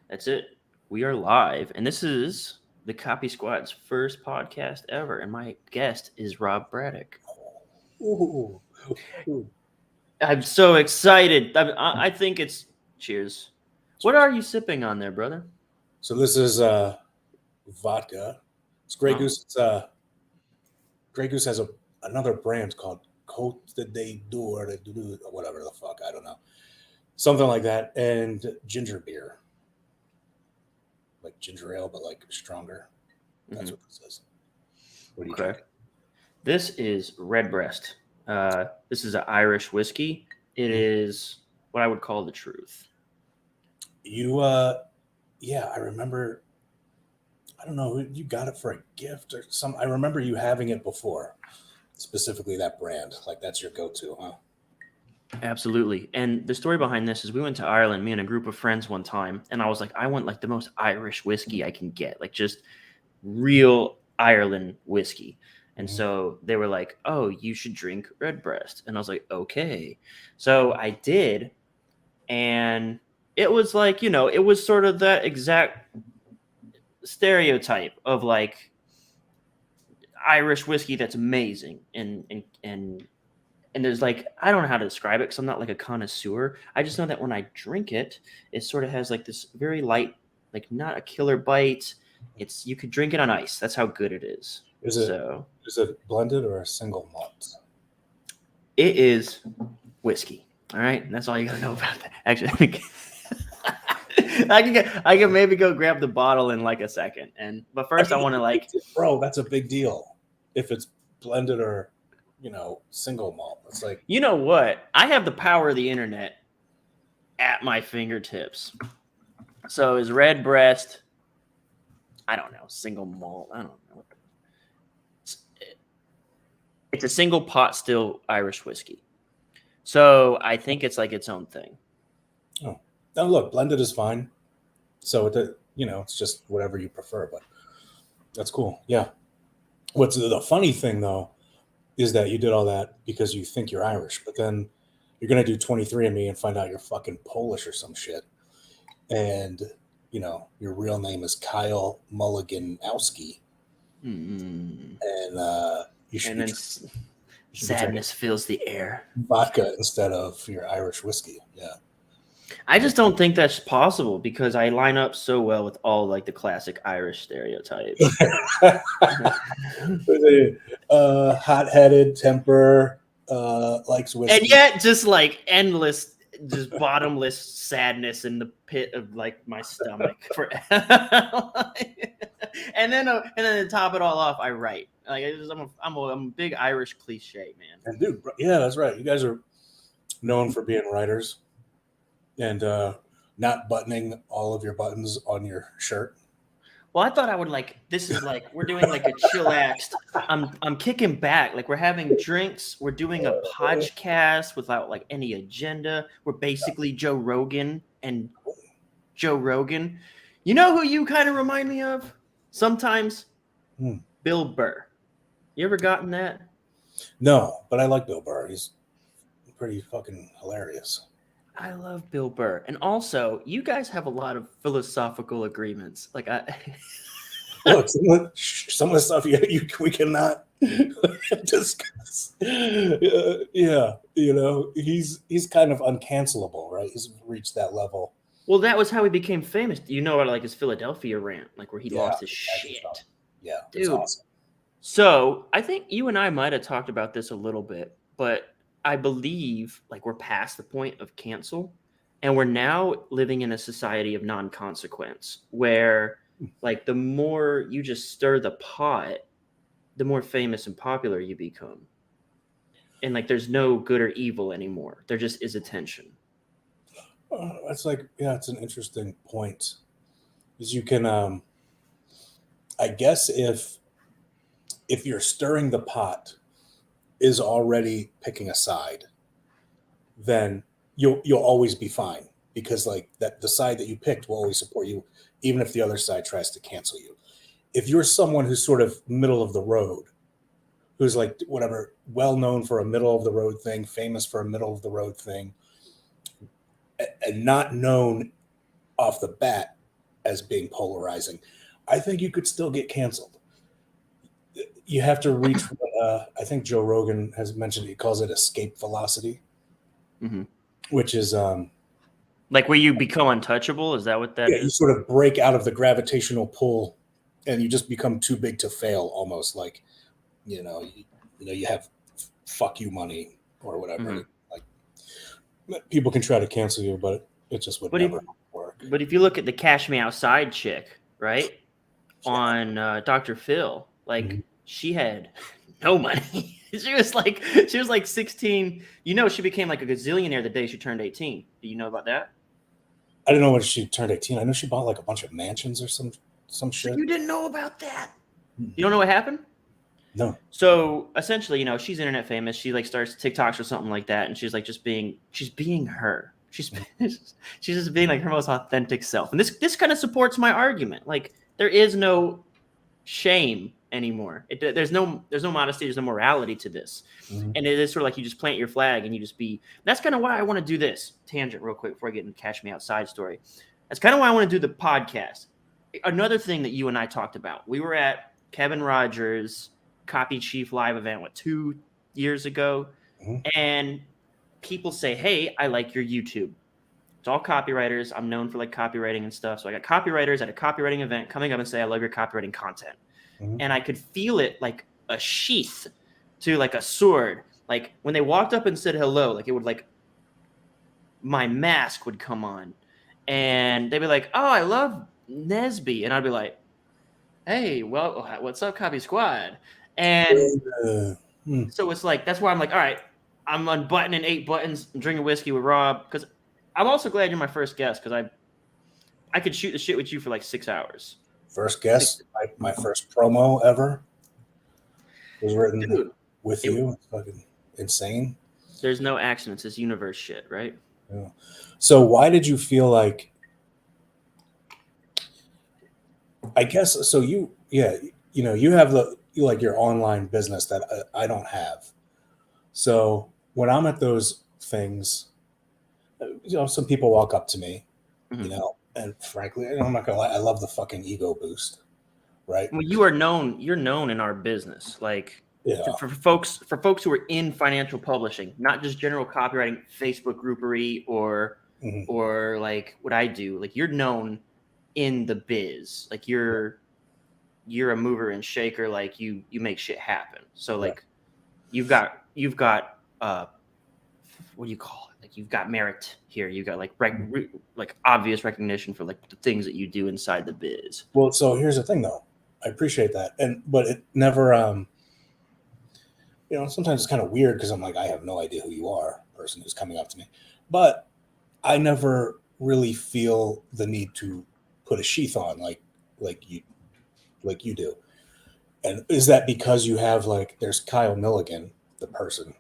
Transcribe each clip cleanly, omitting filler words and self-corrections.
That's it. We are live, and this is the Copy Squad's first podcast ever. And my guest is Rob Braddock. Ooh. Ooh. I'm so excited. I think it's cheers. What are you sipping on there, brother? So this is vodka. It's Grey Goose. It's Grey Goose has another brand called Cote de Dure, or whatever the fuck, I don't know, something like that, and ginger beer, like ginger ale, but like stronger. That's what this is. What do you drink? This is Redbreast. This is an Irish whiskey. It is what I would call the truth. Yeah, I remember. I don't know, you got it for a gift or something. I remember you having it before, specifically that brand. Like that's your go-to, huh? Absolutely. And the story behind this is we went to Ireland, me and a group of friends one time, and I was like, I want like the most Irish whiskey I can get, like just real Ireland whiskey. And so they were like, oh, you should drink Redbreast. And I was like, okay. So I did. And it was like, it was sort of that exact stereotype of like Irish whiskey that's amazing. And there's like, I don't know how to describe it because I'm not like a connoisseur. I just know that when I drink it, it sort of has like this very light, like not a killer bite. You could drink it on ice. That's how good it is. Is it blended or a single malt? It is whiskey. All right, and that's all you gotta know about that. Actually, I can maybe go grab the bottle in like a second. But first, I want to like, bro, that's a big deal. If it's blended or single malt, it's like, you know what? I have the power of the internet at my fingertips. So is Redbreast? I don't know. Single malt. I don't know. It's a single pot still Irish whiskey. So I think it's like its own thing. Oh, now look, blended is fine. So it's just whatever you prefer, but that's cool. Yeah. What's the funny thing though is that you did all that because you think you're Irish, but then you're gonna do 23andMe and find out you're fucking Polish or some shit, and your real name is Kyle Mulliganowski, and you should. And then sadness fills the air. Vodka instead of your Irish whiskey. Yeah. I just don't think that's possible because I line up so well with all like the classic Irish stereotypes. Hot-headed, temper, likes whiskey. And yet just like endless, just bottomless sadness in the pit of like my stomach. And then to top it all off, I write. Like I'm a big Irish cliche, man. And dude, yeah, that's right. You guys are known for being writers and not buttoning all of your buttons on your shirt. Well, I thought I would this is like we're doing like a chillaxed. I'm kicking back, like we're having drinks. We're doing a podcast without like any agenda. We're basically Joe Rogan. You know who you kind of remind me of sometimes? Bill Burr. You ever gotten that? No, but I like Bill Burr. He's pretty fucking hilarious. I love Bill Burr. And also, you guys have a lot of philosophical agreements. Like Look, some of the stuff we cannot discuss. Yeah, he's kind of un-cancellable, right? He's reached that level. Well, that was how he became famous. You know about like his Philadelphia rant, like where he lost his shit. Yeah, dude. Awesome. So I think you and I might have talked about this a little bit, but I believe like we're past the point of cancel, and we're now living in a society of non-consequence where like the more you just stir the pot, the more famous and popular you become. And like there's no good or evil anymore. There just is attention. It's like, yeah, it's an interesting point. Because you can, I guess if you're stirring the pot is already picking a side, then you'll always be fine because like that the side that you picked will always support you, even if the other side tries to cancel you. If you're someone who's sort of middle of the road, who's like whatever, well known for a middle of the road thing, famous for a middle of the road thing, and not known off the bat, as being polarizing. I think you could still get canceled. You have to reach I think Joe Rogan has mentioned, he calls it escape velocity, which is like where you become untouchable. Is that what that is? You sort of break out of the gravitational pull and you just become too big to fail, almost like, you have fuck you money or whatever. Like people can try to cancel you, but it just would never work. But if you look at the Cash Me Outside chick, right, on Dr. Phil, like she had no money. she was like 16. She became like a gazillionaire the day she turned 18. Do you know about that? I didn't know when she turned 18. I know she bought like a bunch of mansions or some shit. You didn't know about that? You don't know what happened? No. So essentially, she's internet famous. She like starts TikToks or something like that, and she's like she's being her. She's just being like her most authentic self. And this kind of supports my argument. Like there is no shame anymore. There's no modesty. There's no morality to this. And it is sort of like you just plant your flag and you just be. That's kind of why I want to do this tangent real quick before I get into Cash Me Outside story. That's kind of why I want to do the podcast. Another thing that you and I talked about. We were at Kevin Rogers' Copy Chief Live event 2 years ago, and people say, "Hey, I like your YouTube." It's all copywriters. I'm known for like copywriting and stuff. So I got copywriters at a copywriting event coming up and say, "I love your copywriting content." And I could feel it like a sheath to like a sword. Like when they walked up and said hello, like it would like my mask would come on and they'd be like, "Oh, I love Nesby." And I'd be like, "Hey, well, what's up, Copy Squad?" And so it's like, that's why I'm like, all right, I'm unbuttoning 8 buttons, I'm drinking whiskey with Rob. Because I'm also glad you're my first guest, because I could shoot the shit with you for like 6 hours. First guest, my first promo ever was written with you. It's fucking insane. There's no accidents. It's universe shit, right? Yeah. So why did you feel like, I guess, so you have like your online business that I don't have. So when I'm at those things, some people walk up to me, and frankly, I'm not gonna lie, I love the fucking ego boost, right? Well, you're known in our business, like for folks who are in financial publishing, not just general copywriting, Facebook groupery, or like what I do. Like you're known in the biz, like you're a mover and shaker, like you make shit happen. So like you've got what do you call it? Like you've got merit here. You got like like obvious recognition for like the things that you do inside the biz. Well, so here's the thing though. I appreciate that. But it never sometimes it's kind of weird because I'm like, I have no idea who you are, person who's coming up to me. But I never really feel the need to put a sheath on like you do. And is that because you have there's Kyle Milligan, the person,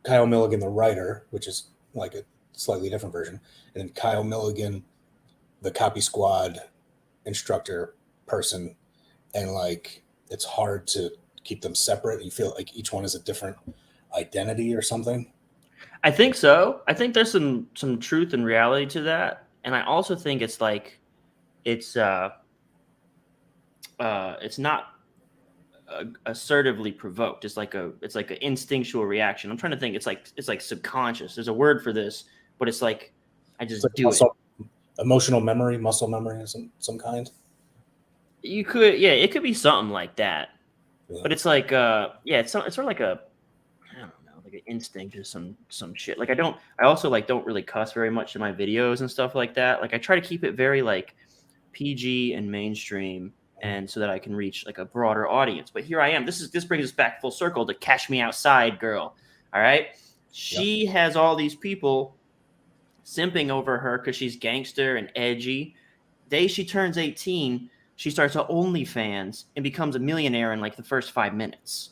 Kyle Milligan, the writer, which is like a slightly different version, and then Kyle Milligan, the Copy Squad instructor person, and like it's hard to keep them separate. You feel like each one is a different identity or something? I think so. I think there's some truth and reality to that, and I also think it's like it's not assertively provoked. It's like an instinctual reaction. I'm trying to think. It's like subconscious. There's a word for this, but it's like I just do it. Emotional memory, muscle memory of some kind. You could, it could be something like that. Yeah. But it's like, it's sort of like I don't know, like an instinct or some shit. Like I also like don't really cuss very much in my videos and stuff like that. Like I try to keep it very like PG and mainstream, and so that I can reach like a broader audience. But here I am. This brings us back full circle to Cash Me Outside girl. All right, she has all these people simping over her because she's gangster and edgy. Day she turns 18, she starts a OnlyFans and becomes a millionaire in like the first 5 minutes,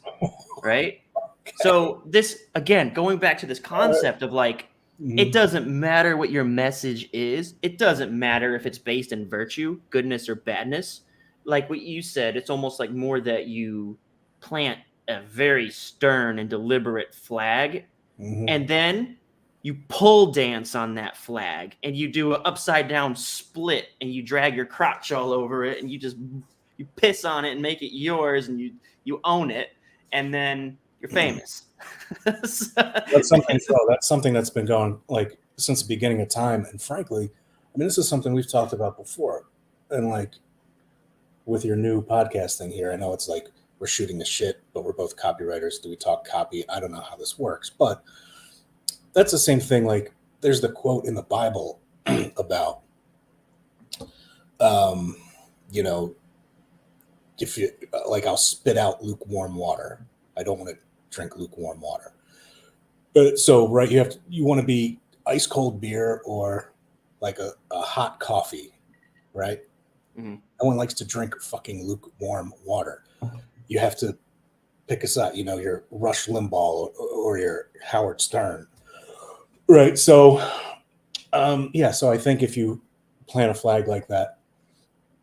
right? Okay. So this, again, going back to this concept of like, it doesn't matter what your message is. It doesn't matter if it's based in virtue, goodness, or badness. Like what you said, it's almost like more that you plant a very stern and deliberate flag, and then you pole dance on that flag, and you do an upside down split, and you drag your crotch all over it, and you piss on it and make it yours, and you own it, and then you're famous. That's something. So that's something that's been going like since the beginning of time. And frankly, I mean, this is something we've talked about before. And like with your new podcast thing here, I know it's like we're shooting the shit, but we're both copywriters. Do we talk copy? I don't know how this works, but that's the same thing. Like there's the quote in the Bible about, you know, if you like, I'll spit out lukewarm water. I don't want to drink lukewarm water. But so, right, you want to be ice cold beer or like a hot coffee, right? Mm-hmm. No one likes to drink fucking lukewarm water. You have to pick a side, you know, your Rush Limbaugh or your Howard Stern, right? So, yeah. So I think if you plant a flag like that,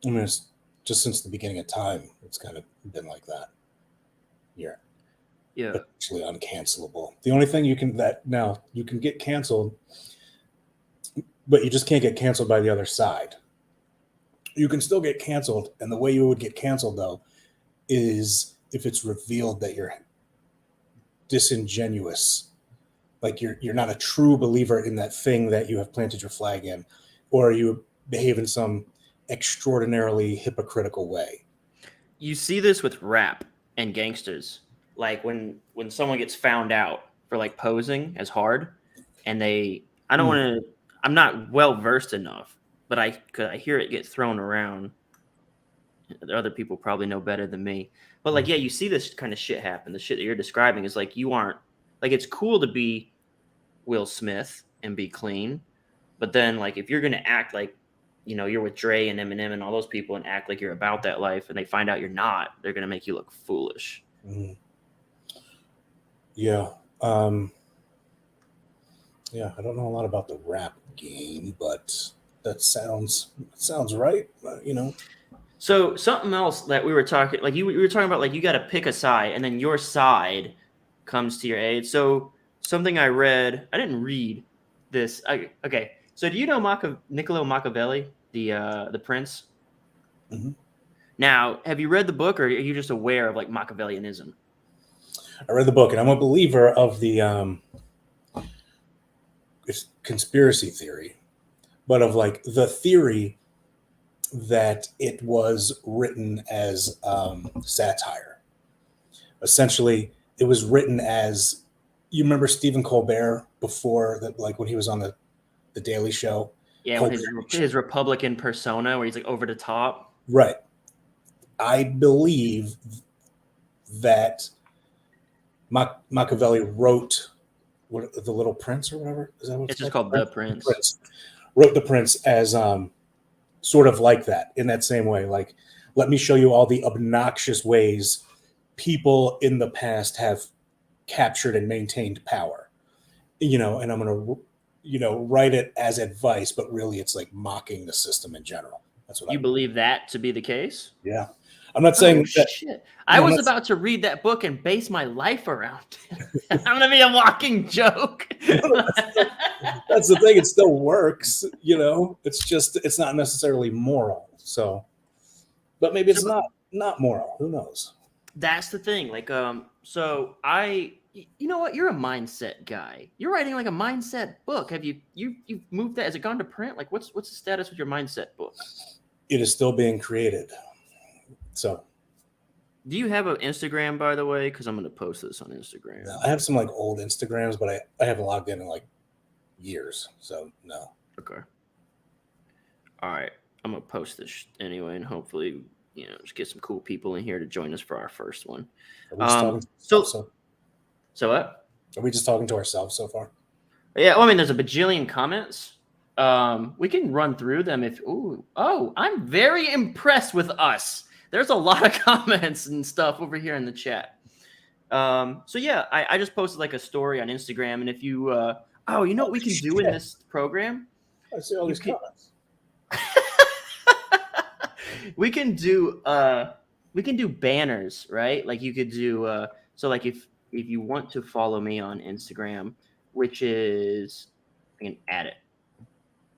I mean, it's just since the beginning of time, it's kind of been like that. Yeah. Potentially uncancelable. The only thing you can get canceled, but you just can't get canceled by the other side. You can still get canceled, and the way you would get canceled though is if it's revealed that you're disingenuous, like you're not a true believer in that thing that you have planted your flag in, or you behave in some extraordinarily hypocritical way. You see this with rap and gangsters. Like when someone gets found out for like posing as hard, and I'm not well versed enough, but I hear it get thrown around. Other people probably know better than me, but like, yeah, you see this kind of shit happen. The shit that you're describing is like, you aren't like, it's cool to be Will Smith and be clean, but then like, if you're going to act like, you know, you're with Dre and Eminem and all those people and act like you're about that life, and they find out you're not, they're going to make you look foolish. Mm-hmm. Yeah. Yeah, I don't know a lot about the rap game, but that sounds right, you know. So something else that we were talking, like we were talking about, like you got to pick a side, and then your side comes to your aid. So something I read, I didn't read this. Okay, so do you know Niccolo Machiavelli, the prince? Mm-hmm. Now, have you read the book, or are you just aware of like Machiavellianism? I read the book, and I'm a believer of the conspiracy theory, but of like the theory that it was written as satire. Essentially, it was written as, you remember Stephen Colbert before that, like when he was on the Daily Show? Yeah, with his Republican persona where he's like over the top. Right. I believe that Machiavelli wrote The Little Prince or whatever. Is that what it's just called? The Prince. Wrote The Prince as sort of like that, in that same way. Like, let me show you all the obnoxious ways people in the past have captured and maintained power, you know, and I'm going to, you know, write it as advice, but really it's like mocking the system in general. That's what you believe that to be the case. Yeah. I'm not saying that. Shit. I was about to read that book and base my life around it. I'm going to be a walking joke. That's the thing. It still works, you know. It's just, it's not necessarily moral. So, but maybe it's not moral. Who knows? That's the thing. Like, so you know what? You're a mindset guy. You're writing like a mindset book. Have you've moved that? Has it gone to print? Like, what's the status with your mindset book? It is still being created. So, do you have an Instagram, by the way? Because I'm going to post this on Instagram. No, I have some like old Instagrams, but I haven't logged in like years. So no. Okay. All right. I'm going to post this anyway, and hopefully, you know, just get some cool people in here to join us for our first one. Are we just talking to ourselves? So what? Are we just talking to ourselves so far? Yeah. Well, I mean, there's a bajillion comments. We can run through them if. I'm very impressed with us. There's a lot of comments and stuff over here in the chat. So yeah, I just posted like a story on Instagram, and if you, you know what we can do in this program? I see all these comments. we can do banners, right? Like you could do, so like if you want to follow me on Instagram, which is, I can add it.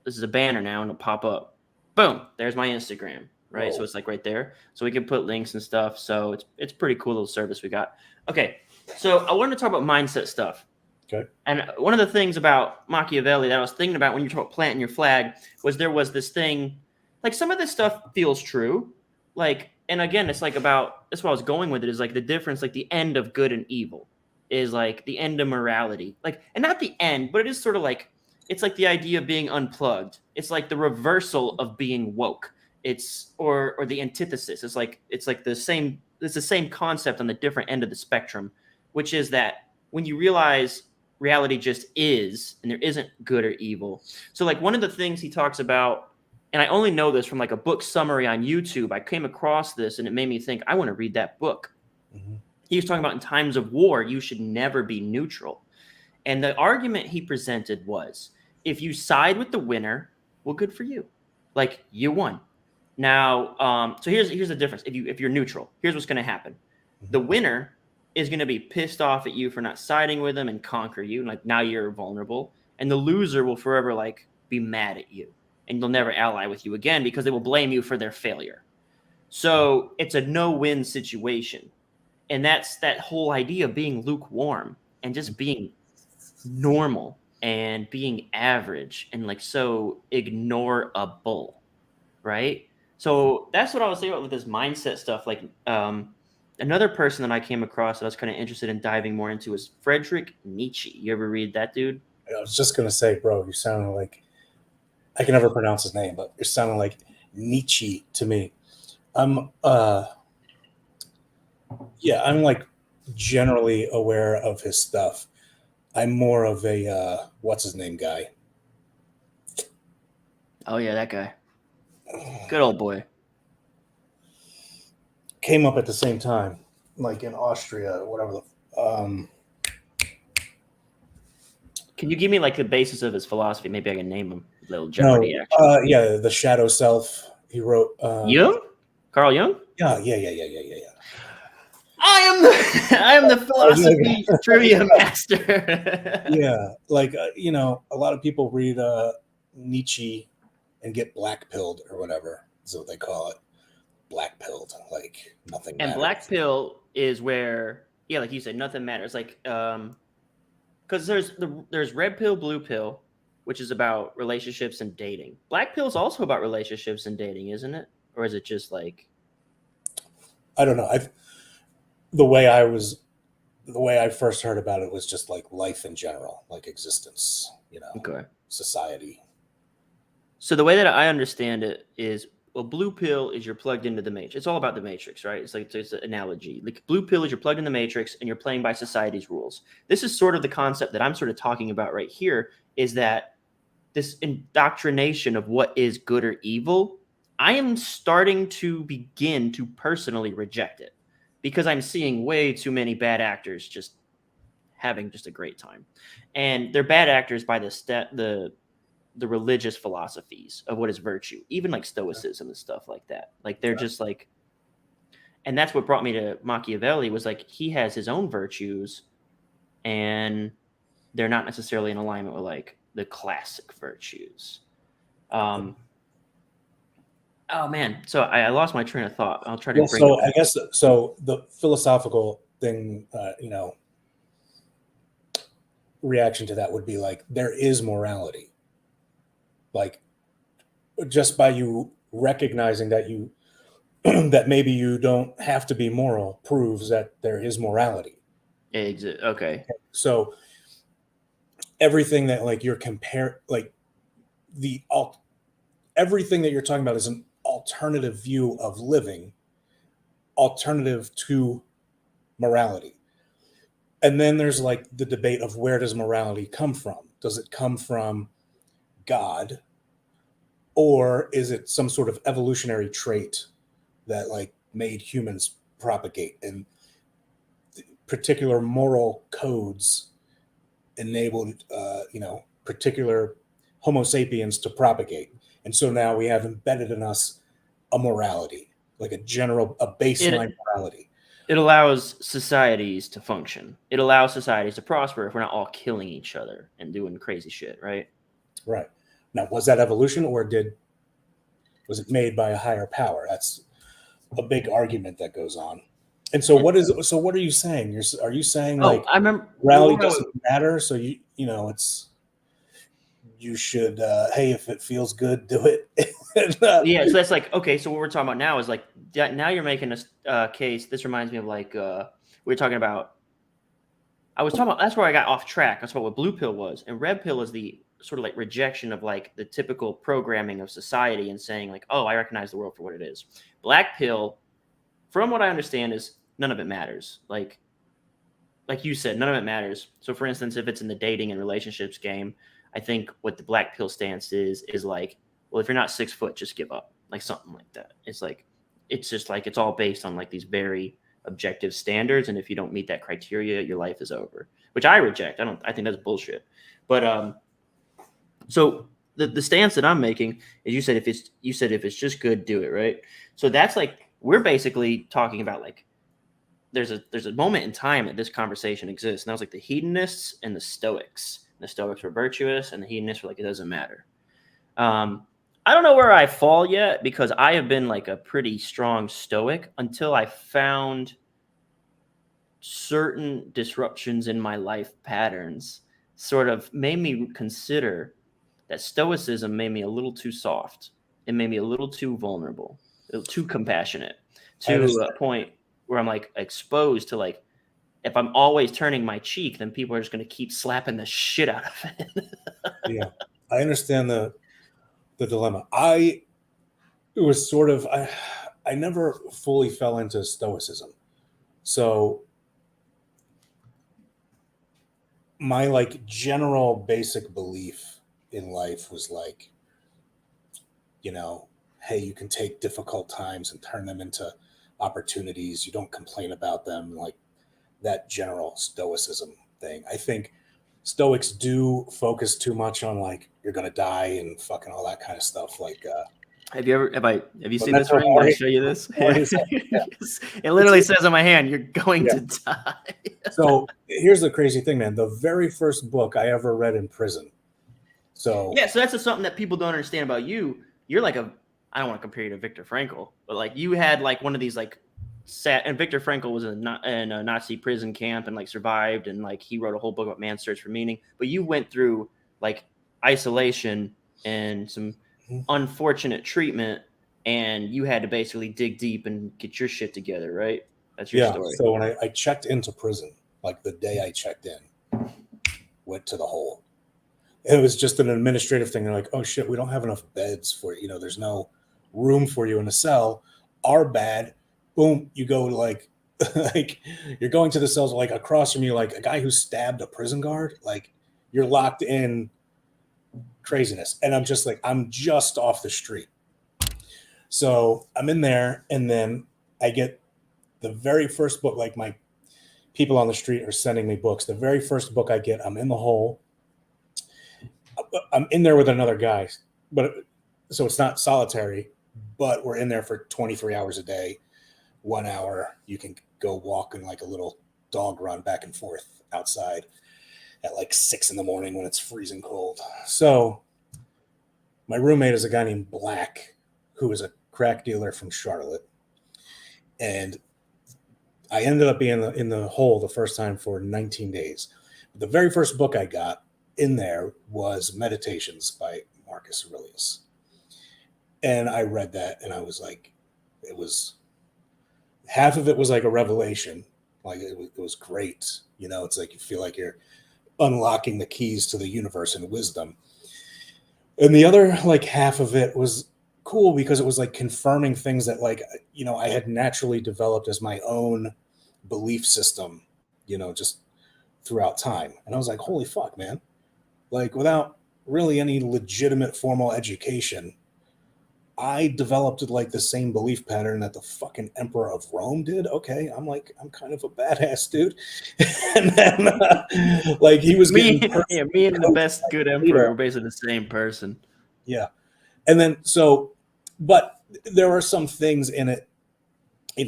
This is a banner now and it'll pop up. Boom, there's my Instagram, right? Whoa. So it's like right there. So we can put links and stuff. So it's pretty cool little service we got. Okay, so I wanted to talk about mindset stuff. Okay. And one of the things about Machiavelli that I was thinking about when you talk about planting your flag was there was this thing, like some of this stuff feels true. Like, and again, it's like about, that's what I was going with it, is like the difference, like the end of good and evil is like the end of morality. Like, and not the end, but it is sort of like, it's like the idea of being unplugged. It's like the reversal of being woke. It's, or the antithesis. It's like the same concept on the different end of the spectrum, which is that when you realize reality just is, and there isn't good or evil. So like one of the things he talks about, and I only know this from like a book summary on YouTube, I came across this and it made me think, I want to read that book. Mm-hmm. He was talking about in times of war, you should never be neutral. And the argument he presented was, if you side with the winner, well, good for you. Like, you won. Now, so here's the difference. If you're neutral, here's what's going to happen. The winner is going to be pissed off at you for not siding with them and conquer you. Like, now you're vulnerable. And the loser will forever, like, be mad at you. And they'll never ally with you again because they will blame you for their failure. So it's a no-win situation. And that's that whole idea of being lukewarm and just being normal and being average and like so ignorable, right? So that's what I was saying about with this mindset stuff. Like another person that I came across that I was kind of interested in diving more into is Friedrich Nietzsche. You ever read that dude? I was just gonna say, bro, you sound like, I can never pronounce his name, but you're sounding like Nietzsche to me. I'm like generally aware of his stuff. I'm more of a what's his name guy. Oh yeah, that guy. Good old boy. Came up at the same time, like in Austria or whatever. Can you give me like the basis of his philosophy? Maybe I can name him. Little Jeopardy action. Yeah, The Shadow Self. He wrote. Jung? Carl Jung? Yeah. I am the philosophy trivia master. Yeah, like a lot of people read Nietzsche and get black pilled or whatever is what they call it. Black pilled, like nothing. And matters. black pill is where, yeah, like you said, nothing matters. Like, because there's red pill, blue pill, which is about relationships and dating. Black pill is also about relationships and dating, isn't it? Or is it just like? I don't know. The way I first heard about it was just like life in general, like existence, okay. Society. So the way that I understand it is, well, blue pill is you're plugged into the matrix. It's all about the matrix, right? It's like it's an analogy. Like blue pill is you're plugged in the matrix and you're playing by society's rules. This is sort of the concept that I'm sort of talking about right here, is that this indoctrination of what is good or evil, I am starting to begin to personally reject it because I'm seeing way too many bad actors just having just a great time. And they're bad actors by the religious philosophies of what is virtue, even like Stoicism and stuff like that. Like they're just like, and that's what brought me to Machiavelli, was like he has his own virtues and they're not necessarily in alignment with like the classic virtues. Oh man, so I lost my train of thought. I'll try to bring it back. I guess so. The philosophical thing, reaction to that would be like, there is morality. Like, just by you recognizing that you that maybe you don't have to be moral proves that there is morality. Okay. So everything that like you're everything that you're talking about is an alternative view of living, alternative to morality. And then there's like the debate of, where does morality come from? Does it come from God, or is it some sort of evolutionary trait that like made humans propagate, and particular moral codes enabled particular Homo sapiens to propagate? And so now we have embedded in us a morality, like a baseline morality. It allows societies to function. It allows societies to prosper if we're not all killing each other and doing crazy shit, right? Right. Now, was that evolution, or was it made by a higher power? That's a big argument that goes on. And so what are you saying? Are you saying like I remember morality doesn't matter? So you should, hey, if it feels good, do it. Yeah, so that's like, okay, so what we're talking about now is like, now you're making a case. This reminds me of like, we were talking about, that's where I got off track. That's what Blue Pill was. And Red Pill is the sort of like rejection of like the typical programming of society and saying like, oh, I recognize the world for what it is. Black Pill, from what I understand, is none of it matters. Like you said, none of it matters. So for instance, if it's in the dating and relationships game, I think what the Black Pill stance is like, well, if you're not 6 foot, just give up. Like something like that. It's like, it's just like, it's all based on like these very objective standards. And if you don't meet that criteria, your life is over, which I reject. I think that's bullshit. But, so the stance that I'm making is you said if it's just good, do it, right? So that's like, we're basically talking about like, there's a moment in time that this conversation exists. And that was like the hedonists and the Stoics. And the Stoics were virtuous and the hedonists were like, it doesn't matter. I don't know where I fall yet, because I have been like a pretty strong Stoic until I found certain disruptions in my life patterns sort of made me consider that Stoicism made me a little too soft. It made me a little too vulnerable, too compassionate, to a point where I'm like exposed to like, if I'm always turning my cheek, then people are just going to keep slapping the shit out of it. Yeah, I understand the dilemma. I never fully fell into Stoicism. So my like general basic belief in life was like, hey, you can take difficult times and turn them into opportunities. You don't complain about them, like that general Stoicism thing. I think Stoics do focus too much on like, you're going to die and fucking all that kind of stuff. Like, have you seen this ring? Did I show you this? It literally says on my hand, you're going to die. So here's the crazy thing, man. The very first book I ever read in prison. So that's just something that people don't understand about you. You're like I don't want to compare you to Viktor Frankl, but like you had like one of these like and Viktor Frankl was in a Nazi prison camp and like survived, and like he wrote a whole book about man's search for meaning. But you went through like isolation and some unfortunate treatment, and you had to basically dig deep and get your shit together, right? That's your story. So when I checked into prison, like the day I checked in, went to the hole. It was just an administrative thing. They're like, oh shit, we don't have enough beds for you. There's no room for you in a cell. Our bad. Boom, you go to like you're going to the cells, like across from you, like a guy who stabbed a prison guard. Like you're locked in craziness. And I'm just like, I'm just off the street. So I'm in there, and then I get the very first book, like my people on the street are sending me books. The very first book I get, I'm in the hole. I'm in there with another guy, so it's not solitary, but we're in there for 23 hours a day. 1 hour, you can go walk in like a little dog run back and forth outside at like 6 a.m. when it's freezing cold. So my roommate is a guy named Black, who is a crack dealer from Charlotte. And I ended up being in the hole the first time for 19 days. The very first book I got in there was Meditations by Marcus Aurelius. And I read that, and I was like, it was half of it was like a revelation. Like it was great. It's like you feel like you're unlocking the keys to the universe and wisdom. And the other like half of it was cool because it was like confirming things that like, I had naturally developed as my own belief system, just throughout time. And I was like, holy fuck, man. Like without really any legitimate formal education, I developed like the same belief pattern that the fucking Emperor of Rome did. Okay, I'm kind of a badass dude. And then like he was me and the best good emperor were basically the same person. Yeah. And then but there are some things in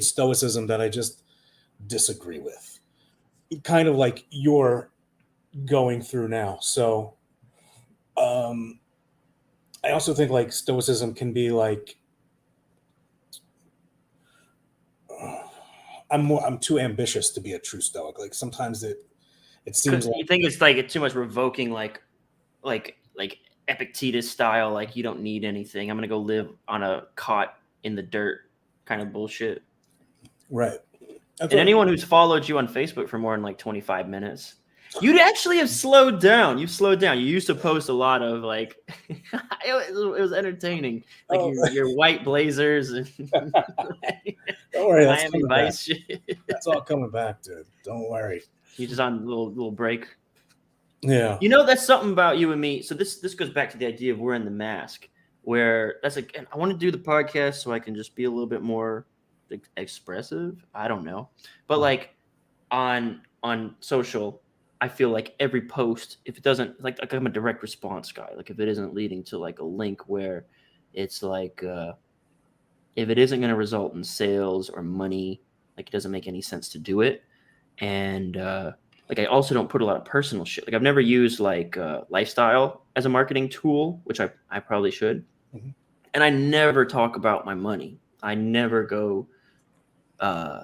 Stoicism that I just disagree with, kind of like you're going through now. So I also think like Stoicism can be like, I'm too ambitious to be a true Stoic. Like sometimes it seems You like, think it's like too much revoking, like Epictetus style, like you don't need anything. I'm gonna go live on a cot in the dirt, kind of bullshit. right. And anyone who's followed you on Facebook for more than like 25 minutes, you'd actually have slowed down. You've slowed down. You used to post a lot of like, it was entertaining, like your white blazers and don't worry, that's Miami coming Vice back. shit. That's all coming back, dude. Don't worry. You're just on a little break. Yeah. You know, that's something about you and me. So this goes back to the idea of wearing the mask, where that's like, I want to do the podcast so I can just be a little bit more expressive. I don't know, but like on social, I feel like every post, if it doesn't like I'm a direct response guy. Like if it isn't leading to like a link where it's like if it isn't going to result in sales or money, like it doesn't make any sense to do it. And like I also don't put a lot of personal shit. Like I've never used like lifestyle as a marketing tool, which I probably should. Mhm. And I never talk about my money. I never go I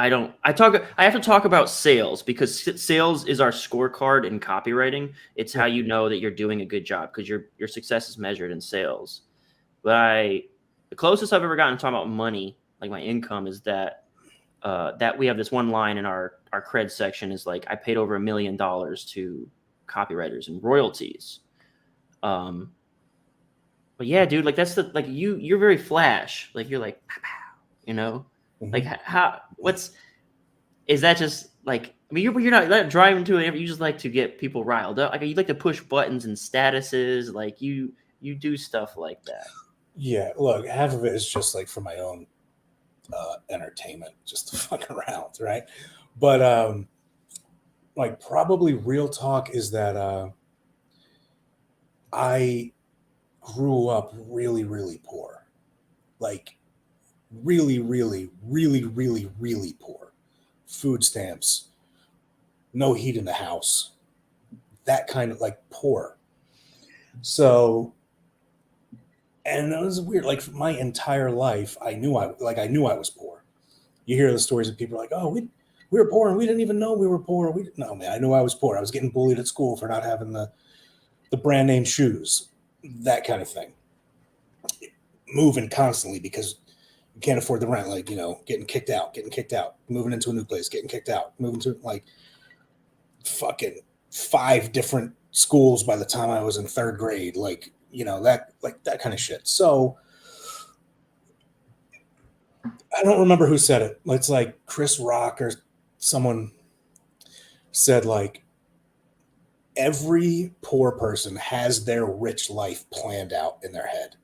have to talk about sales because sales is our scorecard in copywriting. It's how you know that you're doing a good job because your success is measured in sales. But the closest I've ever gotten to talking about money, like my income, is that we have this one line in our cred section is like I paid over $1 million to copywriters and royalties. But yeah, dude, like that's the like you're very flash. Like you're like, pow, pow, you know, like how is that just like I mean you're not driving to it. You just like to get people riled up. Like you like to push buttons and statuses. Like you do stuff like that. Yeah. Look, half of it is just like for my own entertainment, just to fuck around, right? But like probably real talk is that I grew up really, really poor, like really, really, really, really, really poor. Food stamps, no heat in the house, that kind of like poor. So, and it was weird. Like my entire life, I knew I was poor. You hear the stories of people like, oh, we were poor and we didn't even know we were poor. No, man, I knew I was poor. I was getting bullied at school for not having the brand name shoes, that kind of thing. Moving constantly because you can't afford the rent, like, you know, getting kicked out, moving into a new place, getting kicked out, moving to like fucking 5 different schools by the time I was in 3rd grade, like, you know, that kind of shit. So I don't remember who said it. It's like Chris Rock or someone said like every poor person has their rich life planned out in their head.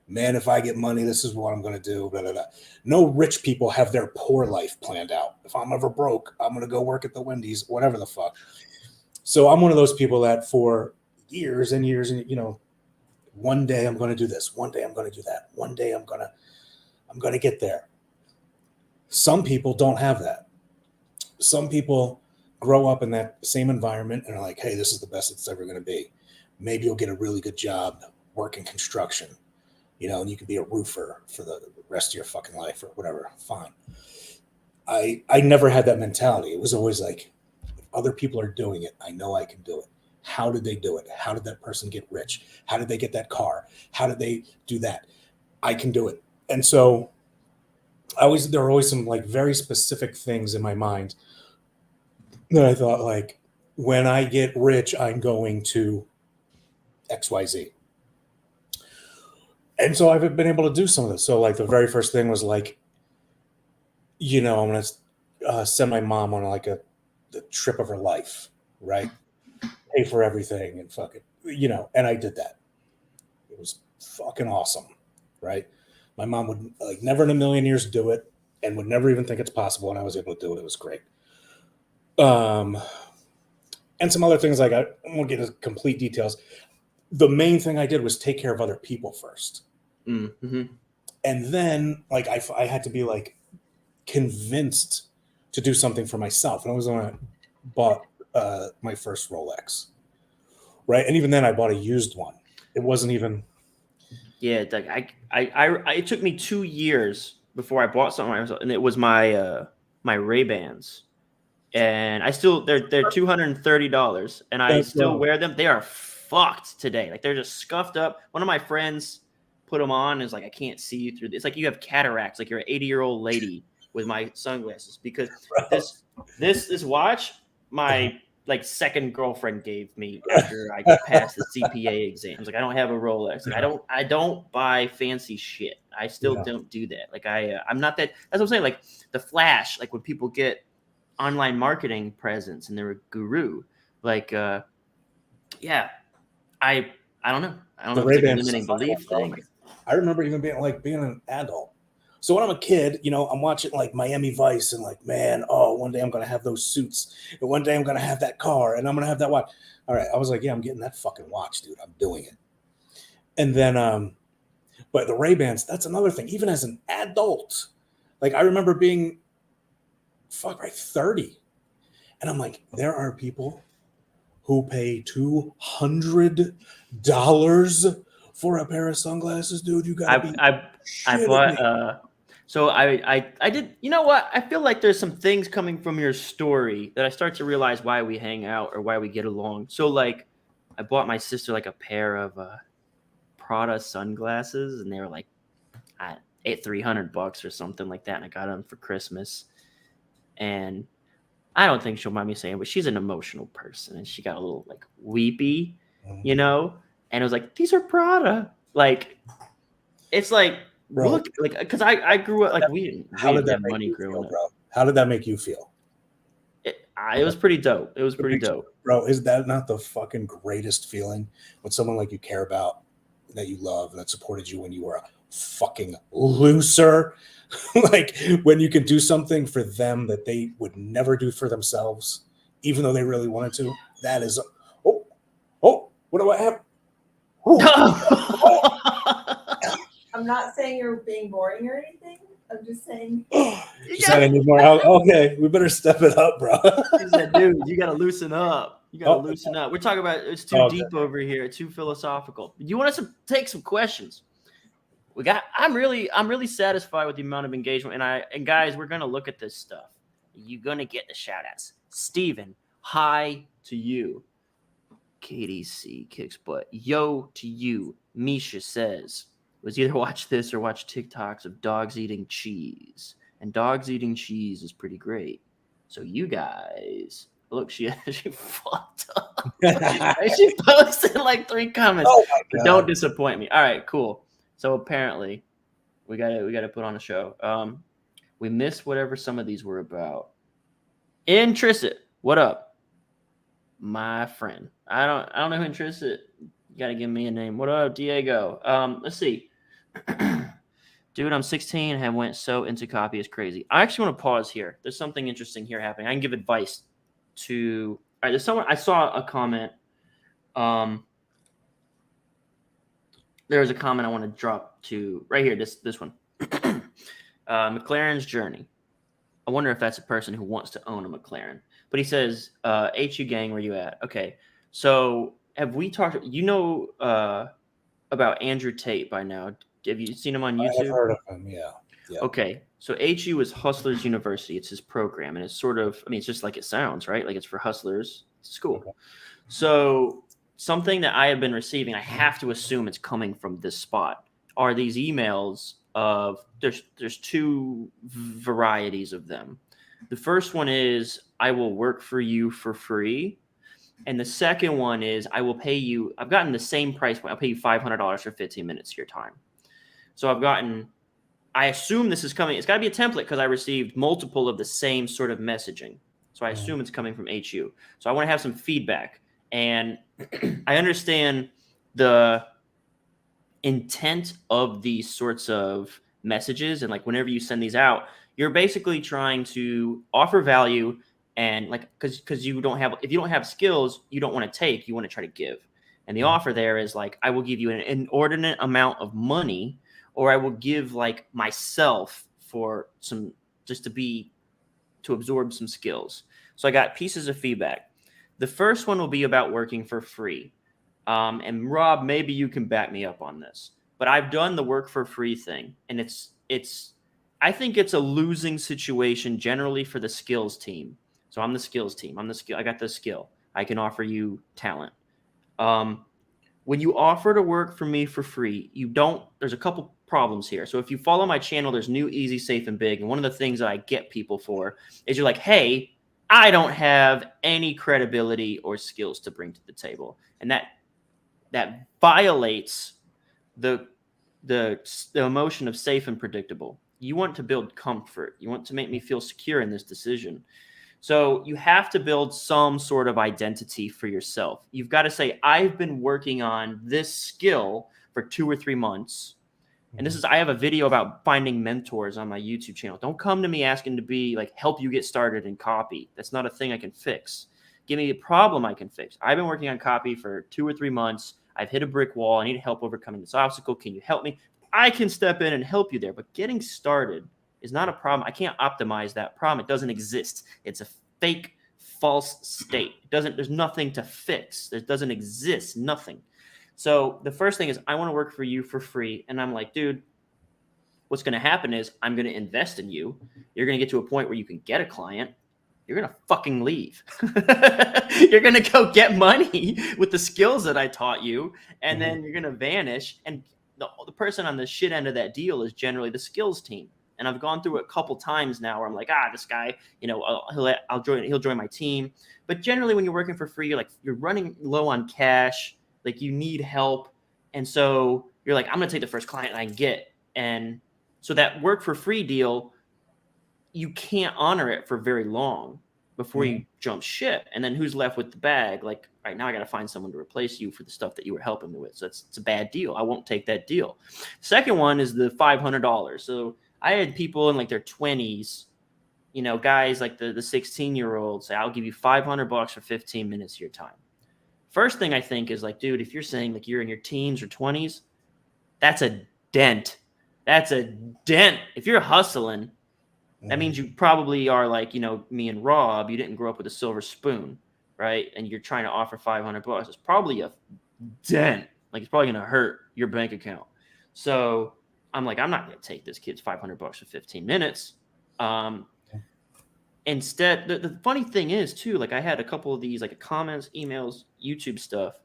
Man, if I get money, this is what I'm going to do. Blah, blah, blah. No rich people have their poor life planned out. If I'm ever broke, I'm going to go work at the Wendy's, whatever the fuck. So I'm one of those people that for years and years, and you know, one day I'm going to do this. One day I'm going to do that. One day I'm going to get there. Some people don't have that. Some people grow up in that same environment and are like, hey, this is the best it's ever going to be. Maybe you'll get a really good job working construction. You know, and you could be a roofer for the rest of your fucking life or whatever. Fine. I never had that mentality. It was always like, if other people are doing it, I know I can do it. How did they do it? How did that person get rich? How did they get that car? How did they do that? I can do it. And so there were always some like very specific things in my mind that I thought like, when I get rich, I'm going to XYZ. And so I've been able to do some of this. So like the very first thing was like, you know, I'm going to send my mom on like the trip of her life, right? Pay for everything and fuck it, you know, and I did that. It was fucking awesome, right? My mom would like never in a million years do it and would never even think it's possible. And I was able to do it. It was great. And some other things like I won't get into complete details. The main thing I did was take care of other people first. Mm-hmm. And then like I had to be like, convinced to do something for myself. And I was when I bought my first Rolex, right? And even then, I bought a used one. It wasn't even. Yeah, like it took me 2 years before I bought something, and it was my my Ray-Bans, and they're $230, and I still wear them. They are fucked today. Like, they're just scuffed up. One of my friends put them on, and is like, I can't see you through this. It's like you have cataracts, like you're an 80-year-old lady with my sunglasses, because this watch my like second girlfriend gave me after I passed the CPA exams. Like, I don't have a Rolex. Like, I don't buy fancy shit. I still don't do that. Like, I'm not that. That's what I'm saying. Like, the flash. Like, when people get online marketing presence and they're a guru. Like, yeah, I don't know. I don't know if it's like a limiting belief thing. I remember even being an adult. So when I'm a kid, I'm watching like Miami Vice and like, man, one day I'm going to have those suits. And one day I'm going to have that car and I'm going to have that watch. All right. I was like, yeah, I'm getting that fucking watch, dude. I'm doing it. And then, but the Ray-Bans, that's another thing. Even as an adult, like I remember being 30. And I'm like, there are people who pay $200 for a pair of sunglasses, dude. You got to be. I bought. So I did. You know what? I feel like there's some things coming from your story that I start to realize why we hang out or why we get along. So like, I bought my sister like a pair of Prada sunglasses, and they were like $300 or something like that, and I got them for Christmas. And I don't think she'll mind me saying, but she's an emotional person, and she got a little like weepy, And it was like, these are Prada. Like, it's like, bro, look, like, because I grew up like we didn't have money growing up. Bro? How did that make you feel? It was pretty dope. It was pretty dope, bro. Is that not the fucking greatest feeling when someone like you care about, that you love, that supported you when you were a fucking loser? Like when you can do something for them that they would never do for themselves, even though they really wanted to. That is, what do I have? I'm not saying you're being boring or anything. I'm just saying. She said I need more. Okay, we better step it up, bro. She said, dude, you got to loosen up. You got to loosen up. We're talking about it's too deep over here, too philosophical. You want us to take some questions? I'm really satisfied with the amount of engagement, and guys, we're gonna look at this stuff. You're gonna get the shout outs. Steven, hi to you. KDC kicks butt. Yo to you. Misha says, was either watch this or watch TikToks of dogs eating cheese. And dogs eating cheese is pretty great. So you guys, look, she fucked up. She posted like 3 comments. Oh my God. Don't disappoint me. All right, cool. So apparently, we gotta put on a show. We missed whatever some of these were about. Intrisset, what up, my friend? I don't know who Intrisset. You gotta give me a name. What up, Diego? Let's see. Dude, I'm 16 and went so into copy, it's crazy. I actually want to pause here. There's something interesting here happening. I can give advice to. All right, there's someone. I saw a comment. There was a comment I want to drop to right here. This one. McLaren's journey. I wonder if that's a person who wants to own a McLaren. But he says, HU gang, where you at? Okay. So have we talked, about Andrew Tate by now? Have you seen him on YouTube? I've heard of him, yeah. Okay. So HU is Hustlers University. It's his program. And it's sort of, it's just like it sounds, right? Like it's for hustlers. It's school. Okay. So something that I have been receiving, I have to assume it's coming from this spot, are these emails of, there's 2 varieties of them. The first one is, I will work for you for free. And the second one is, I will pay you, I've gotten the same price point. I'll pay you $500 for 15 minutes of your time. So I assume this is coming. It's got to be a template because I received multiple of the same sort of messaging. So I assume it's coming from HU. So I want to have some feedback. And I understand the intent of these sorts of messages. And like whenever you send these out, you're basically trying to offer value. And like, because if you don't have skills, you don't want to take, you want to try to give. And the offer there is like, I will give you an inordinate amount of money, or I will give like myself for some just to absorb some skills. So I got pieces of feedback. The first one will be about working for free. And Rob, maybe you can back me up on this, but I've done the work for free thing, and I think it's a losing situation generally for the skills team. So I'm the skills team. I got the skill. I can offer you talent. When you offer to work for me for free, there's a couple problems here. So if you follow my channel, there's new, easy, safe, and big. And one of the things that I get people for is you're like, hey, I don't have any credibility or skills to bring to the table. And that violates the emotion of safe and predictable. You want to build comfort. You want to make me feel secure in this decision. So you have to build some sort of identity for yourself. You've got to say, I've been working on this skill for 2 or 3 months. And I have a video about finding mentors on my YouTube channel. Don't come to me asking to be like, help you get started in copy. That's not a thing I can fix. Give me a problem I can fix. I've been working on copy for 2 or 3 months. I've hit a brick wall. I need help overcoming this obstacle. Can you help me? I can step in and help you there. But getting started is not a problem. I can't optimize that problem. It doesn't exist. It's a fake, false state. There's nothing to fix. There doesn't exist, nothing. So the first thing is I want to work for you for free. And I'm like, dude, what's going to happen is I'm going to invest in you. You're going to get to a point where you can get a client. You're going to fucking leave. You're going to go get money with the skills that I taught you. And then you're going to vanish. And the person on the shit end of that deal is generally the skills team. And I've gone through it a couple times now where I'm like, this guy, he'll join my team. But generally when you're working for free, you're running low on cash, like you need help. And so you're like, I'm going to take the first client I can get. And so that work for free deal, you can't honor it for very long before you jump ship. And then who's left with the bag? Like right now I got to find someone to replace you for the stuff that you were helping me with. So it's a bad deal. I won't take that deal. Second one is the $500. So I had people in like their 20s, guys like the 16-year-olds say, I'll give you $500 for 15 minutes of your time. First thing I think is like, dude, if you're saying like you're in your teens or 20s, that's a dent. That's a dent. If you're hustling, that means you probably are like, me and Rob, you didn't grow up with a silver spoon, right? And you're trying to offer $500. It's probably a dent. Like it's probably going to hurt your bank account. So I'm like, I'm not going to take this kid's $500 for 15 minutes. Instead, the funny thing is too, like I had a couple of these like comments, emails, YouTube stuff.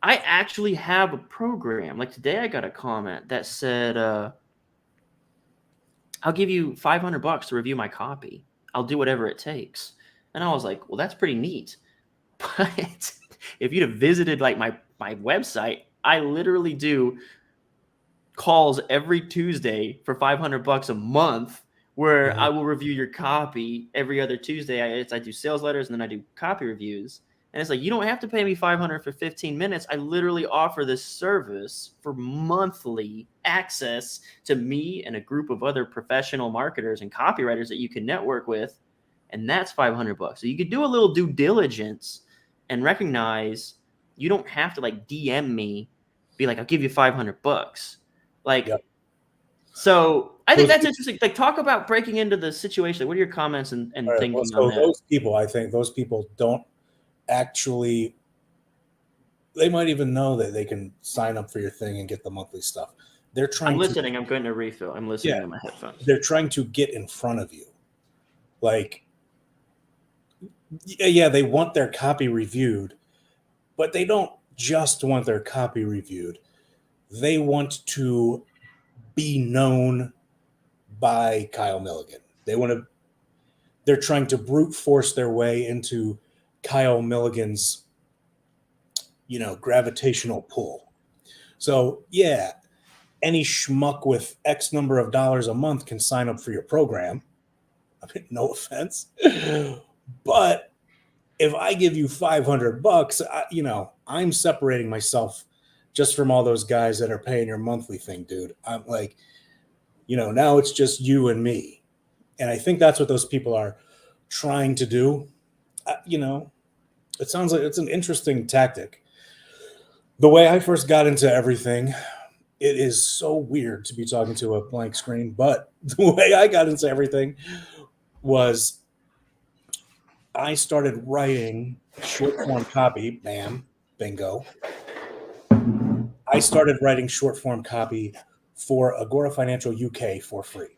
I actually have a program. Like today I got a comment that said, I'll give you $500 to review my copy. I'll do whatever it takes. And I was like, well, that's pretty neat. But if you'd have visited like my website, I literally do calls every Tuesday for $500 a month where I will review your copy every other Tuesday. I do sales letters and then I do copy reviews. And it's like, you don't have to pay me $500 for 15 minutes. I literally offer this service for monthly access to me and a group of other professional marketers and copywriters that you can network with. And that's $500. So you could do a little due diligence and recognize you don't have to like DM me, be like, I'll give you $500. Like, so I think that's interesting. Like, talk about breaking into the situation. What are your comments and thinking on that? Those people, I think those people don't actually, they might even know that they can sign up for your thing and get the monthly stuff. They're trying. I'm listening. I'm going to refill. I'm listening to my headphones. They're trying to get in front of you. Like, yeah, they want their copy reviewed, but they don't just want their copy reviewed. They want to be known by Kyle Milligan. They're trying to brute force their way into Kyle Milligan's, gravitational pull. So yeah, any schmuck with X number of dollars a month can sign up for your program. I mean, no offense, but if I give you $500, I'm separating myself just from all those guys that are paying your monthly thing, dude. I'm like, now it's just you and me. And I think that's what those people are trying to do. It sounds like it's an interesting tactic. The way I first got into everything it is so weird to be talking to a blank screen, but the way I got into everything was I started writing short form copy. Bam, bingo. I started writing short form copy for Agora Financial UK for free.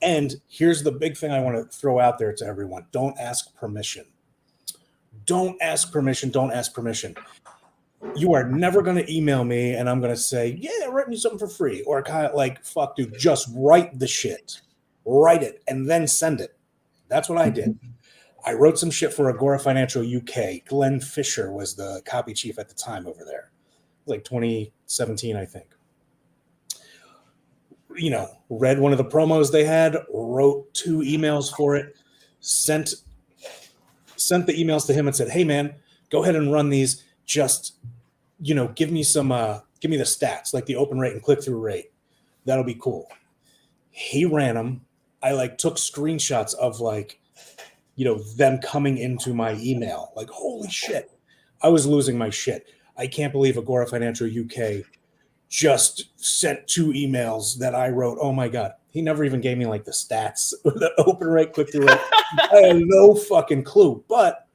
And here's the big thing I want to throw out there to everyone. Don't ask permission. Don't ask permission. Don't ask permission. You are never going to email me and I'm going to say, yeah, write me something for free. Or kind of like, fuck, dude, just write the shit. Write it and then send it. That's what I did. I wrote some shit for Agora Financial UK. Glenn Fisher was the copy chief at the time over there. It was like 2017, I think. You know, read one of the promos they had, wrote 2 emails for it, sent the emails to him and said, hey, man, go ahead and run these. Just, you know, give me the stats, like the open rate and click-through rate. That'll be cool. He ran them. I like took screenshots of like, you know, them coming into my email. Like, holy shit. I was losing my shit. I can't believe Agora Financial UK just sent 2 emails that I wrote. Oh my God. He never even gave me like the stats, the open rate, click-through rate. I had no fucking clue. But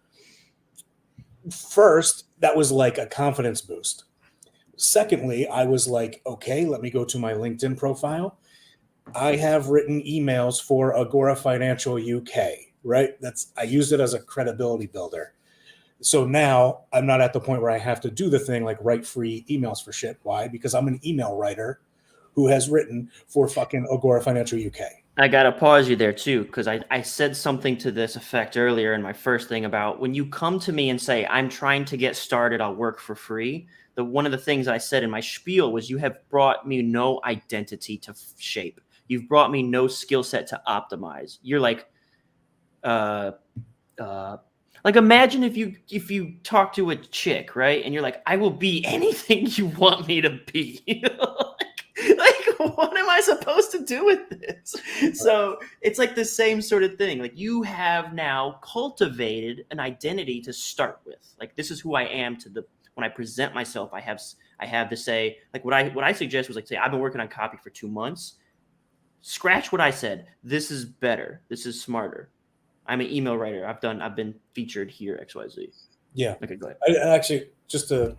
first, that was like a confidence boost. Secondly, I was like, okay, let me go to my LinkedIn profile. I have written emails for Agora Financial UK, right? I used it as a credibility builder. So now I'm not at the point where I have to do the thing like write free emails for shit. Why? Because I'm an email writer who has written for fucking Agora Financial UK. I got to pause you there too, because I said something to this effect earlier in my first thing about when you come to me and say, I'm trying to get started, I'll work for free. One of the things I said in my spiel was you have brought me no identity to shape. You've brought me no skill set to optimize. You're like imagine if you talk to a chick, right? And you're like, I will be anything you want me to be. like, what am I supposed to do with this? So it's like the same sort of thing. Like you have now cultivated an identity to start with. Like this is who I am when I present myself, I have to say, like what I suggest was like, say, I've been working on copy for 2 months. Scratch what I said. This is better. This is smarter. I'm an email writer. I've been featured here, XYZ. Yeah. Okay, go ahead. I actually, just to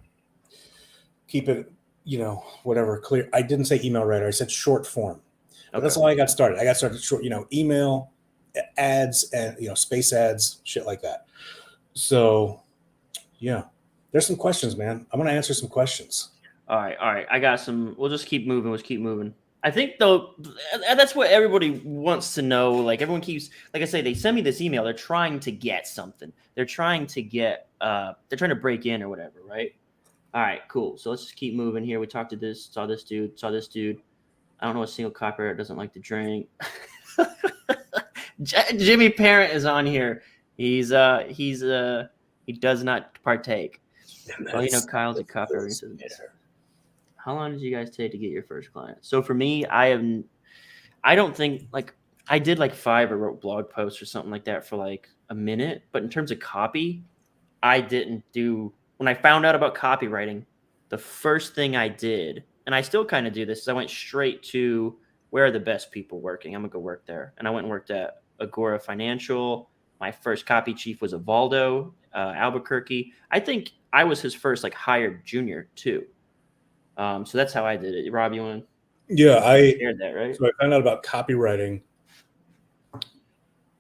keep it, you know, whatever clear, I didn't say email writer. I said short form. Okay. That's how I got started. I got started short, you know, email, ads, and, you know, space ads, shit like that. So, yeah, there's some questions, man. I'm going to answer some questions. All right. I got some. We'll just keep moving. Let's keep moving. I think though that's what everybody wants to know. Like everyone keeps, like I say, they send me this email. They're trying to get something. They're trying to get. They're trying to break in or whatever, right? All right, cool. So let's just keep moving here. We talked to this. Saw this dude. I don't know a single copywriter doesn't like to drink. Jimmy Parent is on here. He does not partake. Well, you know, Kyle's a copywriter. How long did you guys take to get your first client? So for me, I don't think like I did like 5 or wrote blog posts or something like that for like a minute. But in terms of copy, I didn't do, when I found out about copywriting, the first thing I did, and I still kind of do this, is I went straight to where are the best people working? I'm gonna go work there. And I went and worked at Agora Financial. My first copy chief was Evaldo Albuquerque. I think I was his first like hired junior too. So that's how I did it. Rob, you want to? Yeah, I shared that, right? So I found out about copywriting,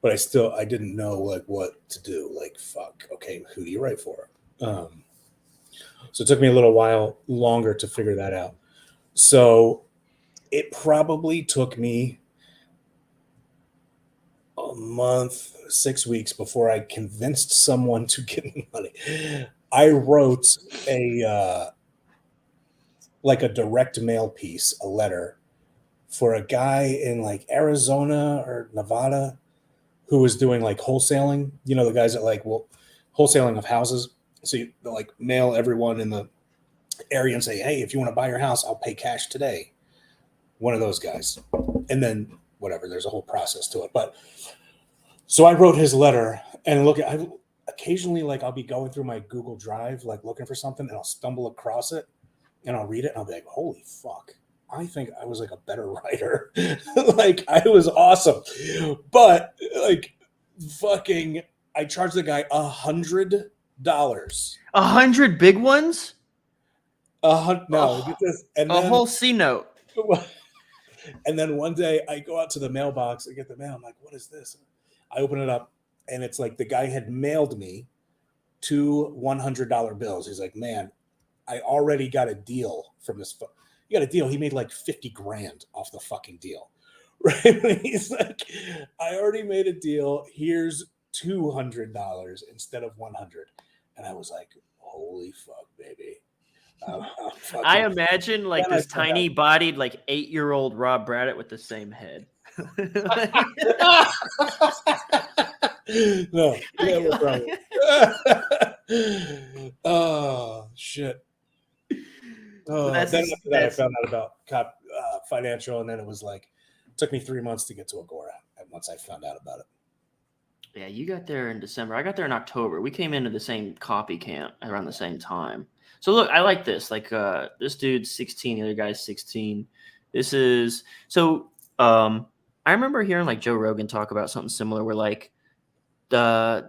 but I didn't know like what to do. Like, fuck, okay, who do you write for? So it took me a little while longer to figure that out. So it probably took me a month, 6 weeks before I convinced someone to give me money. I wrote a direct mail piece, a letter for a guy in like Arizona or Nevada who was doing like wholesaling, you know, the guys that like, well, wholesaling of houses. So you like mail everyone in the area and say, hey, if you want to buy your house, I'll pay cash today. One of those guys. And then whatever, there's a whole process to it. But so I wrote his letter and occasionally like I'll be going through my Google Drive, like looking for something and I'll stumble across it and I'll read it and I'll be like, holy fuck. I think I was like a better writer. Like I was awesome. But like fucking I charged the guy $100. 100 big ones? No, get this. And A then whole C note. and then one day I go out to the mailbox and get the mail. I'm like, what is this? I open it up and it's like the guy had mailed me 2 $100 bills. He's like, man, I already got a deal from this. You got a deal. He made like 50 grand off the fucking deal. Right? He's like, I already made a deal. Here's $200 instead of 100. And I was like, holy fuck, baby. I imagine like this tiny bodied, like 8-year-old Rob Braddock with the same head. No. Yeah, oh, shit. Oh, then after that, I found out about financial, and then it was like, it took me 3 months to get to Agora once I found out about it. Yeah, you got there in December. I got there in October. We came into the same copy camp around the same time. So look, I like this. Like this dude's 16, the other guy's 16. This is so I remember hearing like Joe Rogan talk about something similar where like the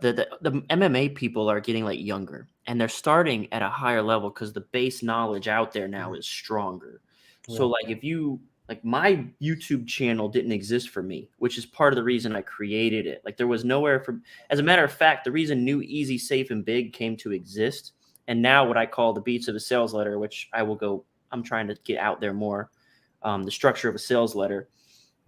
MMA people are getting like younger and they're starting at a higher level because the base knowledge out there now is stronger. So like if you like my YouTube channel didn't exist for me, which is part of the reason I created it. Like there was nowhere for, as a matter of fact, the reason New, Easy, Safe, and Big came to exist. And now what I call the beats of a sales letter, which I'm trying to get out there more, the structure of a sales letter.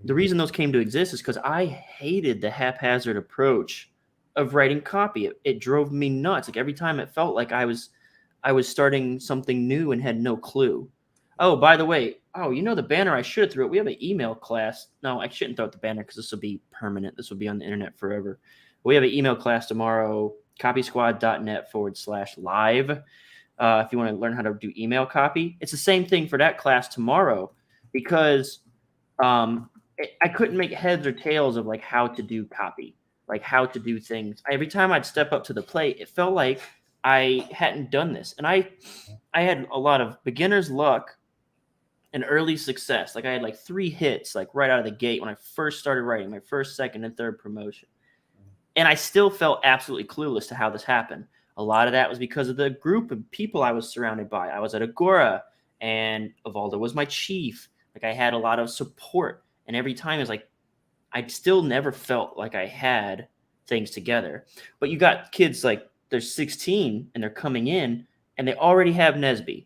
The reason those came to exist is because I hated the haphazard approach of writing copy. It drove me nuts. Like every time it felt like I was starting something new and had no clue. Oh, by the way, the banner I should have threw it. We have an email class. No, I shouldn't throw out the banner because this will be permanent. This will be on the internet forever. We have an email class tomorrow, copysquad.net/live. If you want to learn how to do email copy, it's the same thing for that class tomorrow because I couldn't make heads or tails of like how to do copy, like how to do things. Every time I'd step up to the plate, it felt like I hadn't done this. And I had a lot of beginner's luck and early success. Like I had like 3 hits, like right out of the gate when I first started writing my first, second, and third promotion. And I still felt absolutely clueless to how this happened. A lot of that was because of the group of people I was surrounded by. I was at Agora and Evaldo was my chief. Like I had a lot of support. And every time it was like, I still never felt like I had things together. But you got kids like they're 16 and they're coming in and they already have Nesby.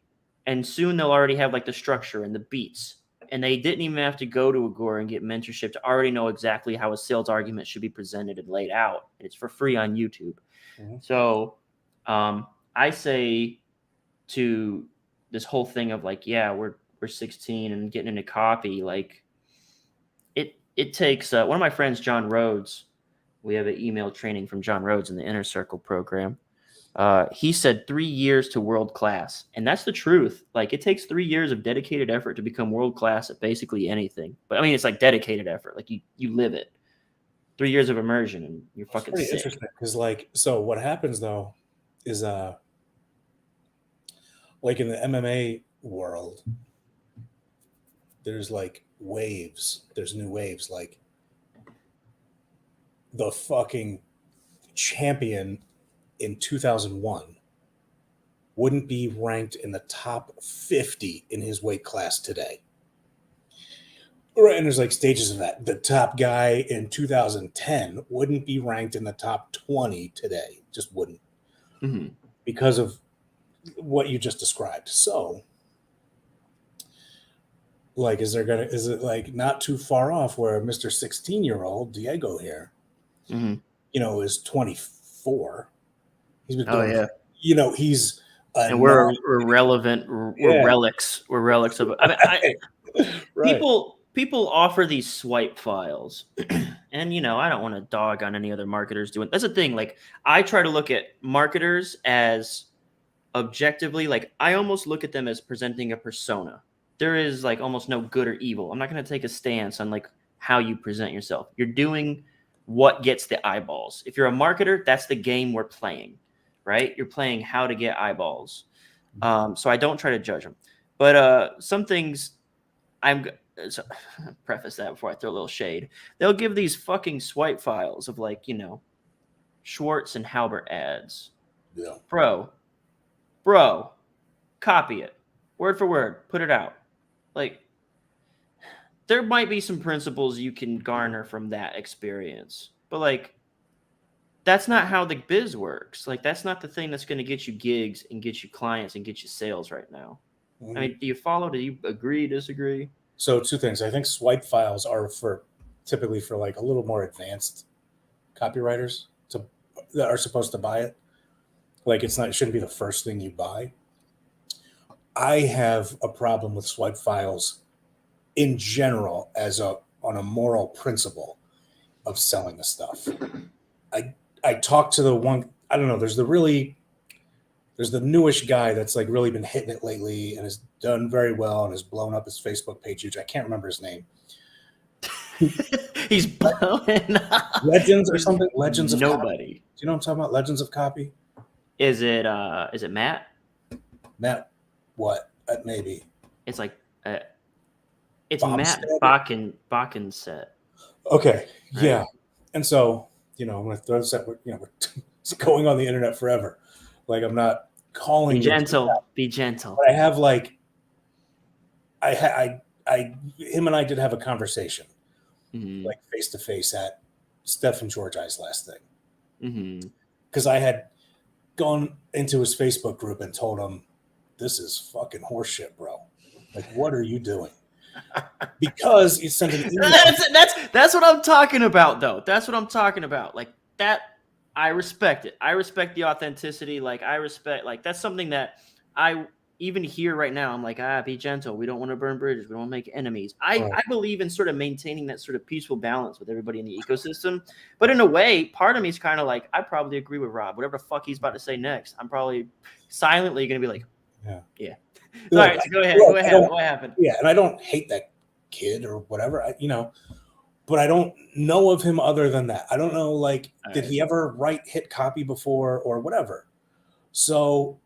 And soon they'll already have like the structure and the beats. And they didn't even have to go to Agora and get mentorship to already know exactly how a sales argument should be presented and laid out. And it's for free on YouTube. Mm-hmm. So I say to this whole thing of like, yeah, we're 16 and getting into copy, like it takes one of my friends, John Rhodes. We have an email training from John Rhodes in the Inner Circle program. He said 3 years to world class. And that's the truth. Like it takes 3 years of dedicated effort to become world class at basically anything. But I mean, it's like dedicated effort. Like you live it. 3 years of immersion and you're fucking pretty sick. Interesting. Because like, so what happens though is like in the MMA world, there's like waves. There's new waves. Like the fucking champion in 2001 wouldn't be ranked in the top 50 in his weight class today. Right, and there's like stages of that. The top guy in 2010 wouldn't be ranked in the top 20 today. Just wouldn't. Mm-hmm. Because of what you just described. So, like, is it like not too far off where Mr. 16-year-old Diego here, is 24. He's been doing, he's and we're relevant. We're relics. We're relics of. I mean, right. People offer these swipe files, and I don't want to dog on any other marketers doing. That's the thing. Like I try to look at marketers as objectively. Like I almost look at them as presenting a persona. There is like almost no good or evil. I'm not going to take a stance on like how you present yourself. You're doing what gets the eyeballs. If you're a marketer, that's the game we're playing, right? You're playing how to get eyeballs. So I don't try to judge them. But some things so, preface that before I throw a little shade. They'll give these fucking swipe files of like, Schwartz and Halbert ads. Yeah. Bro, copy it. Word for word. Put it out. Like, there might be some principles you can garner from that experience. But like, that's not how the biz works. Like, that's not the thing that's going to get you gigs and get you clients and get you sales right now. Mm-hmm. I mean, do you follow? Do you agree, disagree? So 2 things. I think swipe files are typically for like a little more advanced copywriters that are supposed to buy it. Like it shouldn't be the first thing you buy. I have a problem with swipe files in general on a moral principle of selling the stuff. I talked to the one, I don't know, there's the newish guy that's like really been hitting it lately and has done very well and has blown up his Facebook page huge. I can't remember his name. He's blowing up. Legends or something? Legends of Nobody. Copy. Do you know what I'm talking about? Legends of Copy? Is it Matt? Matt what? Maybe. It's like it's Bobstead? Matt Bakken set. Okay. Right. Yeah. And so, I'm going to throw this at, we're it's going on the internet forever. Like I'm not calling. Be gentle. Be gentle. But I have like, him and I did have a conversation, like face to face at Steph and George I's last thing. Because I had gone into his Facebook group and told him, this is fucking horseshit, bro. Like, what are you doing? Because he sent an email. That's what I'm talking about, though. That's what I'm talking about. Like that, I respect it. I respect the authenticity. Like I respect, like that's something that I even here right now. I'm like, be gentle. We don't want to burn bridges. We don't want to make enemies. I believe in sort of maintaining that sort of peaceful balance with everybody in the ecosystem. But in a way, part of me is kind of like, I probably agree with Rob. Whatever the fuck he's about to say next, I'm probably silently going to be like, yeah. All right, so go ahead. What happened? Yeah, and I don't hate that kid or whatever, but I don't know of him other than that. I don't know, like, did he ever hit copy before or whatever? So,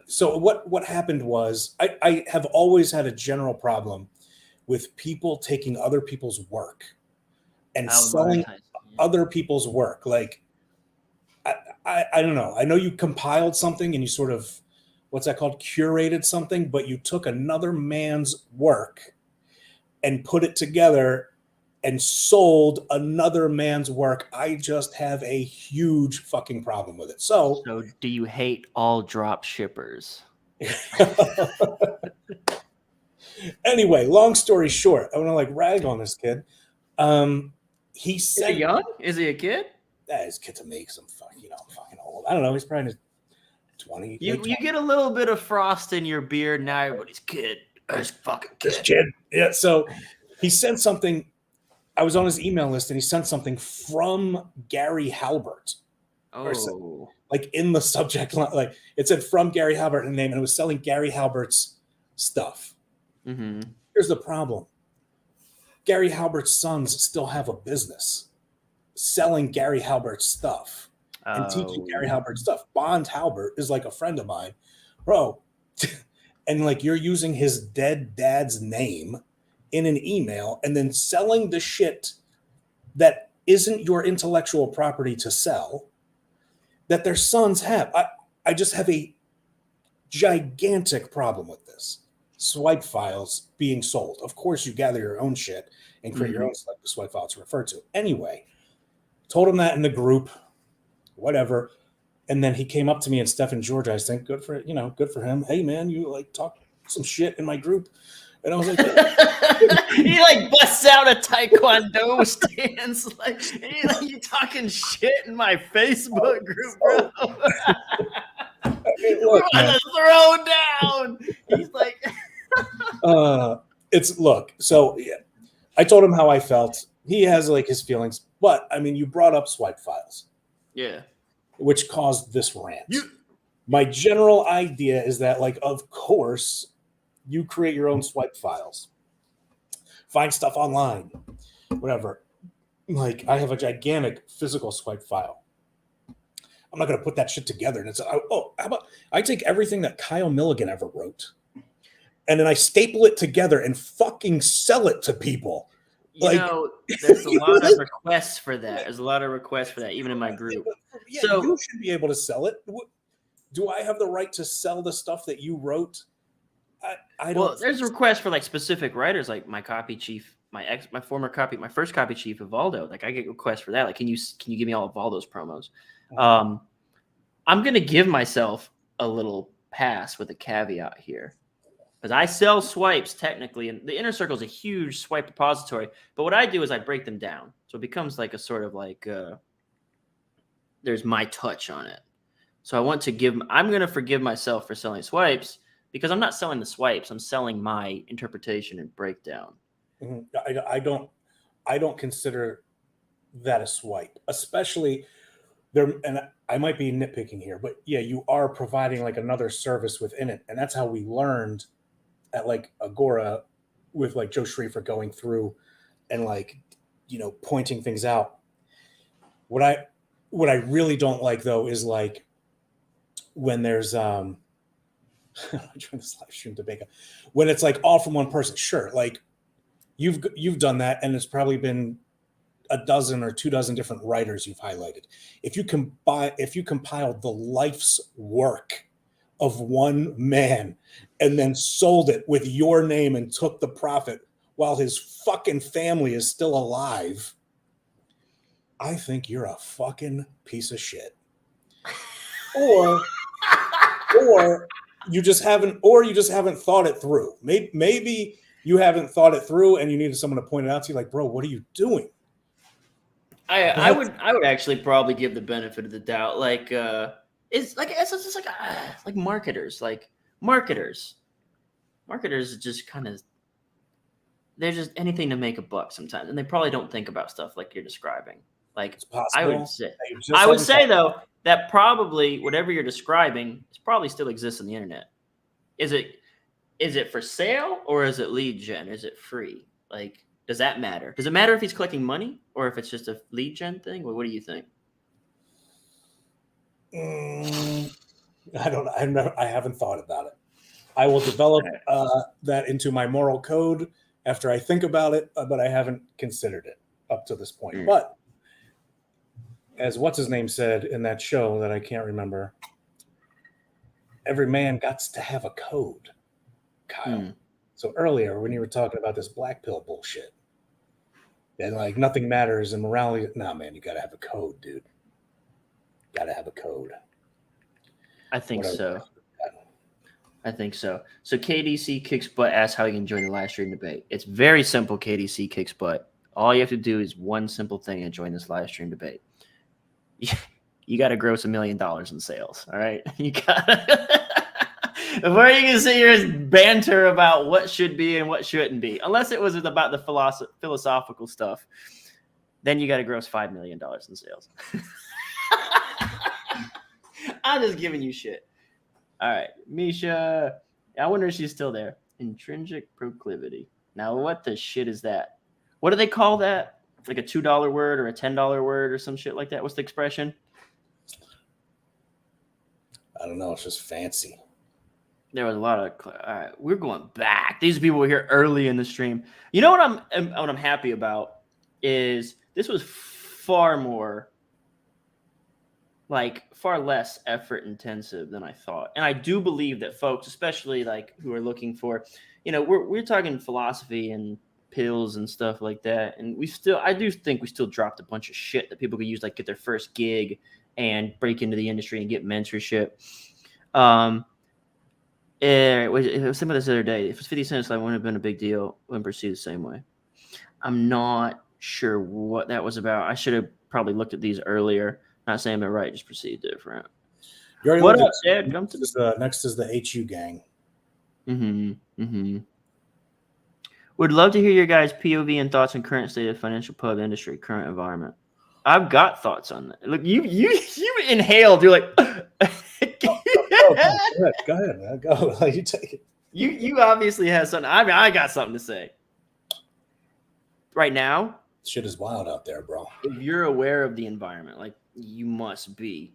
so what happened was I have always had a general problem with people taking other people's work and selling other people's work. Like, I don't know. I know you compiled something and you sort of, what's that called? Curated something, but you took another man's work and put it together and sold another man's work. I just have a huge fucking problem with it. So do you hate all drop shippers? Anyway, long story short, I want to rag on this kid. He said, is he young? Is he a kid? His kid to me because I'm fucking old. I don't know. He's probably in his 20. You get a little bit of frost in your beard now. Everybody's kid. This fucking kid. Yeah. So he sent something. I was on his email list and he sent something from Gary Halbert. Oh. Like in the subject line, like it said from Gary Halbert in the name, and it was selling Gary Halbert's stuff. Here's the problem. Gary Halbert's sons still have a business selling Gary Halbert's stuff and teaching Gary Halbert's stuff. Bond Halbert is like a friend of mine, bro. And like you're using his dead dad's name in an email and then selling the shit that isn't your intellectual property to sell that their sons have. I just have a gigantic problem with this. Swipe files being sold. Of course, you gather your own shit and create your own swipe file to refer to. Anyway, told him that in the group, whatever. And then he came up to me and Steph and George, I think, good for him. Hey man, you talk some shit in my group. And I was like, he busts out a taekwondo stance, you talking shit in my Facebook group, bro. Look, we're gonna throw down. He's like, So yeah, I told him how I felt. He has his feelings, but I mean, you brought up swipe files, which caused this rant. My general idea is that, of course, you create your own swipe files, find stuff online, whatever. I have a gigantic physical swipe file. I'm not going to put that shit together. And it's, how about I take everything that Kyle Milligan ever wrote and then I staple it together and fucking sell it to people. You Like, know, there's a lot of requests for that. There's a lot of requests for that, even in my group. yeah, So- you should be able to sell it. Do I have the right to sell the stuff that you wrote? I don't. Well, there's requests for like specific writers, like my copy chief, my first copy chief, Evaldo. Like I get requests for that. Like, can you give me all of Valdo's promos? I'm gonna give myself a little pass with a caveat here, because I sell swipes technically, and the inner circle is a huge swipe repository. But what I do is I break them down, so it becomes like a sort of like there's my touch on it. So I'm gonna forgive myself for selling swipes, because I'm not selling the swipes. I'm selling my interpretation and breakdown. I don't consider that a swipe, especially there. And I might be nitpicking here, but yeah, you are providing like another service within it, and that's how we learned at like Agora with like Joe Schriefer going through and like, you know, pointing things out. What I really don't like though is like when there's I'm trying this live stream to make when it's like all from one person. Sure, like you've done that, and it's probably been a dozen or 24 different writers you've highlighted. If you compiled the life's work of one man and then sold it with your name and took the profit while his fucking family is still alive, I think you're a fucking piece of shit. Or you just haven't thought it through. Maybe you haven't thought it through and you needed someone to point it out to you, like, bro, what are you doing? I would actually probably give the benefit of the doubt. Like it's just like marketers. Like marketers just kind of, they're just anything to make a buck sometimes, and they probably don't think about stuff like you're describing. Like It's possible. I would say though that probably whatever you're describing probably still exists on the internet. Is it for sale, or is it lead gen? Is it free? Like, does that matter? Does it matter if he's collecting money or if it's just a lead gen thing? What do you think? I don't know. I haven't thought about it. I will develop that into my moral code after I think about it, but I haven't considered it up to this point. But as what's his name said in that show that I can't remember, every man got to have a code, Kyle. So earlier when you were talking about this black pill bullshit and like nothing matters and morality, nah, man, you got to have a code, dude. Got to have a code. I think so. So KDC Kicks Butt asks how you can join the live stream debate. It's very simple, KDC Kicks Butt. All you have to do is one simple thing and join this live stream debate. You got to gross $1 million in sales. All right. You got before you can sit here and banter about what should be and what shouldn't be, unless it was about the philosophical stuff, then you got to gross $5 million in sales. I'm just giving you shit. All right. Misha, I wonder if she's still there. Intrinsic proclivity. Now, what the shit is that? What do they call that? Like a $2 word or a $10 word or some shit like that? What's the expression? I don't know. It's just fancy. There was a lot of. All right, we're going back. These people were here early in the stream. You know what I'm happy about is this was far less effort intensive than I thought. And I do believe that folks, especially like who are looking for, we're talking philosophy and pills and stuff like that. And I do think we still dropped a bunch of shit that people could use, like get their first gig and break into the industry and get mentorship. It was some of this other day. If it was 50 cents, that wouldn't have been a big deal. Wouldn't proceed the same way. I'm not sure what that was about. I should have probably looked at these earlier. Not saying they're right, just proceed different. What up, Dad? Next is the HU gang. Would love to hear your guys' POV and thoughts on current state of financial pub industry, current environment. I've got thoughts on that. Look, you inhaled. You're like, go ahead, man. Go. You take it. You obviously have something. I mean, I got something to say. Right now, shit is wild out there, bro. If you're aware of the environment, like you must be.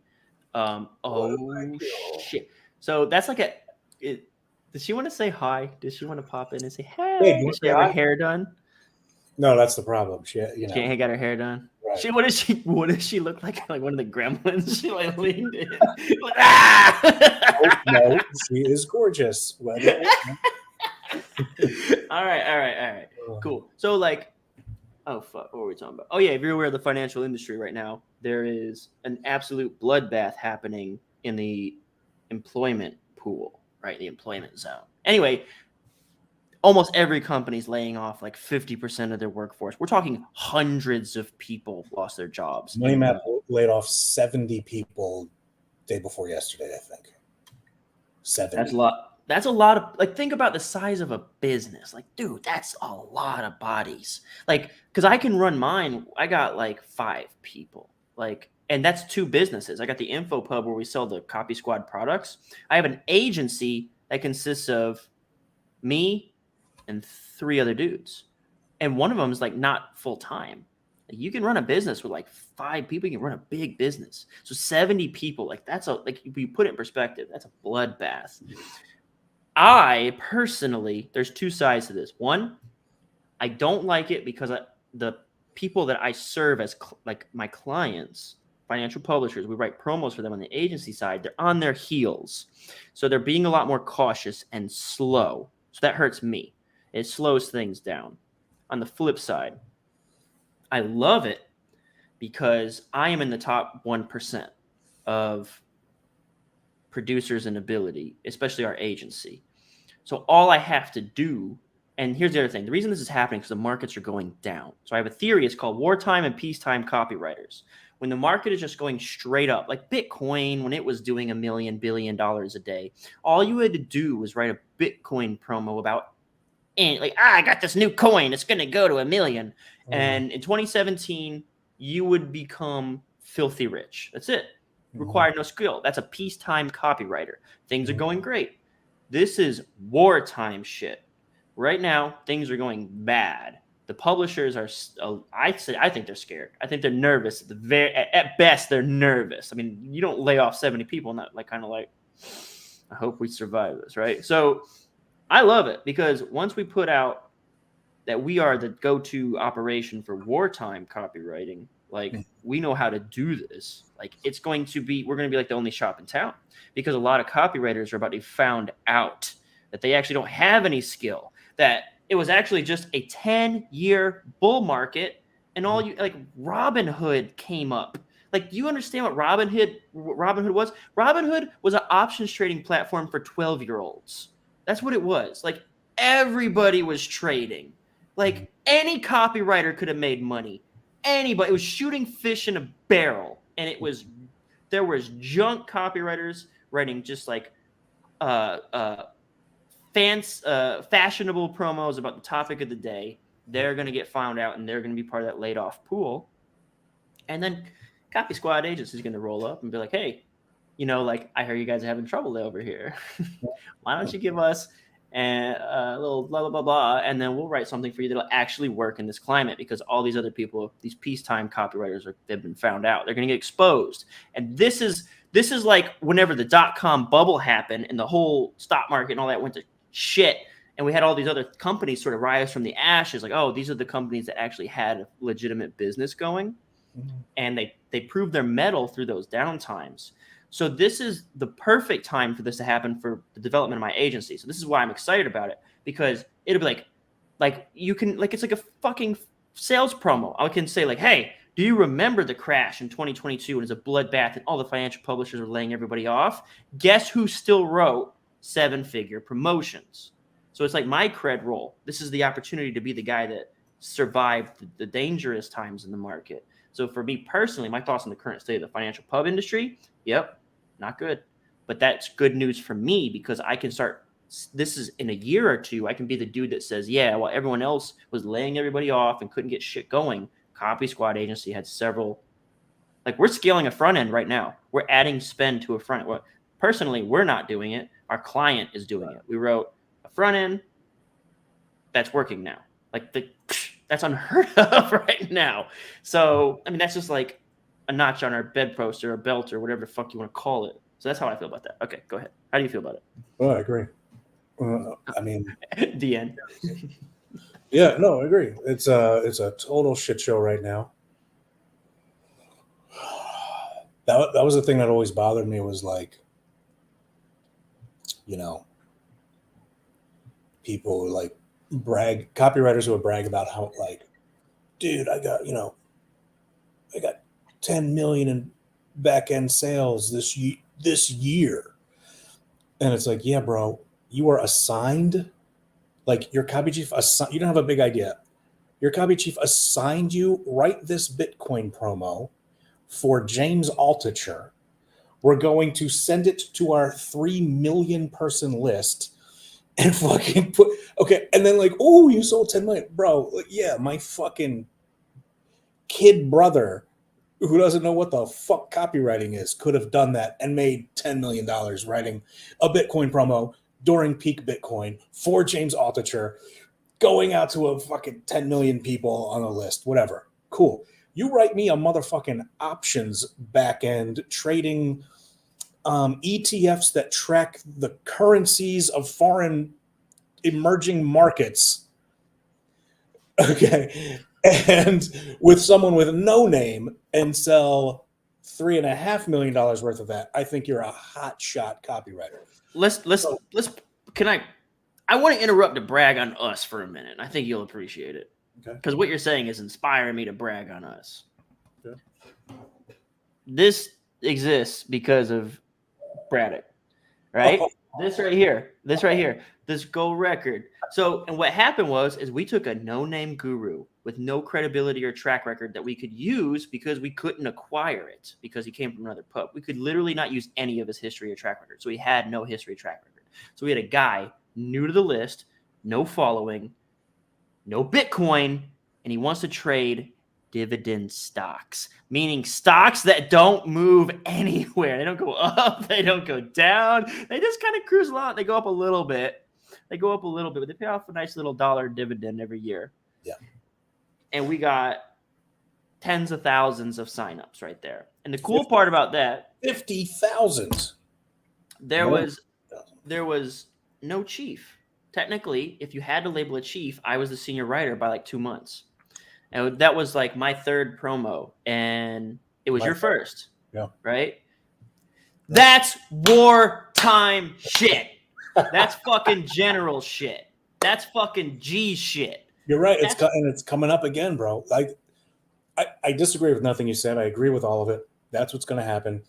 Shit. So that's like the Does she want to say hi? Does she want to pop in and say, Hey, hey? you Does wanna she have say her hi? hair done? No, that's the problem. She She ain't got her hair done. Right. What does she look like? Like one of the gremlins? She like leaned in. Like, ah! No, she is gorgeous. all right. Cool. So like, oh fuck, what were we talking about? Oh yeah, if you're aware of the financial industry right now, there is an absolute bloodbath happening in the employment pool, right? The employment zone. Anyway, almost every company's laying off like 50% of their workforce. We're talking hundreds of people lost their jobs. Money Map laid off 70 people day before yesterday, I think. 70. That's a lot. That's a lot of, like, think about the size of a business. Like, dude, that's a lot of bodies. Like, because I can run mine. I got like 5 people. Like, and that's 2 businesses. I got the Info Pub where we sell the Copy Squad products. I have an agency that consists of me and 3 other dudes. And one of them is like not full time. Like, you can run a business with like 5 people. You can run a big business. So 70 people, like that's like, if you put it in perspective, that's a bloodbath. I personally, there's 2 sides to this. One, I don't like it because the people that I serve as like my clients, financial publishers, we write promos for them on the agency side. They're on their heels. So they're being a lot more cautious and slow. So that hurts me. It slows things down. On the flip side, I love it because I am in the top 1% of producers and ability, especially our agency. So all I have to do, and here's the other thing. The reason this is happening is because the markets are going down. So I have a theory. It's called wartime and peacetime copywriters. When the market is just going straight up, like Bitcoin, when it was doing $1 billion a day, all you had to do was write a Bitcoin promo about, and like, I got this new coin. It's going to go to $1 million. And in 2017, you would become filthy rich. That's it. Required no skill. That's a peacetime copywriter. Things are going great. This is wartime shit. Right now, things are going bad. The publishers are, I think they're scared. I think they're nervous. At best, they're nervous. I mean, you don't lay off 70 people, not like kind of like, I hope we survive this, right? So I love it because once we put out that we are the go-to operation for wartime copywriting, like we know how to do this. Like we're going to be like the only shop in town because a lot of copywriters are about to be found out that they actually don't have any skill, that it was actually just a 10-year bull market and all you like Robinhood came up. Like, do you understand what Robinhood was? Robinhood was an options trading platform for 12-year-olds. That's what it was. Like everybody was trading. Like any copywriter could have made money. Anybody. It was shooting fish in a barrel, and there was junk copywriters writing just like fashionable promos about the topic of the day. They're going to get found out, and they're going to be part of that laid off pool. And then Copy Squad agents is going to roll up and be like, hey, like, I hear you guys are having trouble over here. Why don't you give us a little blah, blah, blah, blah, and then we'll write something for you that'll actually work in this climate, because all these other people, these peacetime copywriters, they've been found out. They're going to get exposed. And this is like whenever the .com bubble happened and the whole stock market and all that went to shit, and we had all these other companies sort of rise from the ashes, like, oh, these are the companies that actually had a legitimate business going. And they proved their mettle through those downtimes. So this is the perfect time for this to happen for the development of my agency. So this is why I'm excited about it, because it'll be like you can, like, it's like a fucking sales promo. I can say like, hey, do you remember the crash in 2022 when it was a bloodbath and all the financial publishers were laying everybody off? Guess who still wrote 7-figure promotions? So it's like my cred role. This is the opportunity to be the guy that survived the dangerous times in the market. So for me personally, my thoughts on the current state of the financial pub industry, yep, not good. But that's good news for me, because I can start, this is in a year or two, I can be the dude that says, yeah, while everyone else was laying everybody off and couldn't get shit going, Copy Squad agency had several, like, we're scaling a front end right now. We're adding spend to a front end. Well, personally, we're not doing it. Our client is doing it. We wrote a front end that's working now. Like, that's unheard of right now. So, I mean, that's just like a notch on our bedpost or a belt or whatever the fuck you want to call it. So that's how I feel about that. Okay, go ahead. How do you feel about it? Oh, I agree. I mean, The end. yeah, no, I agree. It's a total shit show right now. That was the thing that always bothered me was like, you know, people who like brag, copywriters who would brag about how like, dude, I got 10 million in back end sales this year. And it's like, yeah, bro, you are assigned, like your copy chief, you don't have a big idea. Your copy chief assigned you, write this Bitcoin promo for James Altucher. We're going to send it to our 3 million person list and fucking put, okay. And then like, oh, you sold 10 million, bro. Like, yeah, my fucking kid brother who doesn't know what the fuck copywriting is could have done that and made $10 million writing a Bitcoin promo during peak Bitcoin for James Altucher, going out to a fucking 10 million people on a list, whatever. Cool. You write me a motherfucking options backend trading ETFs that track the currencies of foreign emerging markets. Okay. And with someone with no name and sell $3.5 million worth of that, I think you're a hot shot copywriter. I want to interrupt to brag on us for a minute. I think you'll appreciate it. Okay. Because what you're saying is inspiring me to brag on us. Okay. This exists because of Braddock, right? Oh. This right here, this gold record. So, and what happened is we took a no-name guru with no credibility or track record that we could use because we couldn't acquire it because he came from another pub. We could literally not use any of his history or track record. So he had no history track record. So we had a guy new to the list, no following, no Bitcoin, and he wants to trade dividend stocks, meaning stocks that don't move anywhere. They don't go up, they don't go down. They just kind of cruise along. They go up a little bit. But they pay off a nice little dollar dividend every year. Yeah. And we got tens of thousands of signups right there. And the cool part about that, 50,000. There was no chief. Technically, if you had to label a chief, I was the senior writer by like 2 months. And that was like my third promo. And it was your first. Yeah. Right? That's wartime shit. That's fucking general shit. That's fucking G shit. You're right. It's coming up again, bro. Like, I disagree with nothing you said. I agree with all of it. That's what's going to happen.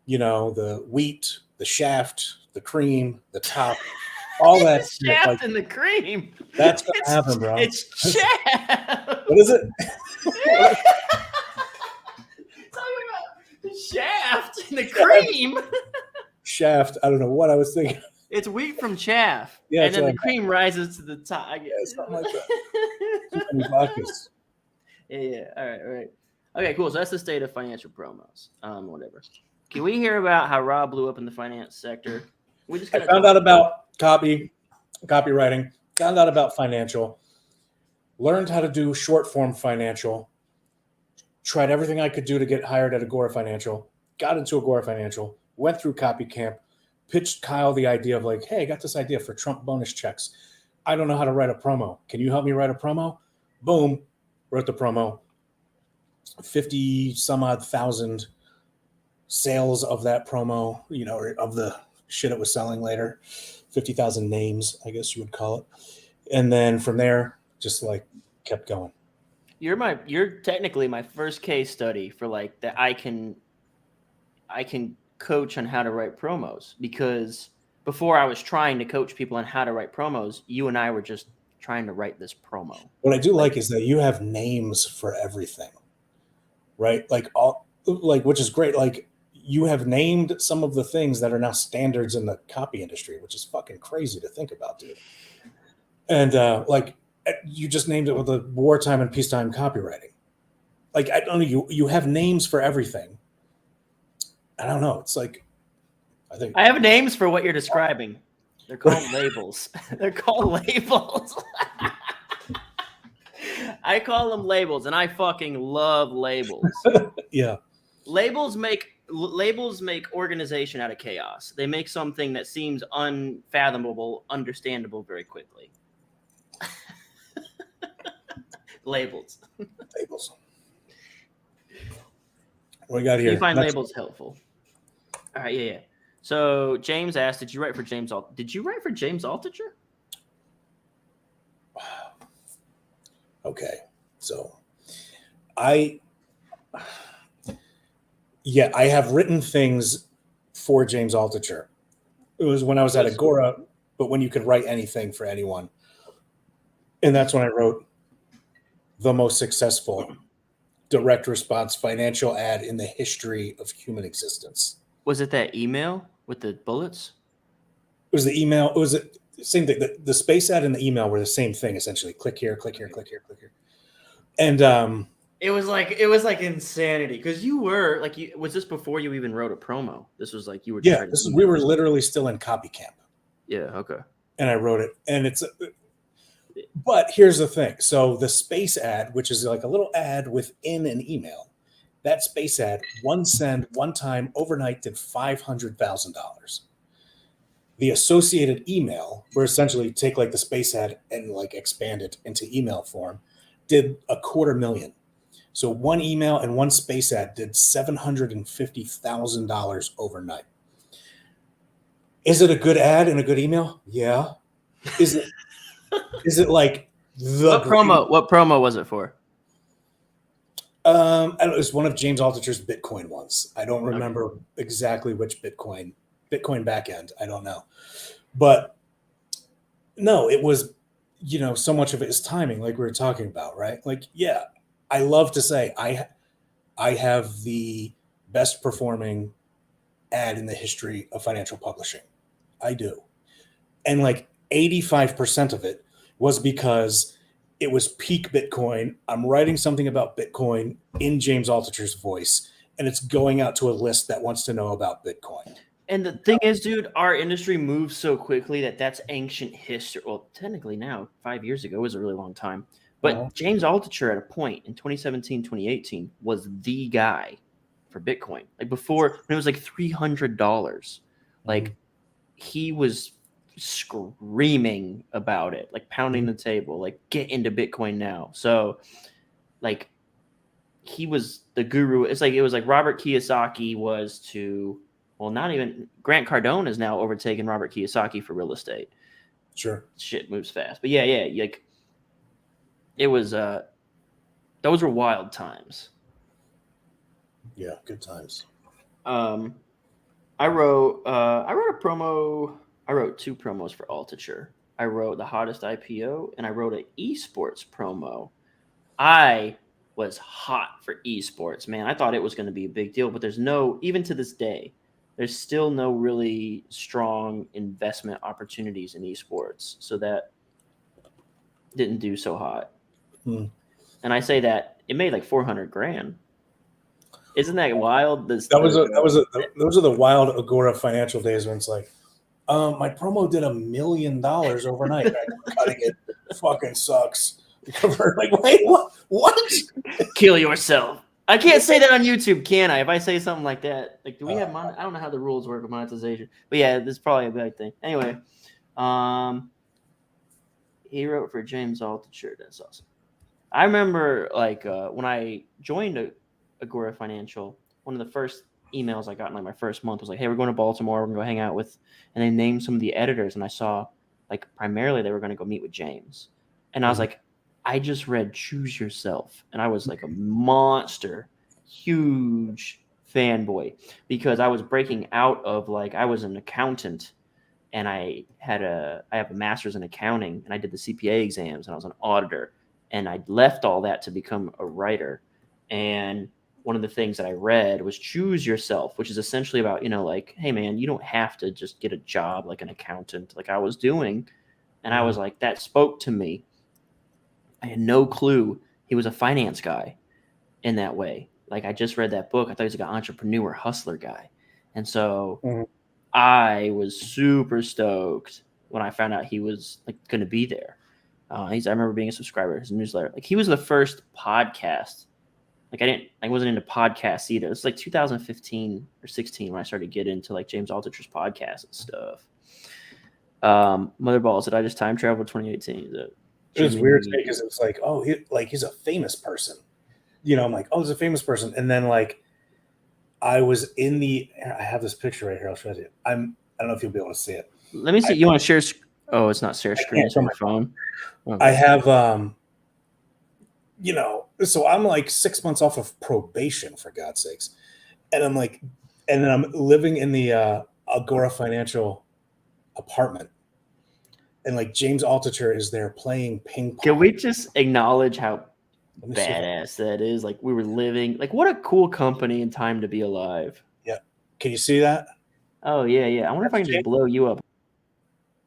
You know, the wheat, the shaft, the cream, the top, all that shit. Shaft like, and the cream. That's going to happen, bro. It's shaft. What is it? Talking about the shaft and the cream. Shaft. I don't know what I was thinking. It's wheat from chaff. Yeah, and then the cream rises to the top. Yeah, something like that. Yeah. All right. Okay, cool. So that's the state of financial promos. Whatever. Can we hear about how Rob blew up in the finance sector? I found out about copywriting, found out about financial, learned how to do short form financial, tried everything I could do to get hired at Agora Financial, got into Agora Financial, went through Copy Camp, pitched Kyle the idea of like, hey, I got this idea for Trump bonus checks. I don't know how to write a promo. Can you help me write a promo? Boom, wrote the promo. 50 some odd thousand sales of that promo, you know, or of the shit it was selling later. 50,000 names, I guess you would call it. And then from there, just like kept going. You're technically my first case study for like that I can coach on how to write promos, because before I was trying to coach people on how to write promos, you and I were just trying to write this promo. What I do like is that you have names for everything, right? Which is great. Like you have named some of the things that are now standards in the copy industry, which is fucking crazy to think about, dude. And you just named it with the wartime and peacetime copywriting. Like, I don't know, you have names for everything. I don't know. It's like, I have names for what you're describing. They're called labels. They're called labels. I call them labels, and I fucking love labels. Yeah. Labels make labels make organization out of chaos. They make something that seems unfathomable, understandable very quickly. Labels. Labels. What we got here? You find Next. labels helpful. All right, yeah. So James asked, Did you write for James Altucher? Okay, so I have written things for James Altucher. It was when I was at Agora, but when you could write anything for anyone. And that's when I wrote the most successful direct response financial ad in the history of human existence. Was it that email with the bullets? It was the email. It was the same thing. The space ad and the email were the same thing, essentially. Click here, click here, click here, click here. And it was like insanity because you were like, was this before you even wrote a promo? This was like you were. Yeah, we were literally still in copy camp. Yeah. Okay. And I wrote it, and but here's the thing. So the space ad, which is like a little ad within an email, that space ad, one send, one time, overnight, did $500,000. The associated email, where essentially take like the space ad and like expand it into email form, did $250,000. So one email and one space ad did $750,000 overnight. Is it a good ad and a good email? Yeah. Is it like what promo was it for? I don't know, it was one of James Altucher's Bitcoin ones. I don't remember exactly which Bitcoin backend. I don't know. But no, it was, so much of it is timing, like we were talking about, right? Like, yeah, I love to say I have the best performing ad in the history of financial publishing. I do. And like 85% of it was because it was peak Bitcoin. I'm writing something about Bitcoin in James Altucher's voice, and it's going out to a list that wants to know about Bitcoin. And the thing is, dude, our industry moves so quickly that's ancient history. Well, technically now, 5 years ago was a really long time. But James Altucher at a point in 2017, 2018 was the guy for Bitcoin. Like before, when it was like $300, like he was screaming about it, like pounding the table, like get into Bitcoin now. So like he was the guru. It was like Robert Kiyosaki was to, well, not even Grant Cardone has now overtaken Robert Kiyosaki for real estate. Sure. Shit moves fast. But yeah, like it was those were wild times. Yeah, good times. I wrote a promo. I wrote 2 promos for Altucher. I wrote the hottest IPO, and I wrote an esports promo. I was hot for esports, man. I thought it was going to be a big deal, but even to this day, there's still no really strong investment opportunities in esports. So that didn't do so hot. And I say that it made like $400,000. Isn't that wild? Those are the wild Agora financial days when it's like, my promo did $1 million overnight. Cutting it fucking sucks. Like, wait, what? Kill yourself. I can't say that on YouTube, can I? If I say something like that, like, do we have I don't know how the rules work with monetization, but yeah, this is probably a bad thing. Anyway, he wrote for James Altucher. That's awesome. I remember like when I joined Agora Financial, one of the first emails I got in like my first month was like, hey, we're going to Baltimore. We're going to go hang out with, and they named some of the editors. And I saw like primarily they were going to go meet with James. And I was like, I just read Choose Yourself. And I was like a monster, huge fanboy because I was breaking out of like, I was an accountant and I have a master's in accounting and I did the CPA exams and I was an auditor and I left all that to become a writer. And one of the things that I read was Choose Yourself, which is essentially about, like, hey, man, you don't have to just get a job like an accountant like I was doing. And I was like, that spoke to me. I had no clue he was a finance guy in that way. Like, I just read that book. I thought he was like an entrepreneur, hustler guy. And so I was super stoked when I found out he was like going to be there. I remember being a subscriber to his newsletter. Like, he was the first podcast Like I wasn't into podcasts either. It's like 2015 or 16 when I started to get into like James Altucher's podcast and stuff. Motherballs, did I just time travel to 2018? It was weird to me because it was like, oh, he's a famous person. You know, I'm like, oh, he's a famous person. And then like I was I have this picture right here. I'll show it to you. I don't know if you'll be able to see it. Let me see. You want to share? Oh, it's not share screen. It's on my phone. Okay. I have, you know, so I'm like 6 months off of probation, for God's sakes. And I'm like, and then I'm living in the Agora Financial apartment. And like James Altucher is there playing ping pong. Can we just acknowledge how badass that is? Like we were living, like what a cool company and time to be alive. Yeah. Can you see that? Oh, yeah, yeah. I wonder if I can just blow you up.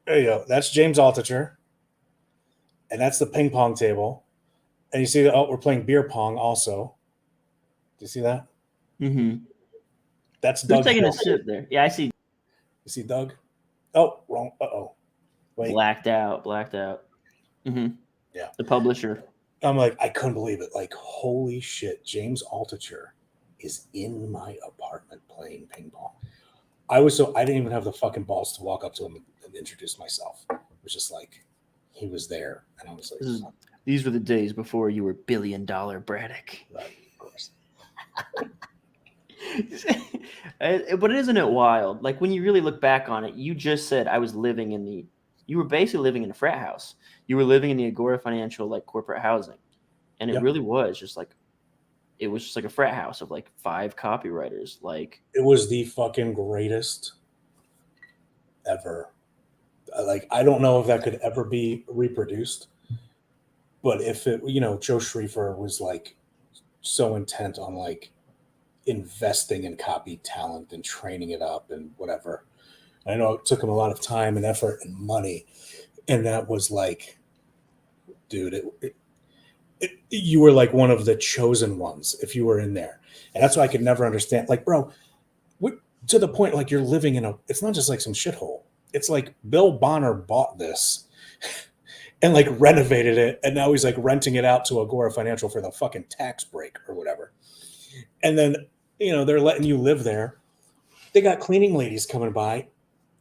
There you go. That's James Altucher. And that's the ping pong table. And you see that, oh, we're playing beer pong also. Do you see that? Mm-hmm. That's Doug. Who's taking a sip there? Yeah, I see. You see Doug? Oh, wrong. Uh-oh. Wait. Blacked out. Mm-hmm. Yeah. The publisher. I'm like, I couldn't believe it. Like, holy shit, James Altucher is in my apartment playing ping pong. I didn't even have the fucking balls to walk up to him and introduce myself. It was just like, he was there. And I was like, these were the days before you were $1 billion Braddock. Right, of course. But isn't it wild? Like when you really look back on it, you just said you were basically living in a frat house. You were living in the Agora Financial like corporate housing. And it really was just like, it was just like a frat house of like 5 copywriters. Like it was the fucking greatest ever. Like, I don't know if that could ever be reproduced, but if it, you know, Joe Schriefer was like so intent on like investing in copy talent and training it up and whatever. I know it took him a lot of time and effort and money. And that was like, dude, you were like one of the chosen ones if you were in there. And that's why I could never understand. Like, bro, to the point, like you're living in it's not just like some shithole. It's like Bill Bonner bought this and like renovated it. And now he's like renting it out to Agora Financial for the fucking tax break or whatever. And then, you know, they're letting you live there. They got cleaning ladies coming by.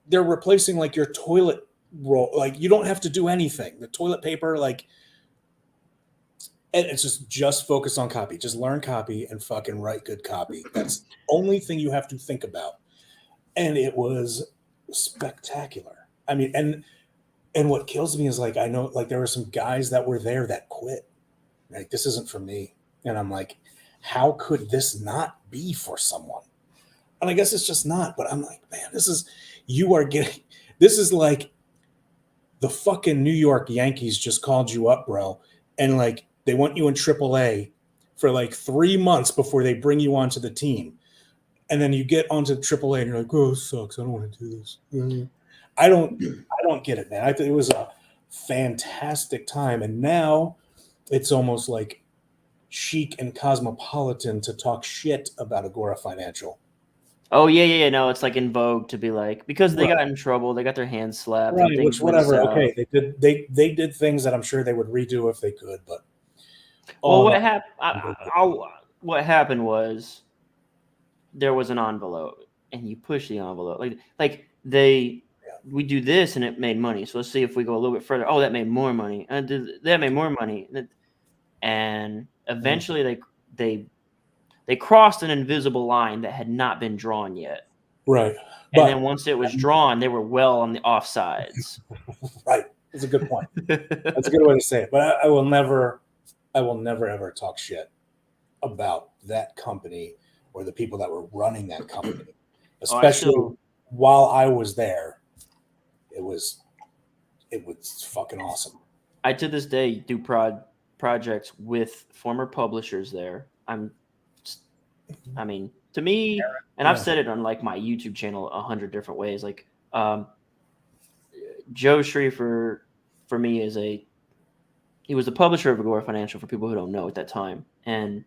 They're replacing like your toilet roll. Like you don't have to do anything. The toilet paper, like, and it's just focus on copy. Just learn copy and fucking write good copy. That's the only thing you have to think about. And it was spectacular. I mean, and what kills me is like, I know like there were some guys that were there that quit. Like, this isn't for me. And I'm like, how could this not be for someone? And I guess it's just not, but I'm like, man, this is like the fucking New York Yankees just called you up, bro. And like, they want you in AAA for like 3 months before they bring you onto the team. And then you get onto AAA and you're like, oh, it sucks. I don't want to do this. I don't get it, man. I think it was a fantastic time. And now it's almost like chic and cosmopolitan to talk shit about Agora Financial. Oh, yeah. No, it's like in vogue to be like, because they got in trouble, they got their hands slapped. Right, which whatever. Okay, they did things that I'm sure they would redo if they could, but what happened was there was an envelope and you push the envelope. We do this and it made money. So let's see if we go a little bit further. Oh, that made more money. And that made more money. And eventually they crossed an invisible line that had not been drawn yet. Right. And then once it was drawn, they were well on the offsides. Right. That's a good point. That's a good way to say it. But I will never ever talk shit about that company or the people that were running that company, especially while I was there. It was fucking awesome. I to this day do projects with former publishers there. To me, and I've said it on like my YouTube channel 100 different ways. Like Joe Schriefer for me he was the publisher of Agora Financial for people who don't know at that time. And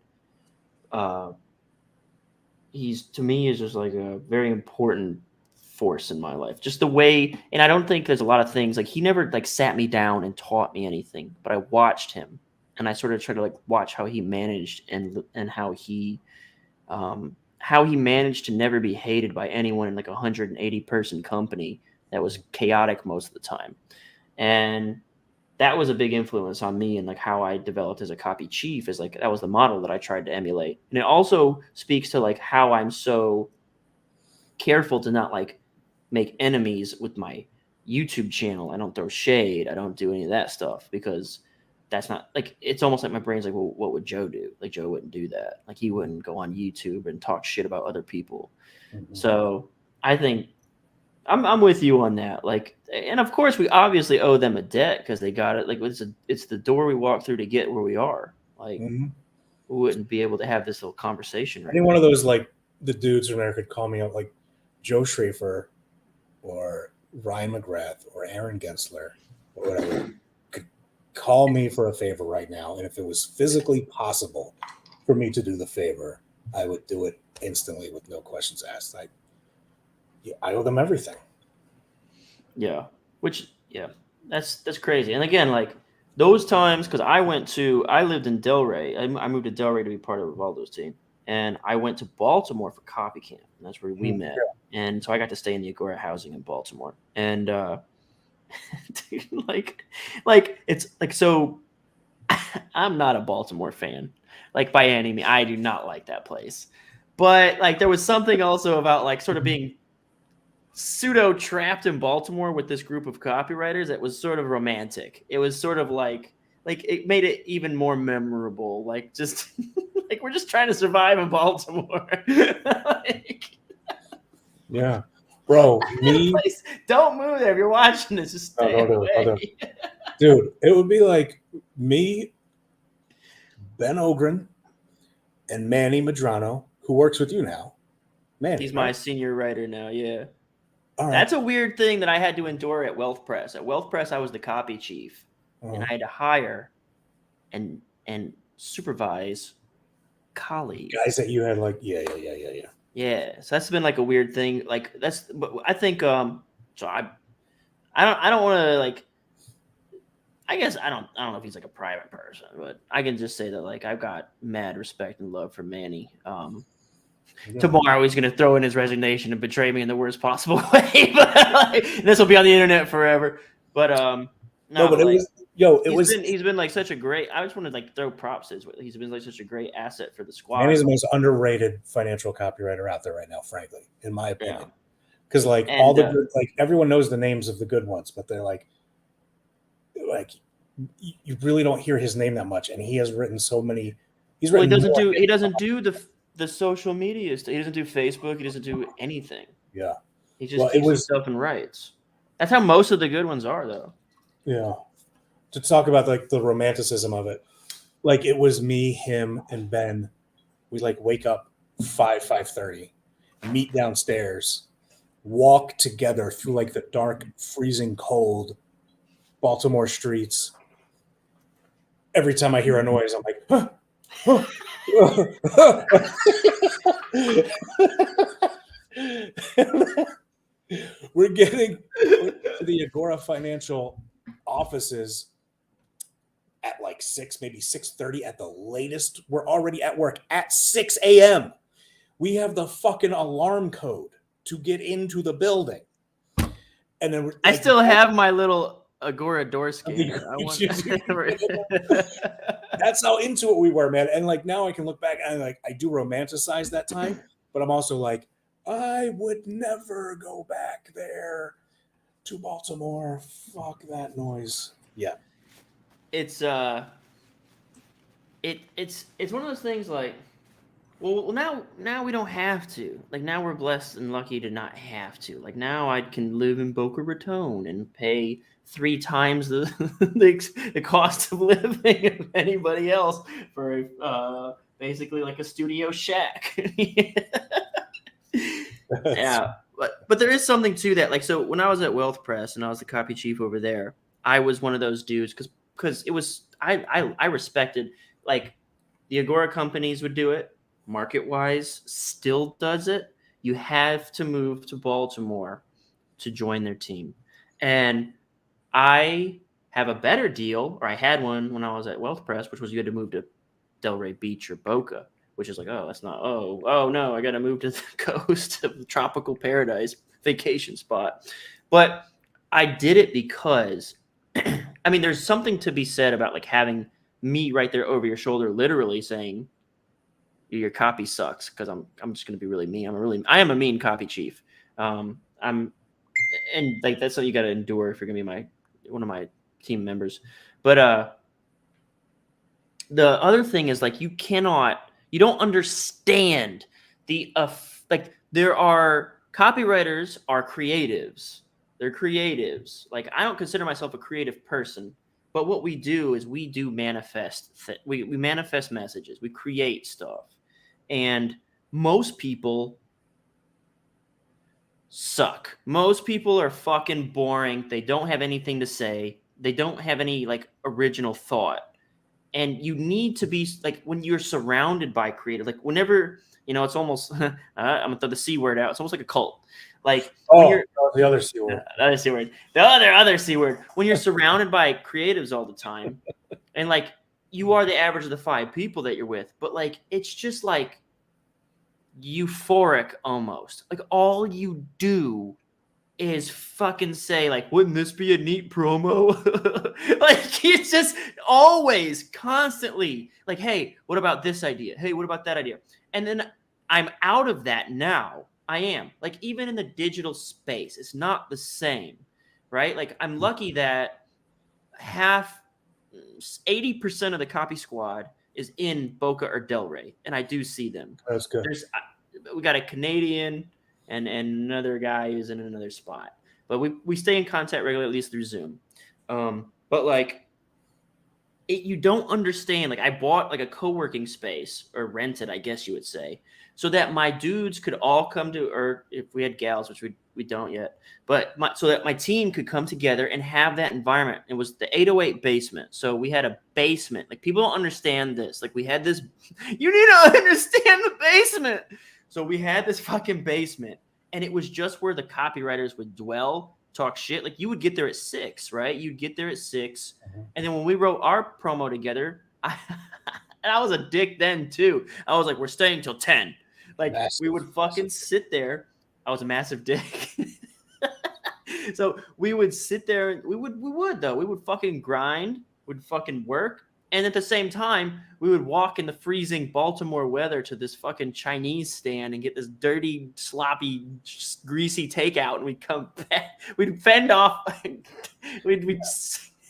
he's to me is just like a very important force in my life. Just the way, and I don't think there's a lot of things like he never like sat me down and taught me anything, but I watched him and I sort of try to like watch how he managed and how he managed to never be hated by anyone in like a 180 person company that was chaotic most of the time. And that was a big influence on me and like how I developed as a copy chief, is like that was the model that I tried to emulate. And it also speaks to like how I'm so careful to not like make enemies with my YouTube channel. I don't throw shade. I don't do any of that stuff, because that's not like, it's almost like my brain's like, well, what would Joe do? Like Joe wouldn't do that. Like he wouldn't go on YouTube and talk shit about other people. Mhm. So I think I'm with you on that. Like, and of course we obviously owe them a debt because they got it. Like it's the door we walk through to get where we are. Like Mhm. we wouldn't be able to have this little conversation right Any now. one of those, like the dudes in there could call me up, like Joe Schrafer or Ryan McGrath or Aaron Gensler or whatever, could call me for a favor right now. And if it was physically possible for me to do the favor, I would do it instantly with no questions asked. I owe them everything. Yeah. Which, yeah, that's crazy. And again, like those times, because I lived in Delray. I moved to Delray to be part of Rivaldo's team. And I went to Baltimore for Copy Camp. And that's where we met. And so I got to stay in the Agora housing in Baltimore. And dude, like it's like, so I'm not a Baltimore fan. Like by any means, I do not like that place. But like there was something also about like sort of being pseudo trapped in Baltimore with this group of copywriters that was sort of romantic. It was sort of like it made it even more memorable. Like just like we're just trying to survive in Baltimore. Like, Yeah, bro. Me, place, don't move there. If you're watching this, just stay away. Dude, it would be like me, Ben Ogren, and Manny Medrano, who works with you now. Manny, He's my senior writer now. Yeah. All right. That's a weird thing that I had to endure at Wealth Press. At Wealth Press, I was the copy chief, and I had to hire and supervise colleagues. Guys that you had like, yeah. Yeah, so that's been like a weird thing. Like but I think so. I don't want to like. I guess I don't know if he's like a private person, but I can just say that like I've got mad respect and love for Manny. Tomorrow he's going to throw in his resignation and betray me in the worst possible way. But like, this will be on the internet forever. But he's been like such a great. I just want to like throw props to his. He's been like such a great asset for the squad. Manny's the most underrated financial copywriter out there right now, frankly, in my opinion. Because all the good, like everyone knows the names of the good ones, but they're like you really don't hear his name that much, and he has written so many. He doesn't do the social media stuff. He doesn't do Facebook. He doesn't do anything. Yeah. He just keeps himself and writes. That's how most of the good ones are, though. Yeah. To talk about like the romanticism of it, like it was me, him, and Ben. We like wake up 5:30, meet downstairs, walk together through like the dark, freezing cold Baltimore streets. Every time I hear a noise, I'm like, huh. We're getting to the Agora Financial offices at like 6, maybe 6:30 at the latest. We're already at work at 6 a.m. We have the fucking alarm code to get into the building. And then I still have my little Agora door scanner. That's how into it we were, man. And like now I can look back and like I do romanticize that time, but I'm also like, I would never go back there to Baltimore. Fuck that noise. Yeah. It's one of those things like, well now we don't have to. Like now we're blessed and lucky to not have to. Like now I can live in Boca Raton and pay 3 times the the cost of living of anybody else for basically like a studio shack. Yeah, but there is something to that. Like, so when I was at Wealth Press and I was the copy chief over there, I was one of those dudes because it was I respected, like, the Agora companies would do it, market wise still does it. You have to move to Baltimore to join their team, and I have a better deal, or I had one when I was at Wealth Press, which was you had to move to Delray Beach or Boca, which is like, oh, that's not, oh no, I got to move to the coast of the tropical paradise vacation spot. But I did it because, I mean, there's something to be said about like having me right there over your shoulder, literally saying your copy sucks. Because I'm just going to be really mean. I am a mean copy chief. And like that's what you got to endure if you're going to be one of my team members. But the other thing is like you don't understand the like there are copywriters are creatives. They're creatives. Like I don't consider myself a creative person, but what we do is we do manifest. We manifest messages. We create stuff, and most people suck. Most people are fucking boring. They don't have anything to say. They don't have any like original thought. And you need to be like when you're surrounded by creative, like whenever, it's almost, I'm going to throw the C word out. It's almost like a cult. Like, the other C word. The other C word. The other C word. When you're surrounded by creatives all the time, and like you are the average of the 5 people that you're with, but like it's just like euphoric almost. Like all you do is fucking say like, wouldn't this be a neat promo? Like it's just always constantly like, hey, what about this idea? Hey, what about that idea? And then I'm out of that now. I am like, even in the digital space, it's not the same, right? Like I'm lucky that 80% of the copy squad is in Boca or Delray, and I do see them. That's good. We got a Canadian and another guy who's in another spot. But we stay in contact regularly, at least through Zoom. But like, you don't understand. Like I bought like a co-working space, or rented, I guess you would say, so that my dudes could all come to, or if we had gals, which we don't yet, but so that my team could come together and have that environment. It was the 808 basement. So we had a basement. Like people don't understand this. Like we had this, you need to understand the basement. So we had this fucking basement, and it was just where the copywriters would dwell, talk shit. Like you would get there at 6, right? You'd get there at 6. Mm-hmm. And then when we wrote our promo together, I was a dick then too. I was like, we're staying till 10. Like we would fucking sit there. I was a massive dick. So we would sit there. We would fucking grind. We'd fucking work. And at the same time, we would walk in the freezing Baltimore weather to this fucking Chinese stand and get this dirty, sloppy, greasy takeout. And we'd come back. We'd fend off. We'd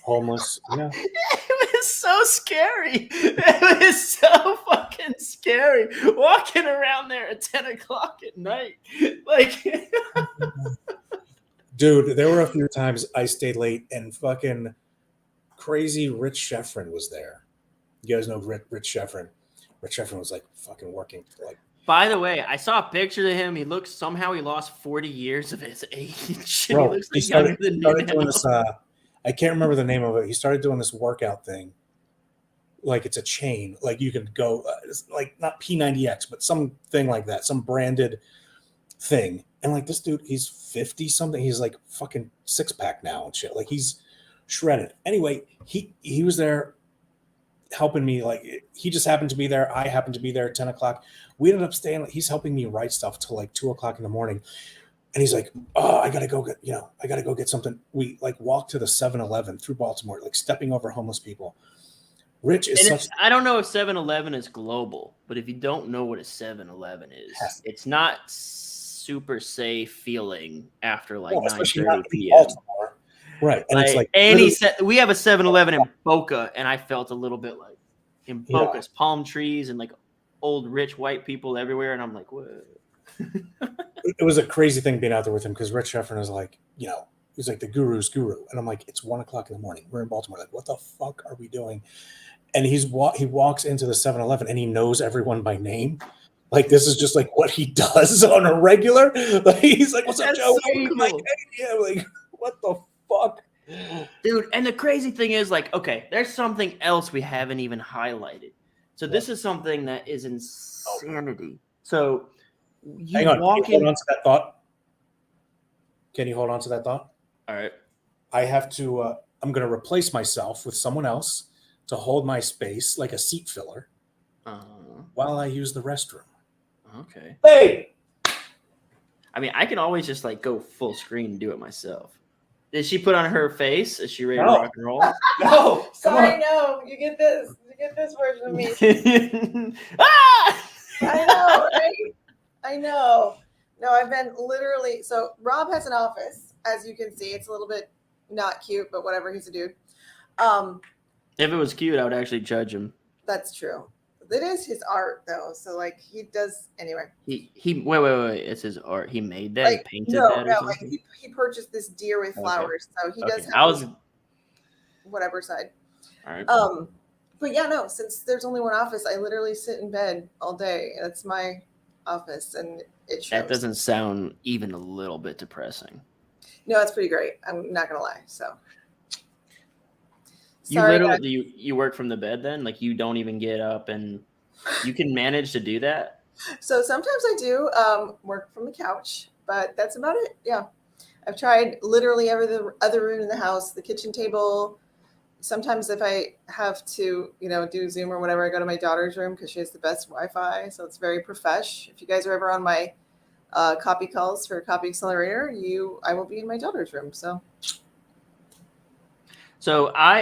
homeless. Yeah. It was so scary. It was so fucking scary walking around there at 10 o'clock at night. Like, dude, there were a few times I stayed late and fucking crazy Rich Sheffrin was there. You guys know Rich Sheffrin. Rich Sheffrin was like fucking working like. By the way, I saw a picture of him. He lost 40 years of his age. Bro, he looks he like started younger than doing me. this. I can't remember the name of it. He started doing this workout thing. Like it's a chain. Like you can go, like not P90X, but something like that. Some branded thing. And like this dude, he's 50 something. He's like fucking 6-pack now and shit. Like he's shredded. Anyway, he was there helping me. Like he just happened to be there. I happened to be there at 10 o'clock. We ended up staying. He's helping me write stuff till like 2 o'clock in the morning. And he's like, oh, I got to go get something. We like walked to the 7-Eleven through Baltimore, like stepping over homeless people. Rich is I don't know if 7-Eleven is global, but if you don't know what a 7-Eleven is, it's not super safe feeling after like 9:30 p.m. Right. And it's like we have a 7-Eleven in Boca, and I felt a little bit like in Boca's palm trees and like old rich white people everywhere, and I'm like, what? It was a crazy thing being out there with him because Rich Sheffrin is like, he's like the guru's guru. And I'm like, it's 1 o'clock in the morning. We're in Baltimore. Like, what the fuck are we doing? And he walks into the 7-Eleven and he knows everyone by name. Like, this is just like what he does on a regular. Like, he's like, what's up, Joe? So cool. Like, hey, yeah, like, what the fuck? Dude, and the crazy thing is, like, okay, there's something else we haven't even highlighted. So this is something that is insanity. So hang on. Can you hold on to that thought? Can you hold on to that thought? All right. I have to I'm going to replace myself with someone else to hold my space like a seat filler while I use the restroom. Okay. Hey! I mean, I can always just like go full screen and do it myself. Did she put on her face? Is she ready to No. rock and roll? No! Sorry, no. You get this. You get this version of me. Ah! I know, right? I know. No, I've been literally. So Rob has an office, as you can see. It's a little bit not cute, but whatever. He's a dude. If it was cute, I would actually judge him. That's true. It is his art, though. So like he does anyway. He wait. It's his art. He made that. Like, he painted no, that. Or like something? he purchased this deer with Okay. flowers. So he does Okay. have this whatever side. All right. But yeah, no. Since there's only one office, I literally sit in bed all day. That's my office, and it shows. That doesn't sound even a little bit depressing. No, it's pretty great. I'm not gonna lie. So. You Sorry, literally you work from the bed then? Like you don't even get up and you can manage to do that? So sometimes I do work from the couch, but that's about it. Yeah. I've tried literally every other room in the house, the kitchen table. Sometimes if I have to, do Zoom or whatever, I go to my daughter's room because she has the best Wi-Fi. So it's very profesh. If you guys are ever on my copy calls for Copy Accelerator, I will be in my daughter's room. So I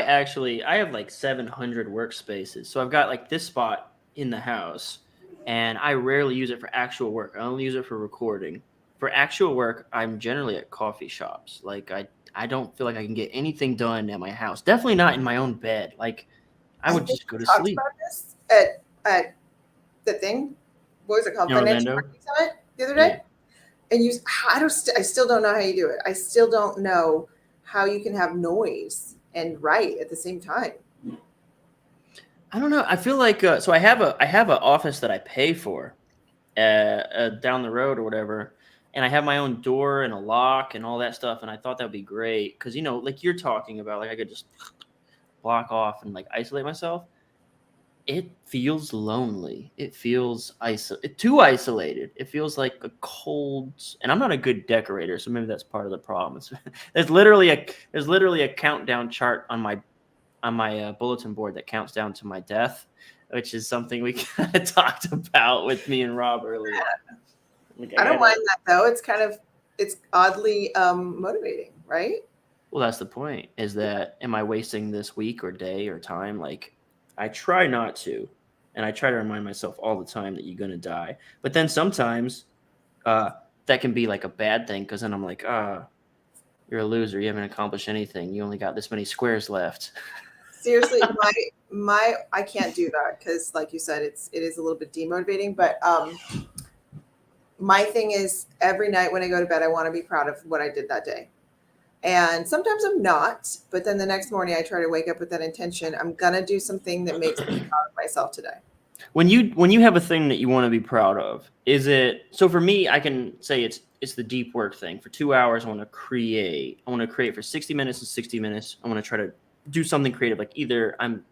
have like 700 workspaces. So I've got like this spot in the house and I rarely use it for actual work. I only use it for recording. For actual work, I'm generally at coffee shops. Like I don't feel like I can get anything done at my house. Definitely not in my own bed. Like I would just go to talked sleep. about this at the thing. What was it called? In Financial Orlando? Marketing Summit the other day. Yeah. And I still don't know how you do it. I still don't know how you can have noise and write at the same time. I don't know. I feel like so I have an office that I pay for down the road or whatever, and I have my own door and a lock and all that stuff. And I thought that would be great because like you're talking about, like I could just block off and like isolate myself. It feels lonely. It feels too isolated. It feels like a cold. And I'm not a good decorator, so maybe that's part of the problem. There's literally a countdown chart on my bulletin board that counts down to my death, which is something we kind of talked about with me and Rob earlier. Like, I don't mind that though. It's oddly motivating, right? Well, that's the point. Is that am I wasting this week or day or time? Like I try not to, and I try to remind myself all the time that you're gonna die. But then sometimes that can be like a bad thing because then I'm like, you're a loser. You haven't accomplished anything. You only got this many squares left. Seriously, I can't do that because, like you said, it is a little bit demotivating. But my thing is, every night when I go to bed, I want to be proud of what I did that day. And sometimes I'm not, but then the next morning I try to wake up with that intention. I'm gonna do something that makes me proud of myself today. When you have a thing that you want to be proud of, is it so? For me, I can say it's the deep work thing. For 2 hours, I want to create. I want to create for 60 minutes and 60 minutes. I want to try to do something creative. Like either I'm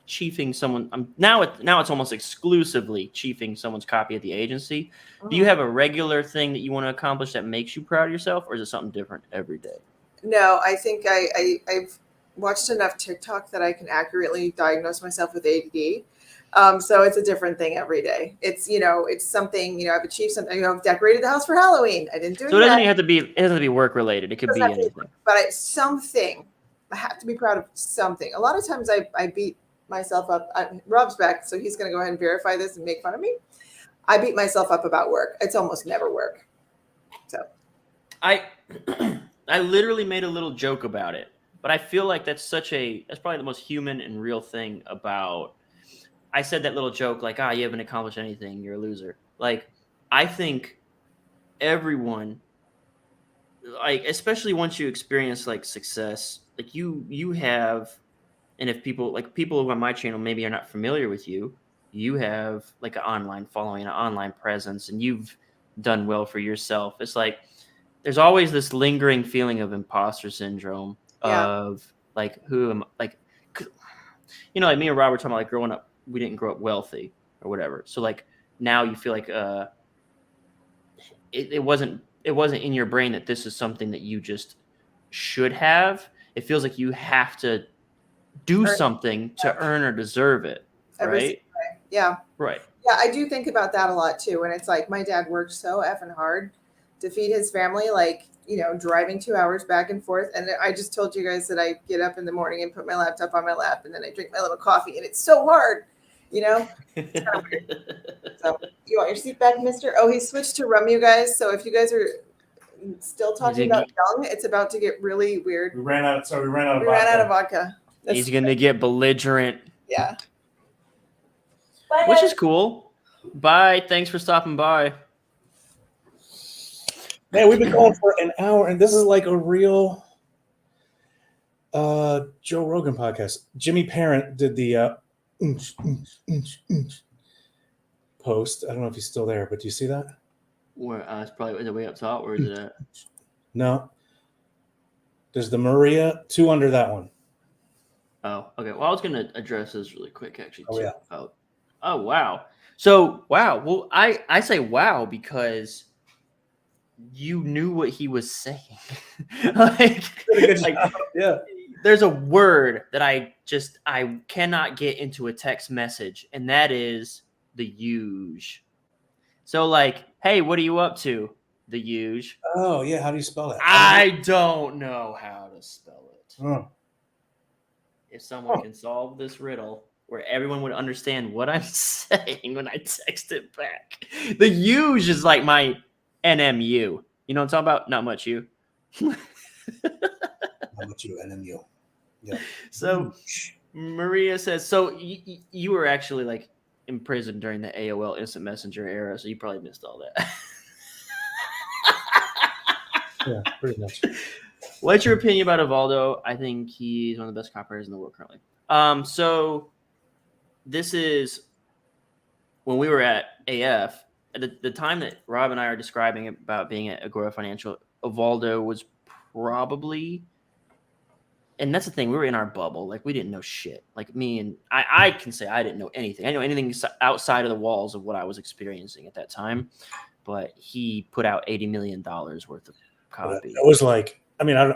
chiefing someone. Now it's almost exclusively chiefing someone's copy at the agency. Do you have a regular thing that you want to accomplish that makes you proud of yourself, or is it something different every day? No, I think I've watched enough TikTok that I can accurately diagnose myself with ADD. So it's a different thing every day. It's something, I've achieved something. I've decorated the house for Halloween. I didn't do it. So it yet. doesn't have to be. It doesn't have to be work related. It could be anything. But it's something. I have to be proud of something. A lot of times I beat myself up. Rob's back, so he's going to go ahead and verify this and make fun of me. I beat myself up about work. It's almost never work. So I literally made a little joke about it, but I feel like that's probably the most human and real thing about. I said that little joke like, you haven't accomplished anything, you're a loser. Like, I think everyone, like, especially once you experience like success, like you have, and if people who on my channel maybe are not familiar with you, you have like an online following, an online presence, and you've done well for yourself. It's like, there's always this lingering feeling of imposter syndrome of like, who am like, like me and Rob were talking about like growing up, we didn't grow up wealthy or whatever. So like now you feel like it wasn't in your brain that this is something that you just should have. it feels like you have to do something to earn or deserve it, right? Yeah. Right. Yeah, I do think about that a lot too. And it's like my dad worked so effing hard to feed his family, like, driving 2 hours back and forth. And I just told you guys that I get up in the morning and put my laptop on my lap and then I drink my little coffee. And it's so hard, It's kind of weird. So, you want your seat back, mister? Oh, he switched to rum, you guys. So if you guys are still talking about young, it's about to get really weird. We ran out of vodka. He's going to get belligerent. Yeah. Which is cool. Bye. Thanks for stopping by. Man, we've been going for an hour, and this is like a real Joe Rogan podcast. Jimmy Parent did the post. I don't know if he's still there, but do you see that? Where it's probably the way up top. Where is it at? No. There's the Maria 2 under that one. Oh, okay. Well, I was going to address this really quick, actually. Oh, too. yeah. Oh, wow. So, wow. Well, I say wow because you knew what he was saying. Yeah. There's a word that I cannot get into a text message, and that is the huge. So, like, hey, what are you up to? The huge. Oh, yeah. How do you spell that? I don't know how to spell it. Oh. If someone can solve this riddle where everyone would understand what I'm saying when I text it back. The huge is like my NMU. You know what I'm talking about? Not much you. Not much you, NMU. Yeah. So Maria says, so you were actually like in prison during the AOL Instant Messenger era, so you probably missed all that. Yeah, pretty much. What's your opinion about Evaldo? I think he's one of the best copywriters in the world currently. So this is when we were at AF, at the time that Rob and I are describing about being at Agora Financial, Evaldo was probably, and that's the thing, we were in our bubble. Like, we didn't know shit. Like, me and I can say I didn't know anything. I know anything outside of the walls of what I was experiencing at that time. But he put out $80 million worth of copy. It was like, I mean, I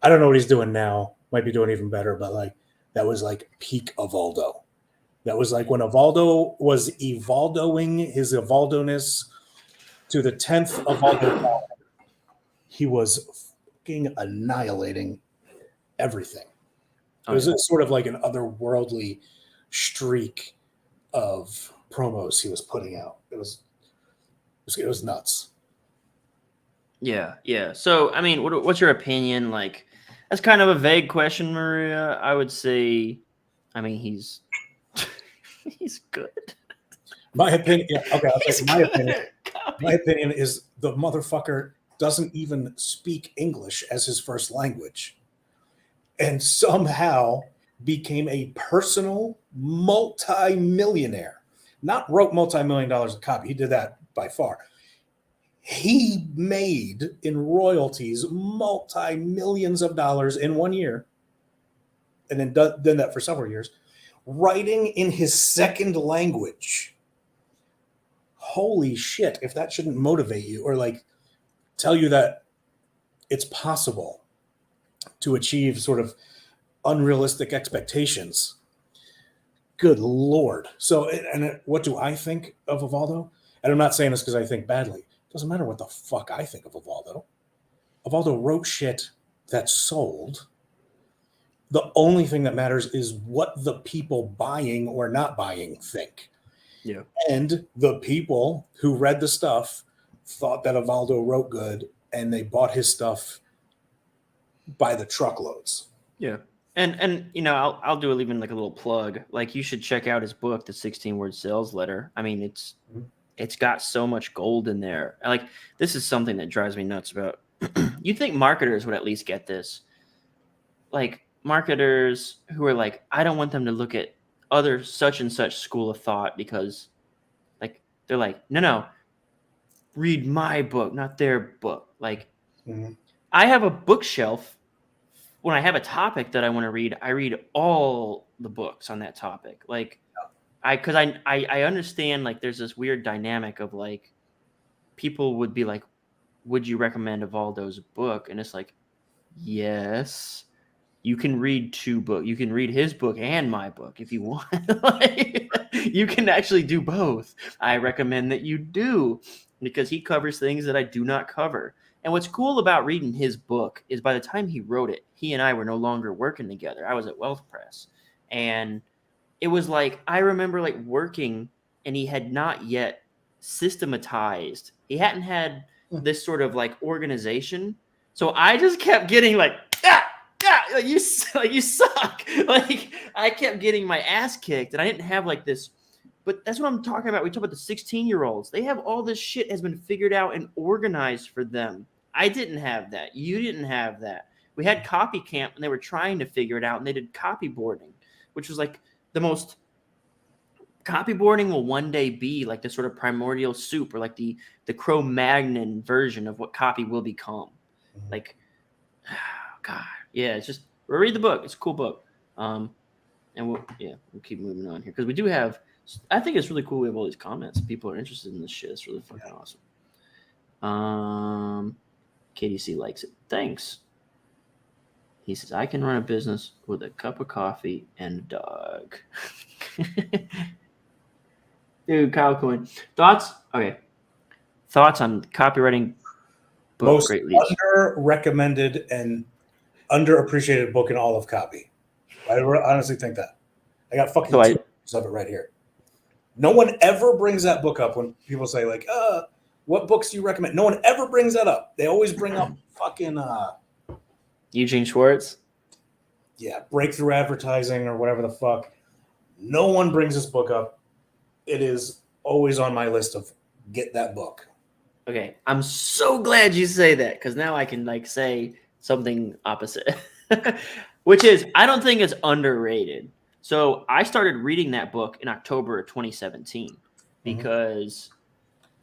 don't know what he's doing now. Might be doing even better, but like that was like peak Evaldo. That was like when Evaldo was Evaldoing his Evaldo-ness to the 10th Evaldo. He was fucking annihilating everything. It was sort of like an otherworldly streak of promos he was putting out. It was nuts. Yeah. So, I mean, what's your opinion? Like, that's kind of a vague question, Maria. I would say, I mean, he's good. My opinion, yeah, okay, I'll say my opinion. My opinion is the motherfucker doesn't even speak English as his first language, and somehow became a personal multi-millionaire. Not wrote multi-million dollars of copy. He did that by far. He made in royalties multi-millions of dollars in 1 year, and then done that for several years, writing in his second language. Holy shit, if that shouldn't motivate you or like tell you that it's possible to achieve sort of unrealistic expectations. Good Lord. So, and what do I think of Evaldo? And I'm not saying this because I think badly. It doesn't matter what the fuck I think of Evaldo. Evaldo wrote shit that sold. The only thing that matters is what the people buying or not buying think. Yeah. And the people who read the stuff thought that Evaldo wrote good, and they bought his stuff by the truckloads. Yeah. And you know, I'll do even like a little plug. Like, you should check out his book, The 16-Word Sales Letter. I mean, it's got so much gold in there. Like, this is something that drives me nuts about. You'd think marketers would at least get this. Like, marketers who are like, I don't want them to look at other such and such school of thought because, like, they're like, no, read my book, not their book. Like, I have a bookshelf. When I have a topic that I want to read, I read all the books on that topic. Like, because I understand, like, there's this weird dynamic of like, people would be like, would you recommend Evaldo's book? And it's like, yes. you can read 2 books. You can read his book and my book if you want. Like, you can actually do both. I recommend that you do, because he covers things that I do not cover. And what's cool about reading his book is by the time he wrote it, he and I were no longer working together. I was at Wealth Press. And it was like, I remember like working, and he had not yet systematized. He hadn't had this sort of like organization. So I just kept getting like, like you suck. Like I kept getting my ass kicked, and I didn't have like this. But that's what I'm talking about. We talk about the 16-year-olds. They have all this shit has been figured out and organized for them. I didn't have that. You didn't have that. We had copy camp, and they were trying to figure it out, and they did copyboarding, which was like the most. Copyboarding will one day be like the sort of primordial soup, or like the Cro-Magnon version of what copy will become. Like, God, yeah, it's just read the book. It's a cool book. And we'll keep moving on here, because we do have. I think it's really cool. We have all these comments. People are interested in this shit. It's really fucking awesome. KDC likes it. Thanks. He says, I can run a business with a cup of coffee and a dog. Dude, Kyle Cohen. Thoughts? Okay. Thoughts on copywriting book, Most Great Leads. under-recommended and underappreciated book in all of copy. I honestly think that. I got fucking 2 pages of it right here. No one ever brings that book up when people say, like, what books do you recommend? No one ever brings that up. They always bring up fucking Eugene Schwartz. Yeah, breakthrough advertising or whatever the fuck. No one brings this book up. It is always on my list of get that book. Okay, I'm so glad you say that, because now I can like say something opposite, which is I don't think it's underrated. So I started reading that book in October of 2017 because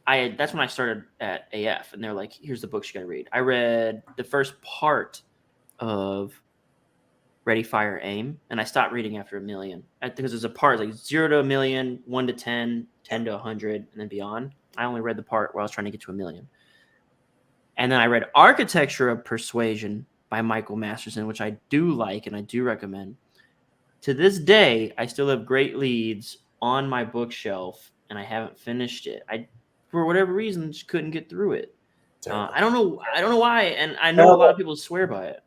that's when I started at AF, and they're like, here's the books you got to read. I read the first part of Ready, Fire, Aim, and I stopped reading after 1 million because there's a part like 0 to 1 million, 1 to 10, 10 to 100, and then beyond. I only read the part where I was trying to get to 1 million. And then I read Architecture of Persuasion by Michael Masterson, which I do like and I do recommend. To this day, I still have Great Leads on my bookshelf, and I haven't finished it. I, for whatever reason, just couldn't get through it. I don't know why, and I know a lot of people swear by it.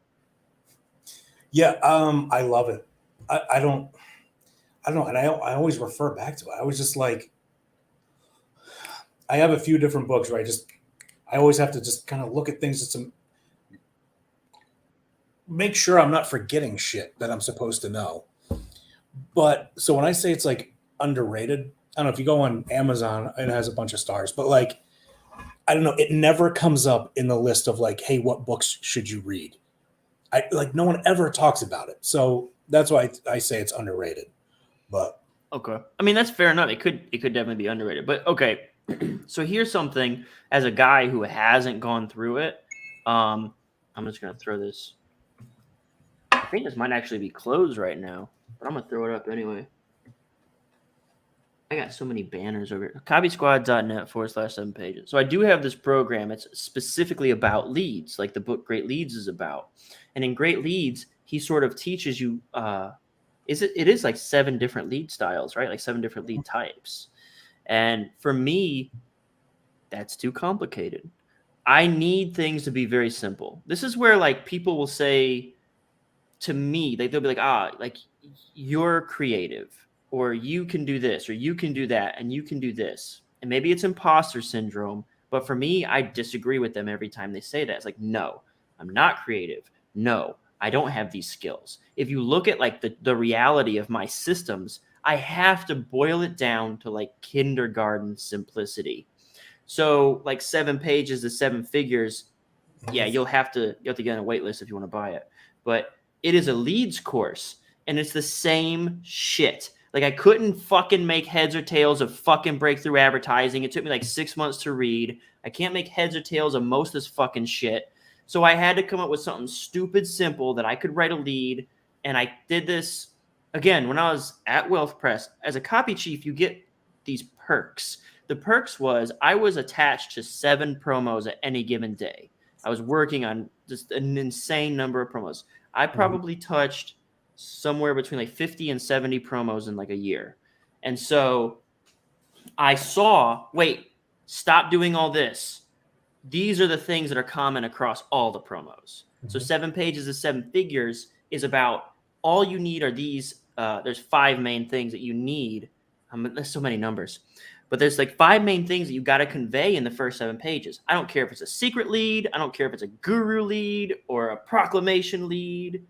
Yeah, I love it. I don't know, and I always refer back to it. I was just like, I have a few different books where I always have to just kind of look at things to make sure I'm not forgetting shit that I'm supposed to know. But so when I say it's like underrated, I don't know if you go on Amazon, it has a bunch of stars, but like, I don't know, it never comes up in the list of like, hey, what books should you read? No one ever talks about it. So that's why I say it's underrated. But okay. I mean, that's fair enough. It could definitely be underrated. But okay. So here's something as a guy who hasn't gone through it. I'm just gonna throw this. I think this might actually be closed right now, but I'm gonna throw it up anyway. I got so many banners over here. Copysquad.net/7 pages. So I do have this program. It's specifically about leads, like the book Great Leads is about. And in Great Leads, he sort of teaches you, it is like 7 different lead styles, right? Like 7 different lead types. And for me, that's too complicated. I need things to be very simple. This is where like people will say to me, like they'll be like, like you're creative, or you can do this, or you can do that, and you can do this. And maybe it's imposter syndrome, but for me, I disagree with them every time they say that. It's like, no, I'm not creative. No, I don't have these skills. If you look at like the reality of my systems, I have to boil it down to like kindergarten simplicity. So like 7 pages to 7 figures. Yeah, you'll have to get on a wait list if you want to buy it. But it is a leads course, and it's the same shit. Like I couldn't fucking make heads or tails of fucking breakthrough advertising. It took me like 6 months to read. I can't make heads or tails of most of this fucking shit. So I had to come up with something stupid simple that I could write a lead. And I did this again when I was at Wealth Press. As a copy chief, you get these perks. The perks was I was attached to 7 promos at any given day. I was working on just an insane number of promos. I probably touched somewhere between like 50 and 70 promos in like a year. And so I saw, wait, stop doing all this. These are the things that are common across all the promos. So 7 pages of 7 figures is about all you need are these. There's 5 main things that you need. There's so many numbers, but there's like 5 main things that you got to convey in the first 7 pages. I don't care if it's a secret lead. I don't care if it's a guru lead or a proclamation lead.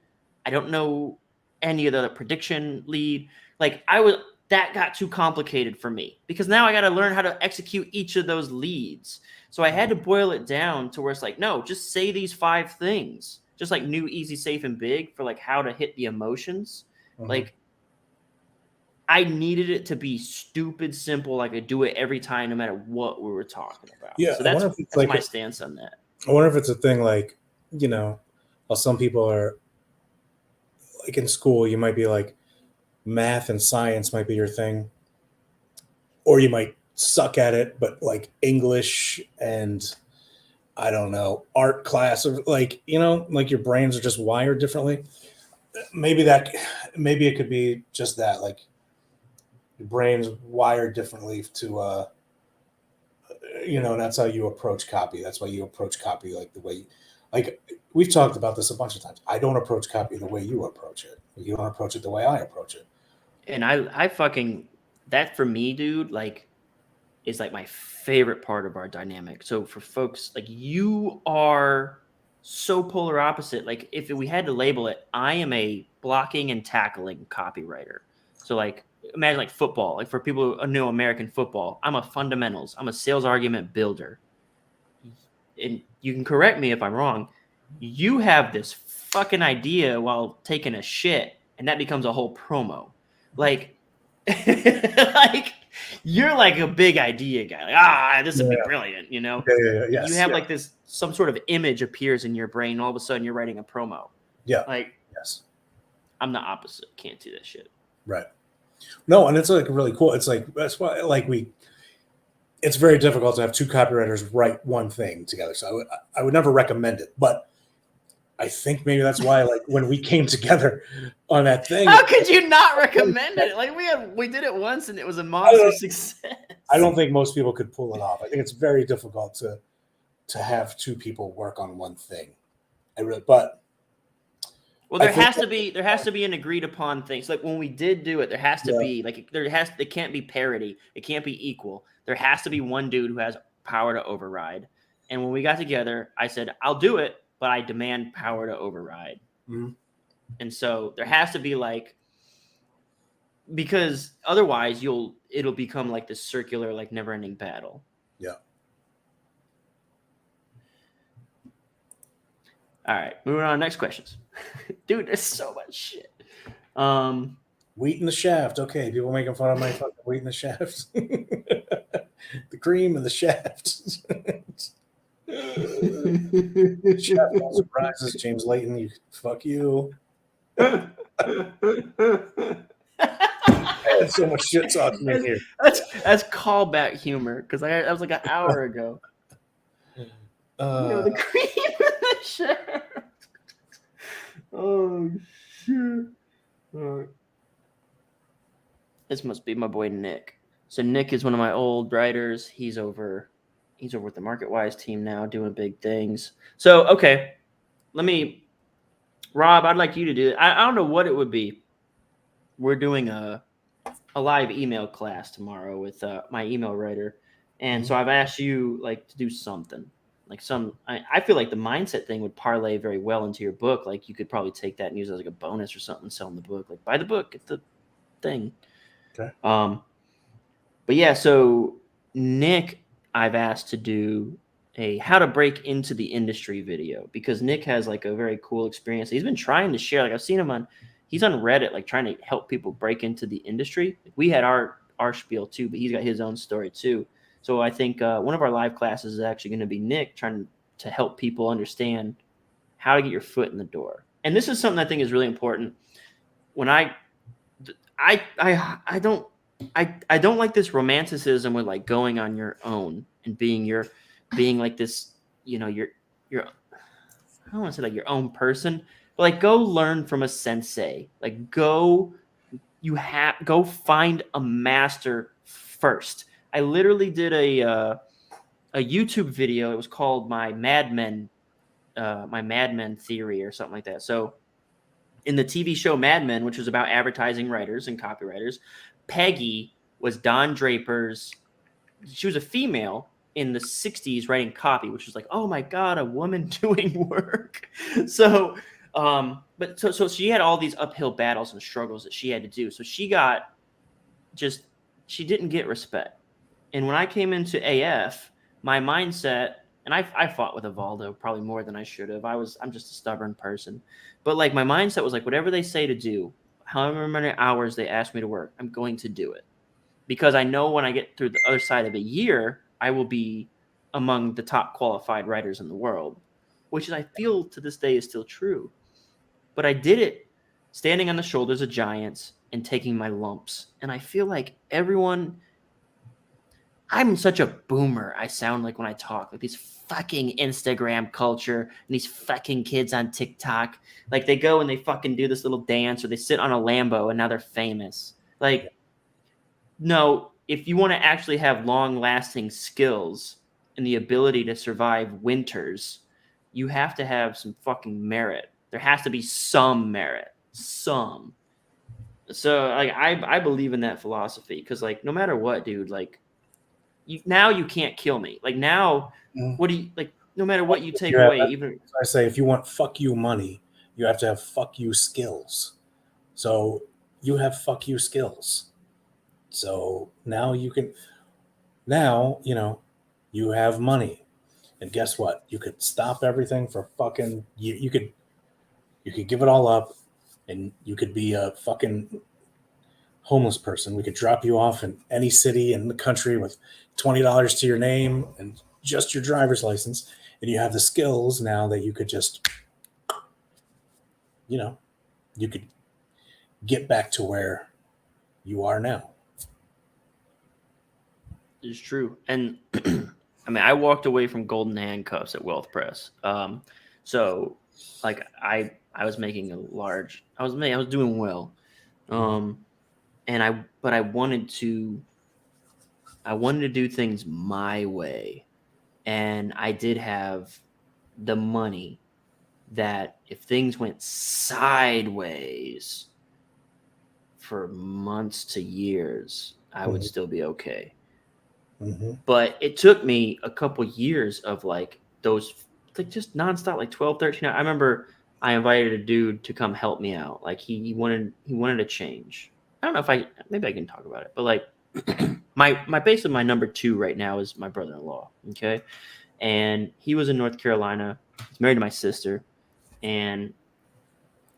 I don't know any of the prediction lead. Like that got too complicated for me because now I got to learn how to execute each of those leads. So I had to boil it down to where it's like, no, just say these 5 things, just like new, easy, safe, and big for like how to hit the emotions. Like I needed it to be stupid simple. I could do it every time, no matter what we were talking about. Yeah. So that's like my stance on that. I wonder if it's a thing like, you know, while some people are like in school, you might be like math and science might be your thing, or you might suck at it, but like English and I don't know, art class, or like, you know, like your brains are just wired differently. Maybe it could be just that, like your brain's wired differently to, you know, that's how you approach copy. That's why you approach copy like the way, like we've talked about this a bunch of times. I don't approach copy the way you approach it. You don't approach it the way I approach it. And I fucking, that for me, dude, like, is like my favorite part of our dynamic. So for folks, like you are so polar opposite. Like if we had to label it, I am a blocking and tackling copywriter. So like imagine like football, like for people who know American football, I'm a fundamentals. I'm a sales argument builder. And you can correct me if I'm wrong. You have this fucking idea while taking a shit and that becomes a whole promo. Like, like you're like a big idea guy. Like, this would be brilliant, you know? Yes, you have like this, some sort of image appears in your brain. And all of a sudden you're writing a promo. Yeah. Like, yes. I'm the opposite. Can't do that shit. Right. No, and it's like really cool. It's like, that's why, like it's very difficult to have 2 copywriters write one thing together. So I would never recommend it, but I think maybe that's why, like when we came together on that thing. How could you not recommend it? Like we did it once and it was a monster success. I don't think most people could pull it off. I think it's very difficult to have 2 people work on one thing. Well, there has to be an agreed upon thing. So like when we did do it, there has to be like it can't be parity. It can't be equal. There has to be one dude who has power to override. And when we got together, I said, I'll do it, but I demand power to override. Mm-hmm. And so there has to be like, because otherwise it'll become like this circular, like never ending battle. Yeah. All right, moving on. Next questions. Dude, there's so much shit. Wheat in the shaft. Okay, people making fun of my fucking wheat in the shaft. The cream and the shaft. Shaft, no surprises. James Layton, you fuck you. I had so much shit talking in here. That's callback humor because that was like an hour ago. The cream and the shaft. Oh shit! This must be my boy Nick. So Nick is one of my old writers. He's over with the MarketWise team now, doing big things. So okay, Rob, I'd like you to do it. I don't know what it would be. We're doing a live email class tomorrow with my email writer, and so I've asked you like to do something. Like I feel like the mindset thing would parlay very well into your book. Like you could probably take that and use it as like a bonus or something, selling the book. Like buy the book, get the thing. Okay. But yeah, so Nick, I've asked to do a how to break into the industry video because Nick has like a very cool experience. He's been trying to share. Like I've seen him he's on Reddit, like trying to help people break into the industry. We had our spiel too, but he's got his own story too. So I think one of our live classes is actually going to be Nick trying to help people understand how to get your foot in the door. And this is something I think is really important. When I don't like this romanticism with like going on your own and being like this, you know, you're I don't want to say like your own person, But like, go learn from a sensei. Like, go find a master first. I literally did a YouTube video. It was called my Mad Men theory or something like that. So in the TV show Mad Men, which was about advertising writers and copywriters, Peggy was Don Draper's. She was a female in the 60s writing copy, which was like, oh my God, a woman doing work. So, so she had all these uphill battles and struggles that she had to do. So she didn't get respect. And when I came into AF, my mindset, and I fought with Evaldo probably more than I should have. I'm just a stubborn person. But like, my mindset was like, whatever they say to do, however many hours they ask me to work, I'm going to do it. Because I know when I get through the other side of a year, I will be among the top qualified writers in the world, which I feel to this day is still true. But I did it standing on the shoulders of giants and taking my lumps. And I feel like I'm such a boomer. I sound like when I talk, like these fucking Instagram culture and these fucking kids on TikTok. Like, they go and they fucking do this little dance, or they sit on a Lambo and now they're famous. Like, no, if you want to actually have long-lasting skills and the ability to survive winters, you have to have some fucking merit. There has to be some merit. Some. So, like, I believe in that philosophy, because, like, no matter what, dude, like, you can't kill me. Like, now, what do you, like, no matter what you take away, even... I say, if you want fuck you money, you have to have fuck you skills. So you have fuck you skills. So now you have money. And guess what? You could stop everything for fucking, you could give it all up, and you could be a fucking homeless person. We could drop you off in any city in the country with $20 to your name and just your driver's license. And you have the skills now that you could just, you could get back to where you are now. It's true. And I mean, I walked away from golden handcuffs at Wealth Press. So like, I was making I was doing well. But I wanted to do things my way. And I did have the money that if things went sideways for months to years, I would still be okay. But it took me a couple years of like those, like, just nonstop, like 12, 13. I remember I invited a dude to come help me out. Like, he wanted to change. I don't know if maybe I can talk about it, but like, basically my number 2 right now is my brother-in-law. Okay. And he was in North Carolina. He's married to my sister, and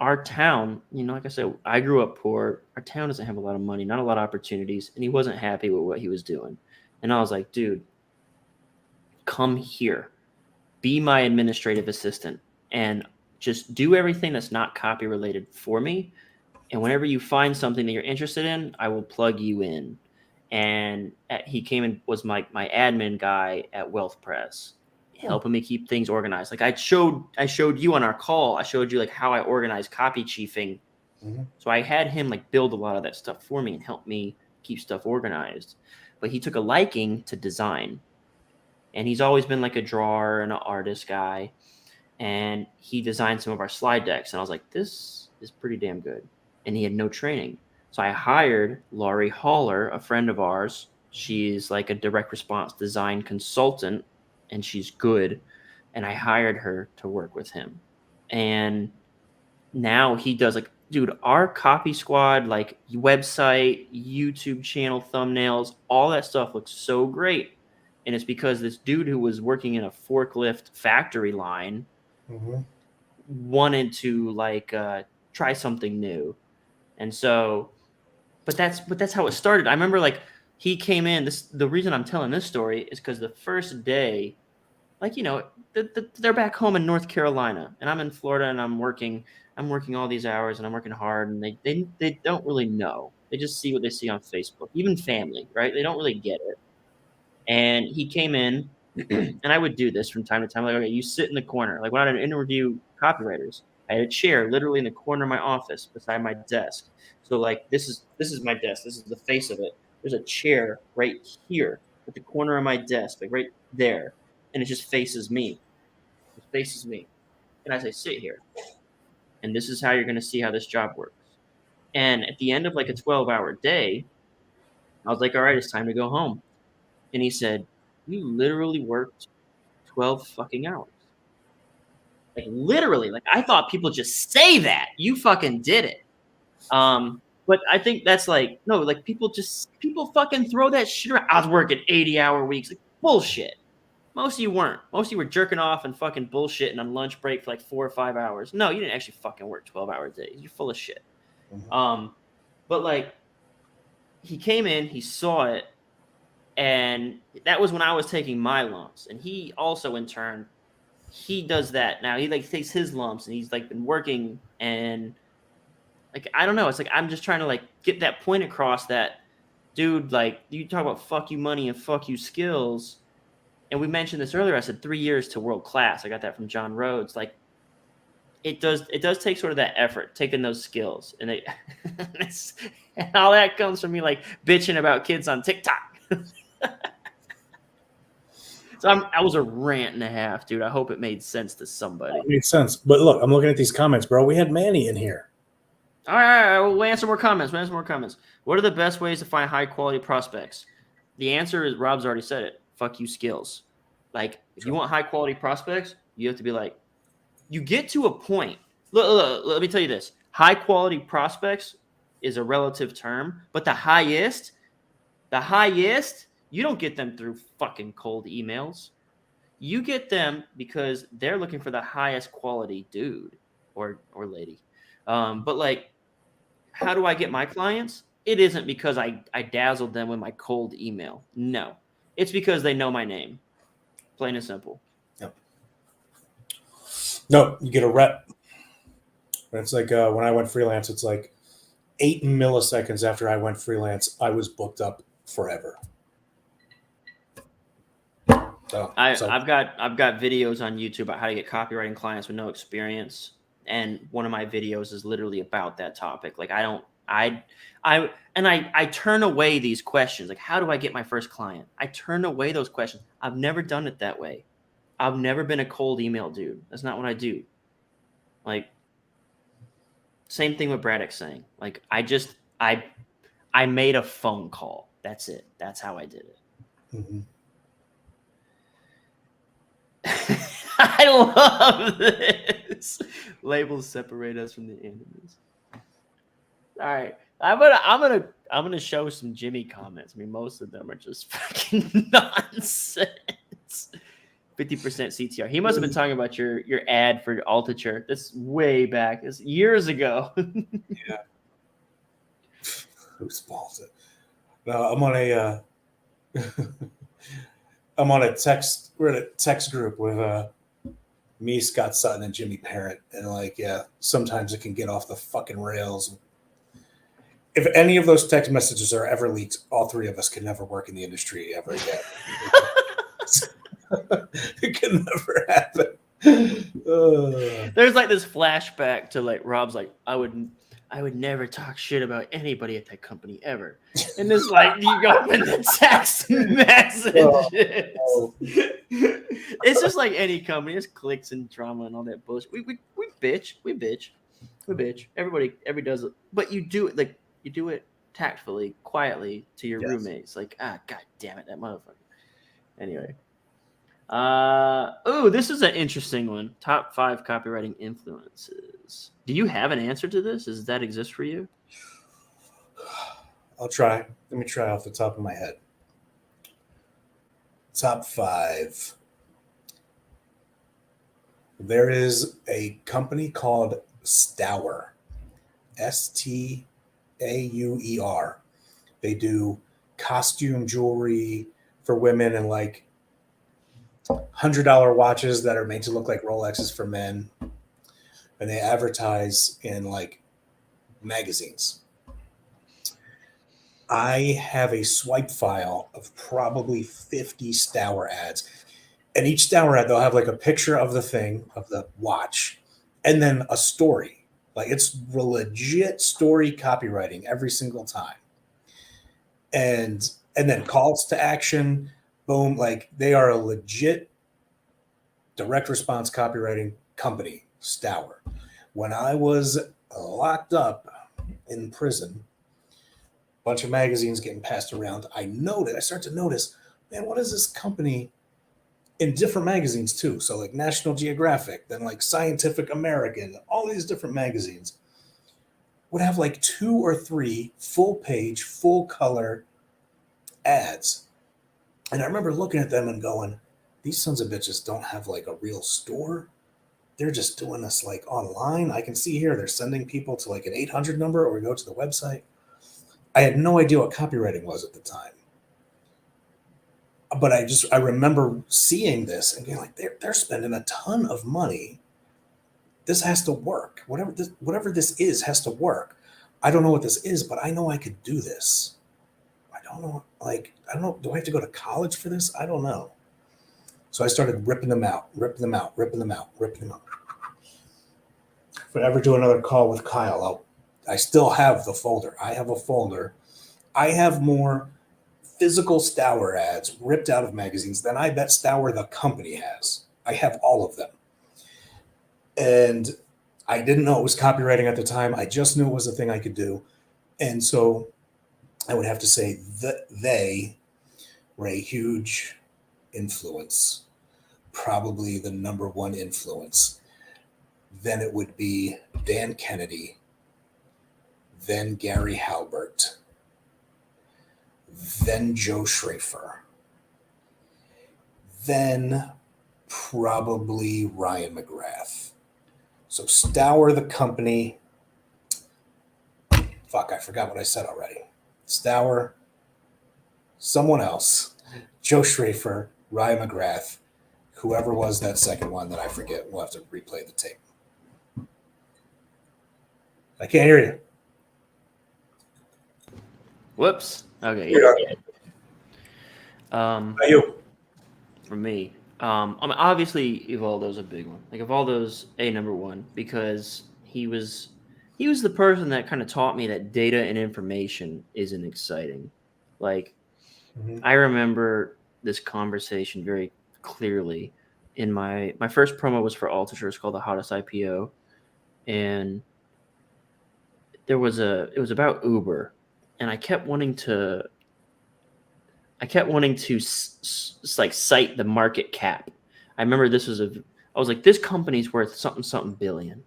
our town, like I said, I grew up poor. Our town doesn't have a lot of money, not a lot of opportunities. And he wasn't happy with what he was doing. And I was like, dude, come here, be my administrative assistant, and just do everything that's not copy related for me. And whenever you find something that you're interested in, I will plug you in. And he came and was my admin guy at Wealth Press, helping me keep things organized. Like, I showed you on our call, I showed you like how I organize copy chiefing. So I had him like build a lot of that stuff for me and help me keep stuff organized. But he took a liking to design, and he's always been like a drawer and an artist guy. And he designed some of our slide decks, and I was like, this is pretty damn good. And he had no training. So I hired Laurie Haller, a friend of ours. She's like a direct response design consultant, and she's good. And I hired her to work with him. And now he does, like, dude, our copy squad, like, website, YouTube channel, thumbnails, all that stuff looks so great. And it's because this dude who was working in a forklift factory line wanted to like try something new. And so, but that's how it started. I remember, like, he came in. The reason I'm telling this story is because the first day, like, they're back home in North Carolina, and I'm in Florida, and I'm working all these hours, and I'm working hard, and they don't really know. They just see what they see on Facebook. Even family, right? They don't really get it. And he came in, and I would do this from time to time. Like, okay, you sit in the corner. Like, when I would interview copywriters, I had a chair literally in the corner of my office beside my desk. So like this is my desk. This is the face of it. There's a chair right here at the corner of my desk, like right there, and it just faces me. It faces me, and I say, sit here, and this is how you're going to see how this job works. And at the end of like a 12-hour day, I was like, all right, it's time to go home. And he said, you literally worked 12 fucking hours. Like literally, like I thought people just say that. You fucking did it. But I think that's like, no, like people fucking throw that shit around. I was working 80-hour weeks. Like bullshit. Most of you weren't. Most of you were jerking off and fucking bullshitting on lunch break for like 4 or 5 hours. No, you didn't actually fucking work 12-hour days. You're full of shit. But like he came in, he saw it, and that was when I was taking my lumps. And he also in turn, he does that now. He like takes his lumps and he's like been working, and like I don't know. It's like I'm just trying to like get that point across that, dude, like you talk about fuck you money and fuck you skills. And we mentioned this earlier. I said 3 years to world class. I got that from John Rhodes. Like it does take sort of that effort, taking those skills, and and all that comes from me like bitching about kids on TikTok. So I was a rant and a half, dude. I hope it made sense to somebody. It made sense. But look, I'm looking at these comments, bro. We had Manny in here. All right. We'll answer more comments. What are the best ways to find high quality prospects? The answer is Rob's already said it. Fuck you skills. Like if you want high quality prospects, you have to be like, you get to a point. Look, let me tell you this. High quality prospects is a relative term, but the highest, you don't get them through fucking cold emails. You get them because they're looking for the highest quality dude or lady. But like, how do I get my clients? It isn't because I dazzled them with my cold email. No, it's because they know my name. Plain and simple. Yep. No, you get a rep. It's like when I went freelance, it's like 8 milliseconds after I went freelance, I was booked up forever. I've got videos on YouTube about how to get copywriting clients with no experience, and one of my videos is literally about that topic. Like I turn away these questions. Like, how do I get my first client? I turn away those questions. I've never done it that way. I've never been a cold email dude. That's not what I do. Like, same thing with Braddock saying. Like, I made a phone call. That's it. That's how I did it. Mm-hmm. I love this. Labels separate us from the enemies. All right, I'm gonna show some Jimmy comments. I mean, most of them are just fucking nonsense. 50% CTR. He must have been talking about your ad for Altucher. That's way back. It's years ago. Yeah. Who spawns it? No, I'm on a I'm on a text. We're in a text group with me, Scott Sutton, and Jimmy Parrott, and like, yeah, sometimes it can get off the fucking rails. If any of those text messages are ever leaked, all three of us can never work in the industry ever again. It can never happen. There's like this flashback to like Rob's like, I would never talk shit about anybody at that company ever. And it's like you open the text messages. It's just like any company. It's clicks and drama and all that bullshit. We bitch. Everybody does it. But you do it like you do it tactfully, quietly to your roommates. Like, god damn it, that motherfucker. Anyway. This is an interesting one. Top 5 copywriting influences. Do you have an answer to this? Does that exist for you? I'll try. Let me try off the top of my head. Top 5. There is a company called Stauer. Stauer. They do costume jewelry for women and like $100 watches that are made to look like Rolexes for men. And they advertise in like magazines. I have a swipe file of probably 50 Stauer ads. And each Stauer ad, they'll have like a picture of the thing, of the watch, and then a story. Like it's legit story copywriting every single time. And then calls to action, boom, like they are a legit direct response copywriting company, Stour. When I was locked up in prison, a bunch of magazines getting passed around, I started to notice, man, what is this company in different magazines too? So like National Geographic, then like Scientific American, all these different magazines would have like 2 or 3 full page, full color ads. And I remember looking at them and going, these sons of bitches don't have like a real store. They're just doing this like online. I can see here they're sending people to like an 800 number or go to the website. I had no idea what copywriting was at the time. But I remember seeing this and being like, they're spending a ton of money. This has to work. Whatever this is has to work. I don't know what this is, but I know I could do this. I don't know. Do I have to go to college for this? I don't know. So I started ripping them out. If I ever do another call with Kyle, I still have the folder. I have a folder. I have more physical Stour ads ripped out of magazines than I bet Stour the company has. I have all of them. And I didn't know it was copywriting at the time. I just knew it was a thing I could do. And so I would have to say that they were a huge influence, probably the number one influence. Then it would be Dan Kennedy, then Gary Halbert, then Joe Schrafer, then probably Ryan McGrath. So Stour the company. Fuck, I forgot what I said already. Stour, someone else, Joe Schrafer, Ryan McGrath, whoever was that second one that I forget. We'll have to replay the tape. I can't hear you. Whoops. Okay. Yeah. How you? For me, I mean, obviously Evaldo's a big one. Like Evaldo's number one because he was the person that kind of taught me that data and information isn't exciting. Like I remember this conversation very clearly. In my first promo was for Altucher. It's called the Hottest IPO, and it was about Uber, and I kept wanting to like cite the market cap. I remember I was like, this company's worth something billion,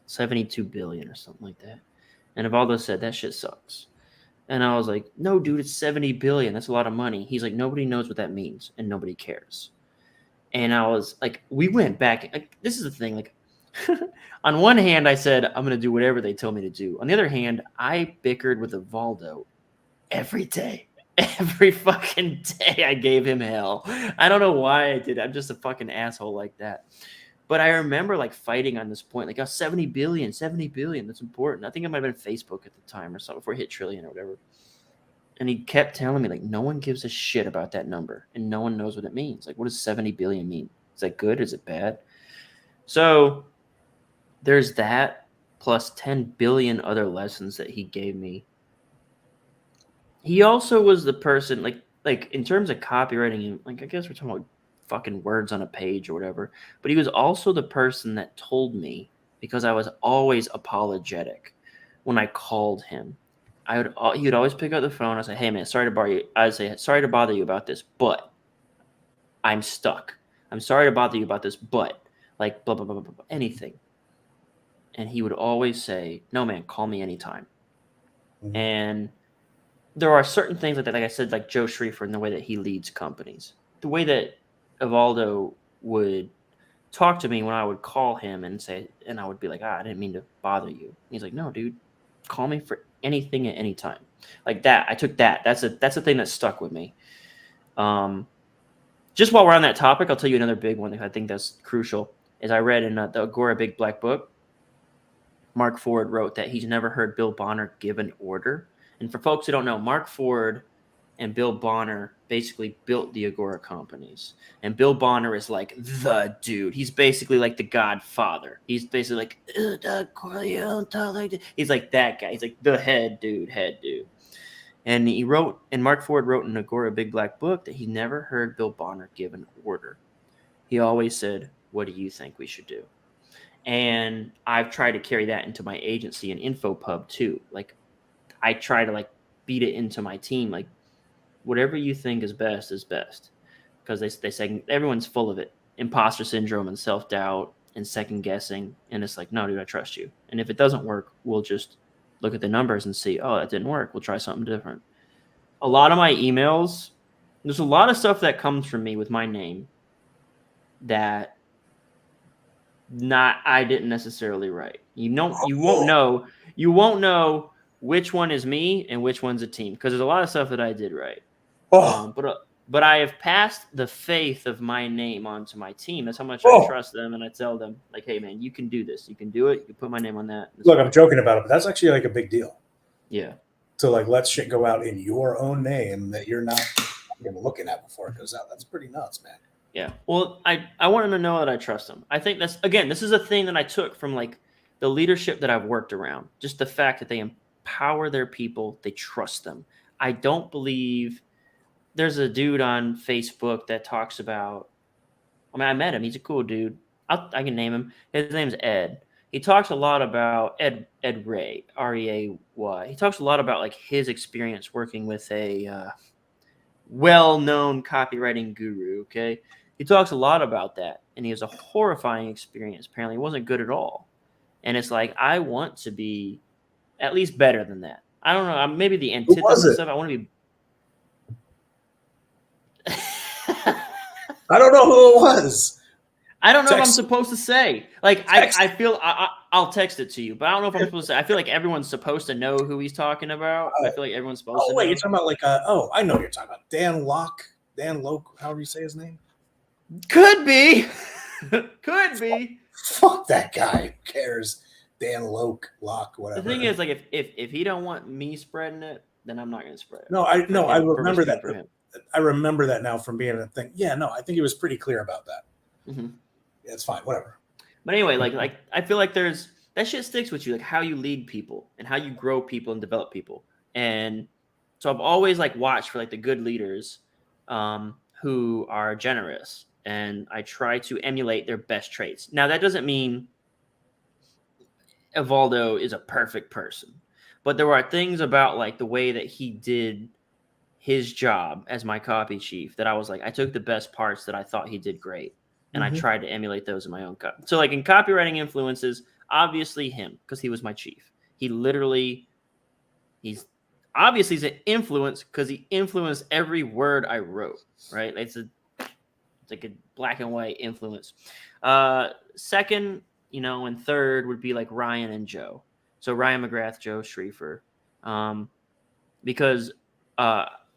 72 billion or something like that. And Evaldo said that shit sucks. And I was like, no, dude, it's 70 billion. That's a lot of money. He's like, nobody knows what that means and nobody cares. And I was like, we went back. Like, this is the thing. Like, on one hand, I said, I'm going to do whatever they tell me to do. On the other hand, I bickered with Evaldo every day. Every fucking day I gave him hell. I don't know why I did. I'm just a fucking asshole like that. But I remember like fighting on this point, like 70 billion. That's important. I think it might have been Facebook at the time or something before it hit trillion or whatever. And he kept telling me like, no one gives a shit about that number and no one knows what it means. Like, what does 70 billion mean? Is that good? Is it bad? So there's that plus 10 billion other lessons that he gave me. He also was the person like in terms of copywriting, like I guess we're talking about fucking words on a page or whatever, but he was also the person that told me, because I was always apologetic when I called him. He would always pick up the phone. I'd say, hey man, sorry to bother you. I'd say, sorry to bother you about this, but I'm stuck. I'm sorry to bother you about this, but like blah, blah, blah, blah, blah, anything. And he would always say, no man, call me anytime. Mm-hmm. And there are certain things like that, like I said, like Joe Schrafer and the way that he leads companies, the way that Evaldo would talk to me when I would call him and say, and I would be like, I didn't mean to bother you. He's like, no, dude, call me for anything at any time. Like that. I took that. That's a thing that stuck with me. Just while we're on that topic, I'll tell you another big one that I think that's crucial. Is I read in the Agora Big Black Book, Mark Ford wrote that he's never heard Bill Bonner give an order. And for folks who don't know, Mark Ford and Bill Bonner basically built the Agora companies. And Bill Bonner is like the dude. He's basically like the Godfather. He's basically like Doug Corleone. He's like that guy. He's like the head dude. And Mark Ford wrote in Agora Big Black Book that he never heard Bill Bonner give an order. He always said, "What do you think we should do?" And I've tried to carry that into my agency and InfoPub too. Like I try to like beat it into my team. Like whatever you think is best, because they say everyone's full of it. Imposter syndrome and self-doubt and second guessing. And it's like, no, dude, I trust you. And if it doesn't work, we'll just look at the numbers and see, oh, that didn't work. We'll try something different. A lot of my emails, there's a lot of stuff that comes from me with my name that I didn't necessarily write. You won't know which one is me and which one's a team, because there's a lot of stuff that I did write. But I have passed the faith of my name onto my team. That's how much I trust them, and I tell them, like, hey, man, you can do this. You can do it. You can put my name on that. Look, I'm joking about it, but that's actually like a big deal. Yeah. To like let shit go out in your own name that you're not even looking at before it goes out. That's pretty nuts, man. Yeah. Well, I want them to know that I trust them. I think this is a thing that I took from like the leadership that I've worked around. Just the fact that they empower their people. They trust them. I don't believe there's a dude on Facebook that talks about, I met him. He's a cool dude. I can name him. His name's Ed. He talks a lot about Ed Ray, R-E-A-Y. He talks a lot about like his experience working with a well-known copywriting guru. Okay. He talks a lot about that, and he has a horrifying experience. Apparently, it wasn't good at all. And it's like, I want to be at least better than that. I don't know. Maybe the antithesis of stuff. I want to be. I don't know who it was. I don't know if I'm supposed to say. Like, I feel I'll text it to you, but I don't know if I'm supposed to say. I feel like everyone's supposed to know who he's talking about. I feel like everyone's supposed to know. You're talking about like I know what you're talking about. Dan Locke, however you say his name. Could be. Could be. Fuck that guy. Who cares? Dan Locke, whatever. The thing is, like, if he don't want me spreading it, then I'm not going to spread it. I remember that. I remember that now from being a thing. Yeah, no, I think he was pretty clear about that. Mm-hmm. Yeah, it's fine, whatever. But anyway, like I feel like that shit sticks with you, like how you lead people and how you grow people and develop people. And so I've always like watched for like the good leaders who are generous, and I try to emulate their best traits. Now that doesn't mean Evaldo is a perfect person, but there are things about like the way that he did his job as my copy chief that I was like, I took the best parts that I thought he did great, and I tried to emulate those in my own copy. So like in copywriting influences, obviously him, because he was my chief. He's obviously an influence because he influenced every word I wrote, right? It's like a black and white influence. Second, and third would be like Ryan and Joe. So Ryan McGrath, Joe Schriefer. Because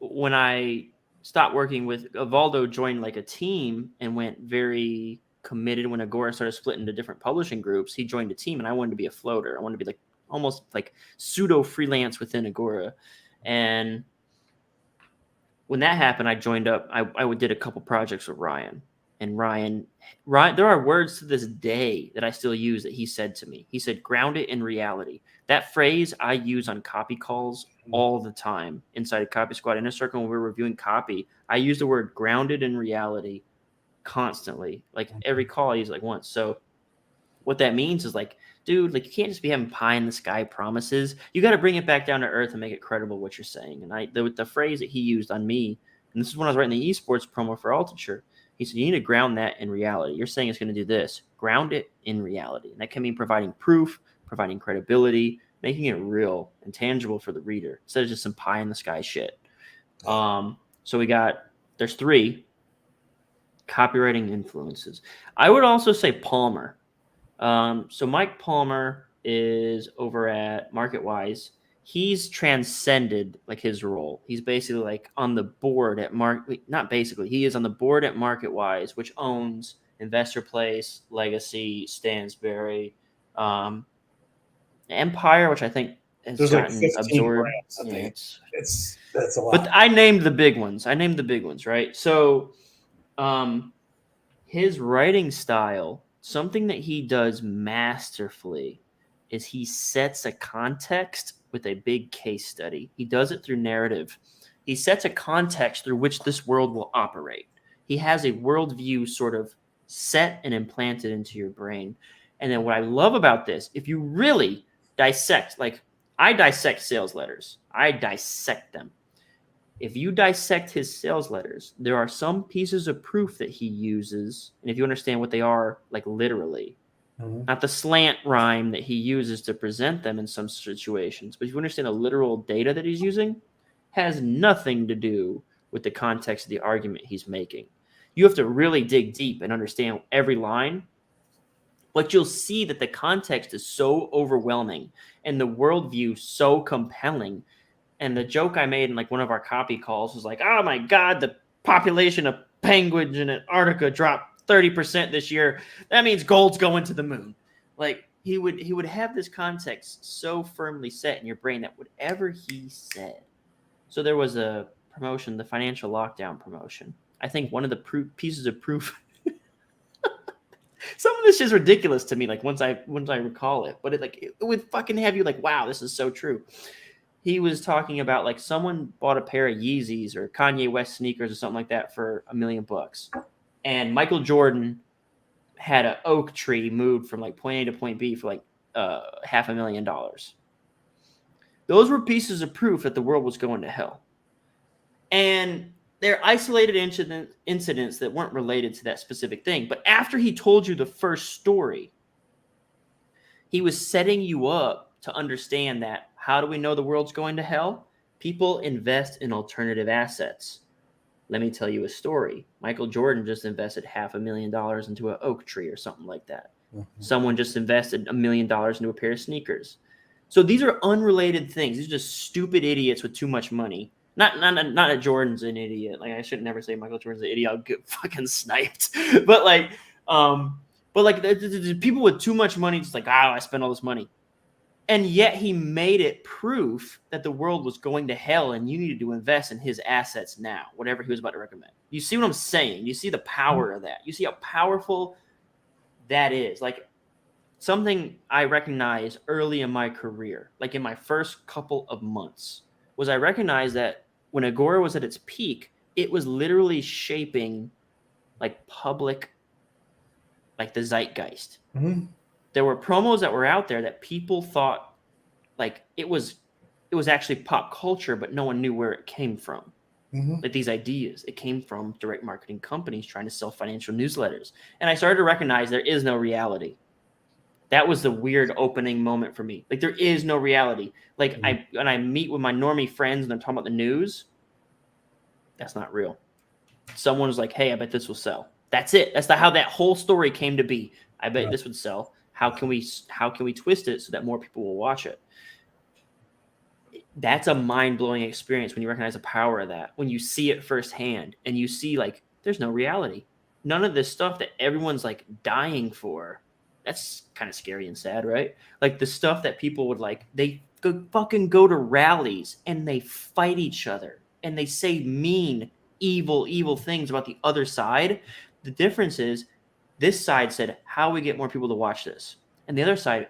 when I stopped working with Evaldo, joined like a team and went very committed when Agora started splitting into different publishing groups. He joined a team, and I wanted to be a floater. I wanted to be like almost like pseudo freelance within Agora. And when that happened, I joined up. I did a couple projects with Ryan. And Ryan, there are words to this day that I still use that he said to me. He said, ground it in reality. That phrase I use on copy calls all the time inside of Copy Squad Inner Circle when we're reviewing copy. I use the word grounded in reality constantly. Like every call I use like once. So what that means is like, dude, like you can't just be having pie in the sky promises. You got to bring it back down to earth and make it credible what you're saying. And the phrase that he used on me, and this is when I was writing the esports promo for Altucher, he said, you need to ground that in reality. You're saying it's going to do this. Ground it in reality. And that can mean providing proof, providing credibility, making it real and tangible for the reader instead of just some pie in the sky shit. So there's 3 copywriting influences. I would also say Palmer. So Mike Palmer is over at MarketWise. He's transcended like his role. He's basically like on the board at he is on the board at MarketWise, which owns Investor Place, Legacy, Stansberry, Empire, which I think has There's like gotten 15 absorbed. brands. I Yeah, think it's that's a lot. but I named the big ones. Right? So his writing style, something that he does masterfully is he sets a context with a big case study. He does it through narrative. He sets a context through which this world will operate. He has a worldview sort of set and implanted into your brain. And then what I love about this, if you really dissect, like I dissect sales letters, I dissect them. If you dissect his sales letters, there are some pieces of proof that he uses. And if you understand what they are, like literally, not the slant rhyme that he uses to present them in some situations, but if you understand the literal data that he's using, has nothing to do with the context of the argument he's making. You have to really dig deep and understand every line. But you'll see that the context is so overwhelming and the worldview so compelling. And the joke I made in like one of our copy calls was like, oh my God, the population of penguins in Antarctica dropped 30% this year. That means gold's going to the moon. Like he would have this context so firmly set in your brain that whatever he said. So there was a promotion, the financial lockdown promotion. I think one of the pieces of proof. Some of this is ridiculous to me. Like once I recall it, but it would fucking have you like, wow, this is so true. He was talking about like someone bought a pair of Yeezys or Kanye West sneakers or something like that for $1 million, and Michael Jordan had an oak tree moved from like point A to point B for like $500,000. Those were pieces of proof that the world was going to hell, and they're isolated incidents that weren't related to that specific thing. But after he told you the first story, he was setting you up to understand that how do we know the world's going to hell? People invest in alternative assets. Let me tell you a story. Michael Jordan just invested $500,000 into an oak tree or something like that. Mm-hmm. Someone just invested $1 million into a pair of sneakers. So these are unrelated things. These are just stupid idiots with too much money. Not that Jordan's an idiot. Like I should never say Michael Jordan's an idiot. I'll get fucking sniped. But the people with too much money, just like, I spent all this money. And yet he made it proof that the world was going to hell and you needed to invest in his assets now, whatever he was about to recommend. You see what I'm saying? You see the power of that. You see how powerful that is. Like something I recognized early in my career, like in my first couple of months, was I recognized that when Agora was at its peak, it was literally shaping like public, like the zeitgeist. Mm-hmm. There were promos that were out there that people thought like it was actually pop culture, but no one knew where it came from. Mm-hmm. Like these ideas, it came from direct marketing companies trying to sell financial newsletters. And I started to recognize there is no reality. That was the weird opening moment for me. Like there is no reality. Like mm-hmm. When I meet with my normie friends and they're talking about the news, that's not real. Someone was like, hey, I bet this will sell. That's it. That's how that whole story came to be. I bet this would sell. How can we twist it so that more people will watch it? That's a mind-blowing experience when you recognize the power of that. When you see it firsthand and you see like there's no reality. None of this stuff that everyone's like dying for. That's kind of scary and sad, right? Like the stuff that people would like, they fucking go to rallies and they fight each other and they say mean, evil things about the other side. The difference is this side said, how do we get more people to watch this? And the other side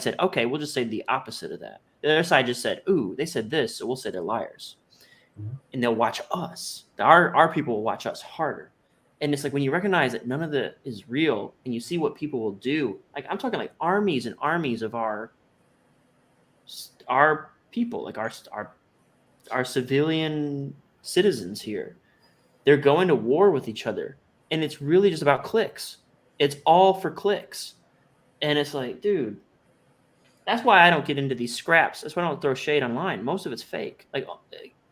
said, okay, we'll just say the opposite of that. The other side just said, they said this, so we'll say they're liars. Mm-hmm. And they'll watch us. Our people will watch us harder. And it's like when you recognize that none of it is real and you see what people will do, like I'm talking like armies and armies of our people, like our civilian citizens here. They're going to war with each other. And it's really just about clicks. It's all for clicks. And it's like, dude, that's why I don't get into these scraps. That's why I don't throw shade online. Most of it's fake. Like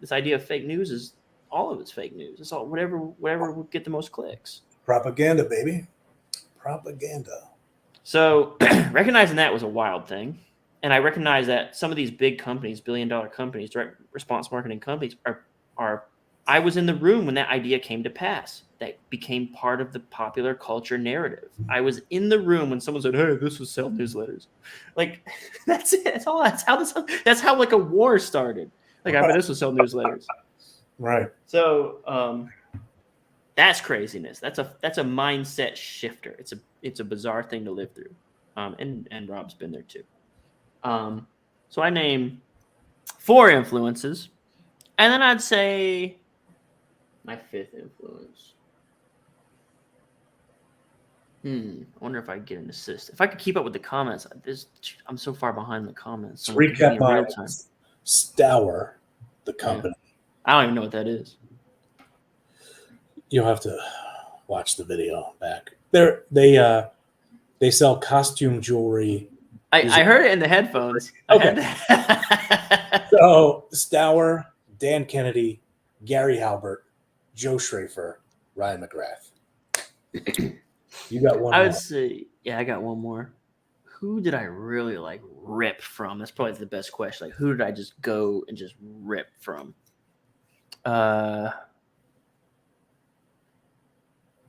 this idea of fake news is all of it's fake news. It's all whatever will get the most clicks. Propaganda, baby. Propaganda. So recognizing that was a wild thing. And I recognize that some of these big companies, billion-dollar companies, direct response marketing companies are I was in the room when that idea came to pass. That became part of the popular culture narrative. I was in the room when someone said, "Hey, this was sell newsletters." Like, that's it. That's all. That's how like a war started. Like, I bet this was sell newsletters. Right. So that's craziness. That's a mindset shifter. It's a bizarre thing to live through. And Rob's been there too. So I name 4 influences, and then I'd say my 5th influence. I wonder if I could get an assist. If I could keep up with the comments, I'm so far behind the comments. So recap on Stour, the company. Yeah. I don't even know what that is. You'll have to watch the video back. They sell costume jewelry. I heard it in the headphones. Okay. So Stour, Dan Kennedy, Gary Halbert, Joe Schrafer, Ryan McGrath. You got one. I would say, yeah, I got one more. Who did I really like rip from? That's probably the best question. Like, who did I just go and just rip from?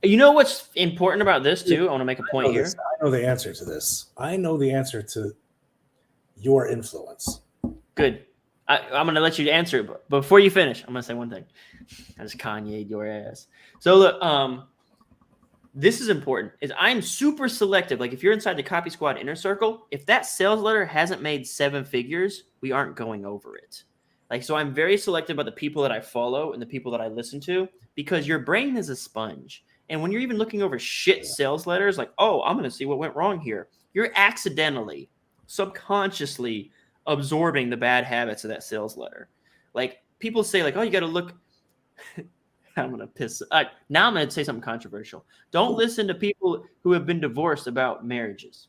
You know what's important about this too? I want to make a point here. I know the answer to this. I know the answer to your influence. Good. I'm going to let you answer it, but before you finish, I'm going to say one thing. I just Kanye'd your ass. So look, this is important. Is I'm super selective. Like if you're inside the Copy Squad inner circle, if that sales letter hasn't made 7 figures, we aren't going over it. Like, so I'm very selective about the people that I follow and the people that I listen to, because your brain is a sponge. And when you're even looking over shit sales letters, like, oh, I'm going to see what went wrong here, you're accidentally, subconsciously absorbing the bad habits of that sales letter. Like people say like, oh, you got to look. I'm going to piss. Now I'm going to say something controversial. Don't listen to people who have been divorced about marriages.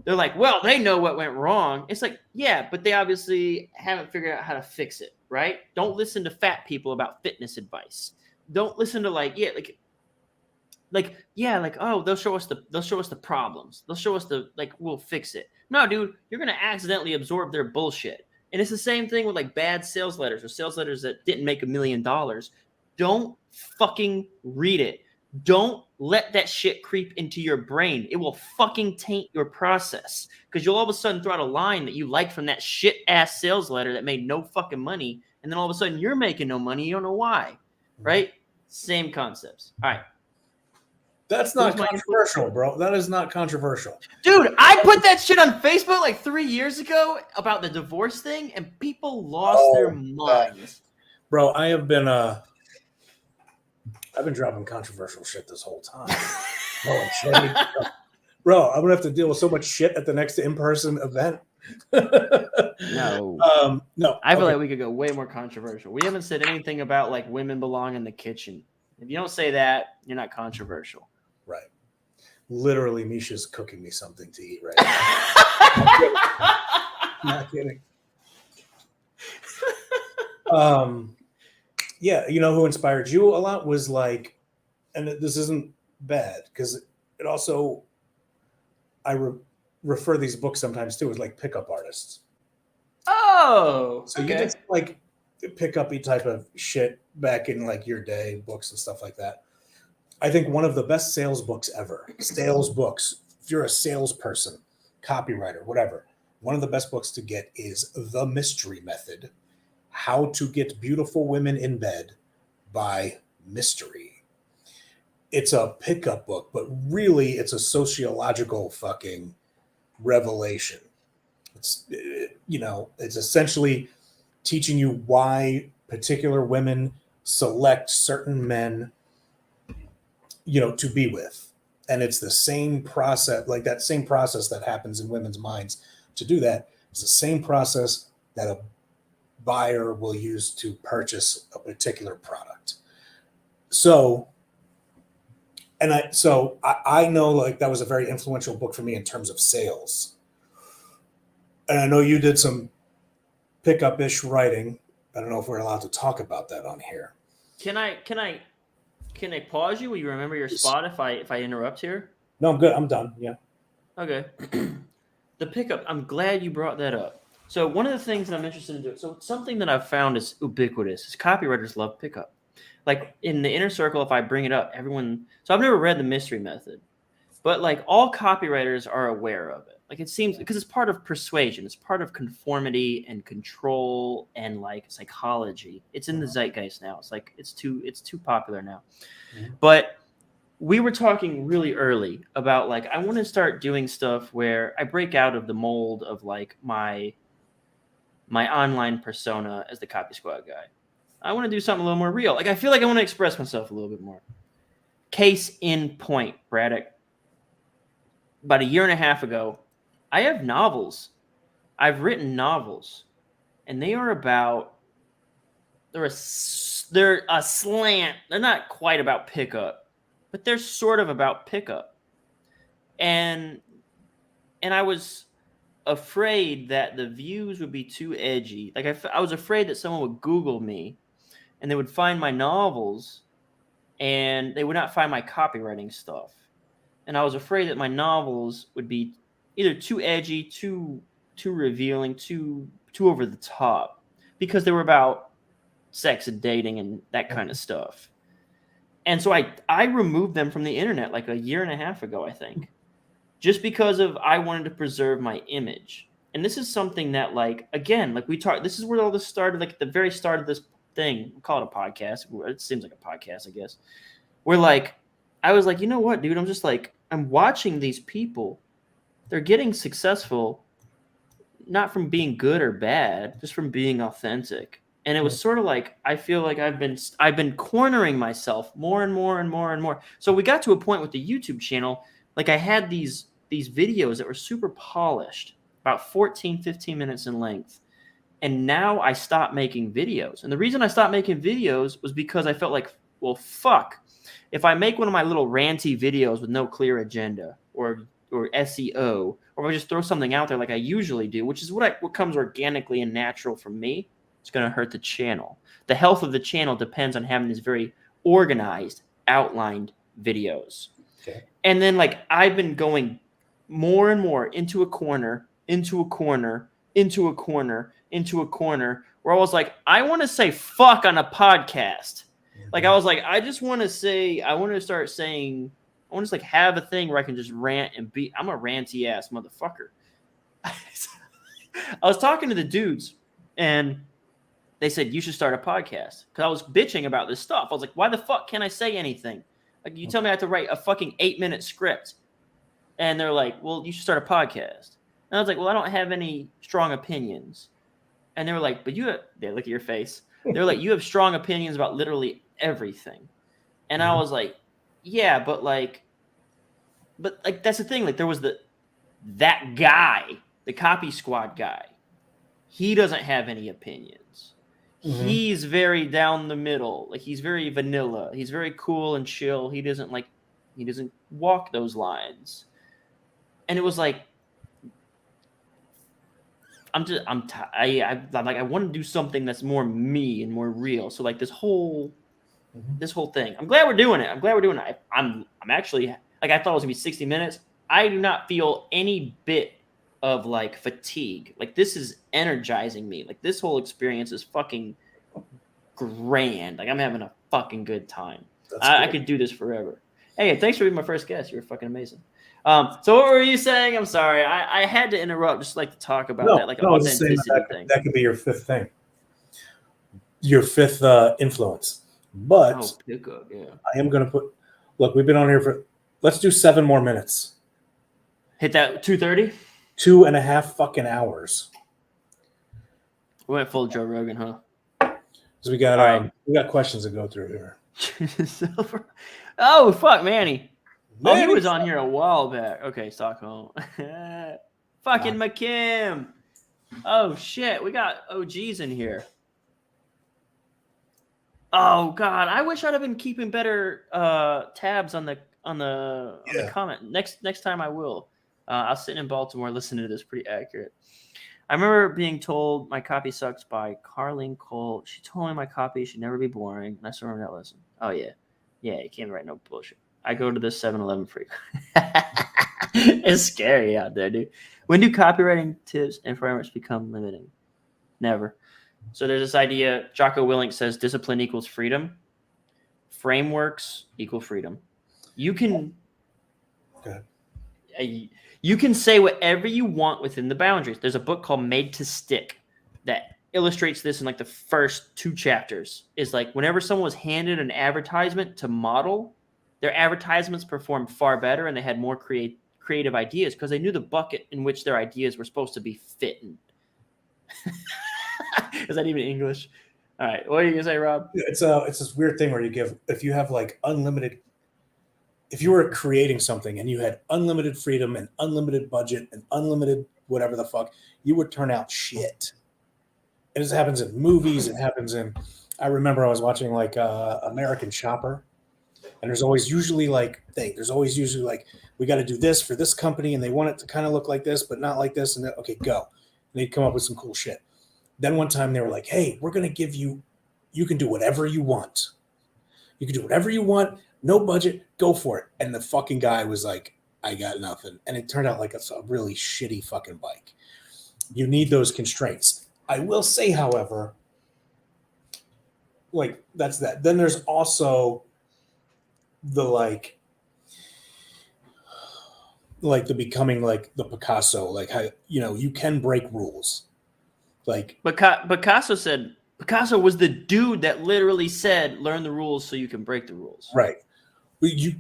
They're like, well, they know what went wrong. It's like, yeah, but they obviously haven't figured out how to fix it, right? Don't listen to fat people about fitness advice. Don't listen to like, oh, they'll show us the problems. They'll show us we'll fix it. No, dude, you're going to accidentally absorb their bullshit. And it's the same thing with like bad sales letters or sales letters that didn't make $1 million. Don't fucking read it. Don't let that shit creep into your brain. It will fucking taint your process, because you'll all of a sudden throw out a line that you liked from that shit ass sales letter that made no fucking money. And then all of a sudden you're making no money. You don't know why, right? Same concepts. All right. That's not controversial, bro. That is not controversial. Dude, I put that shit on Facebook like 3 years ago about the divorce thing, and people lost their minds. Bro, I've been dropping controversial shit this whole time. Bro, I'm gonna have to deal with so much shit at the next in-person event. No. No. I feel like we could go way more controversial. We haven't said anything about like women belong in the kitchen. If you don't say that, you're not controversial. Right. Literally, Misha's cooking me something to eat right now. Not kidding. Yeah, you know who inspired you a lot was like, and this isn't bad because it also, I refer these books sometimes too as like pickup artists. Oh, so you just like pick up type of shit back in like your day, books and stuff like that. I think one of the best sales books ever, sales books, if you're a salesperson, copywriter, whatever, one of the best books to get is The Mystery Method, How to Get Beautiful Women in Bed by Mystery. It's a pickup book, but really it's a sociological fucking revelation. It's, it's essentially teaching you why particular women select certain men, to be with. And it's the same process, like that same process that happens in women's minds to do that. It's the same process that a buyer will use to purchase a particular product. So I know like that was a very influential book for me in terms of sales. And I know you did some pickup-ish writing. I don't know if we're allowed to talk about that on here. Can I pause you? Will you remember your spot if I interrupt here? No, I'm good. I'm done. Yeah. Okay. The pickup. I'm glad you brought that up. So one of the things that I'm interested in doing, so something that I've found is ubiquitous is copywriters love pickup. like in the inner circle, if I bring it up, everyone. So I've never read the Mystery Method, but like all copywriters are aware of it. Like it seems because it's part of persuasion, it's part of conformity and control and like psychology. It's in the zeitgeist now. It's like it's too popular now. But we were talking really early about like I want to start doing stuff where I break out of the mold of like my online persona as the Copy Squad guy. I want to do something a little more real. Like I feel like I want to express myself a little bit more. Case in point, Braddock. About a year and a half ago, I have novels. I've written novels, and they are about. They're a slant. They're not quite about pickup, but they're sort of about pickup. And I was afraid that the views would be too edgy. Like I was afraid that someone would Google me, and they would find my novels, and they would not find my copywriting stuff. And I was afraid that my novels would be either too edgy, too revealing, too over the top, because they were about sex and dating and that kind of stuff. And so I removed them from the internet like a year and a half ago, I think, just because of I wanted to preserve my image. And this is something that, like, again, like we talked, this is where all this started, like at the very start of this thing. We call it a podcast. It seems like a podcast, I guess. We're like, I was like, you know what, dude? I'm just like, I'm watching these people. They're getting successful, not from being good or bad, just from being authentic. And it was sort of like, I feel like I've been cornering myself more and more and more and more. So we got to a point with the YouTube channel, like I had these videos that were super polished, about 14, 15 minutes in length. And now I stopped making videos. And the reason I stopped making videos was because I felt like, well, fuck. If I make one of my little ranty videos with no clear agenda or SEO, or if I just throw something out there like I usually do, which is what comes organically and natural from me, it's going to hurt the channel. The health of the channel depends on having these very organized, outlined videos. Okay. And then like I've been going more and more into a corner, where I was like, I want to say fuck on a podcast. Like I was like, I just want to say, I want to start saying, I want to like have a thing where I can just rant and be. I'm a ranty ass motherfucker. I was talking to the dudes, and they said you should start a podcast because I was bitching about this stuff. I was like, why the fuck can't I say anything? Like you tell me I have to write a fucking 8-minute script, and they're like, well, you should start a podcast. And I was like, well, I don't have any strong opinions. And they were like, but they look at your face. They're like, you have strong opinions about literally everything. And I was like, yeah, but that's the thing. Like there was that guy, the Copy Squad guy. He doesn't have any opinions. Mm-hmm. He's very down the middle. Like he's very vanilla. He's very cool and chill. He doesn't walk those lines. And it was like, I want to do something that's more me and more real. So like this whole thing, I'm glad we're doing it. I'm actually, like, I thought it was gonna be 60 minutes. I do not feel any bit of like fatigue. Like this is energizing me. Like this whole experience is fucking grand. Like I'm having a fucking good time. I could do this forever. Hey, thanks for being my first guest. You're fucking amazing. So what were you saying? I'm sorry. I had to interrupt just like to talk about that, like authenticity thing. That could be your fifth thing. Your fifth influence. But pickup, yeah. I am going to look, we've been on here let's do 7 more minutes. Hit that 2:30? 2.5 fucking hours. We went full Joe Rogan, huh? So we got questions to go through here. Oh, fuck, Manny. Oh, he was on here a while back. Okay, Stockholm. Fucking McKim. Oh, shit. We got OGs in here. Oh, God. I wish I'd have been keeping better tabs on the comment. Next time I will. I was sitting in Baltimore listening to this, pretty accurate. I remember being told my copy sucks by Carlene Cole. She told me my copy should never be boring, and I still remember that lesson. Oh, yeah. Yeah, you can't write no bullshit. I go to the 7-Eleven freak. It's scary out there, dude. When do copywriting tips and frameworks become limiting? Never. So there's this idea, Jocko Willink says discipline equals freedom. frameworks equal freedom. You can Okay. you can say whatever you want within the boundaries. There's a book called Made to Stick that illustrates this in like the first 2 chapters. Is like whenever someone was handed an advertisement to model, their advertisements performed far better and they had more creative ideas because they knew the bucket in which their ideas were supposed to be fitting. Is that even English? All right. What are you going to say, Rob? It's this weird thing where if you have like unlimited, if you were creating something and you had unlimited freedom and unlimited budget and unlimited whatever the fuck, you would turn out shit. And this happens in movies. It happens in, I remember I was watching like American Shopper, and there's always usually like, we got to do this for this company and they want it to kind of look like this, but not like this. And then, okay, go. And they'd come up with some cool shit. Then one time they were like, hey, we're going to give you can do whatever you want. You can do whatever you want. No budget. Go for it. And the fucking guy was like, I got nothing. And it turned out like it's a really shitty fucking bike. You need those constraints. I will say, however, like that's that. Then there's also the like the becoming like the Picasso, like how, you can break rules. Like Picasso was the dude that literally said, learn the rules so you can break the rules. Right.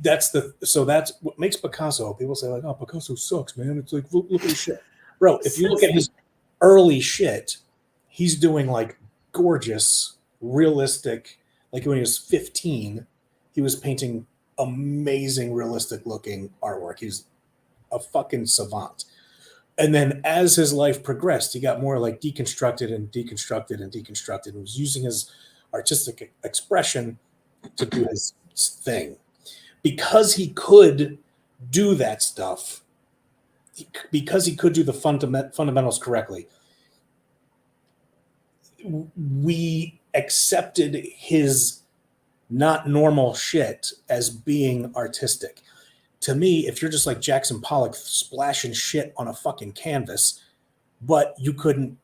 That's what makes Picasso. People say like, oh, Picasso sucks, man. It's like, look at his shit. Bro, if you look at his early shit, he's doing like gorgeous, realistic, like when he was 15, he was painting amazing, realistic looking artwork. He's a fucking savant. And then as his life progressed, he got more like deconstructed and deconstructed and deconstructed and was using his artistic expression to do his thing. Because he could do that stuff, because he could do the fundamentals correctly, we accepted his not normal shit as being artistic. To me, if you're just like Jackson Pollock splashing shit on a fucking canvas, but you couldn't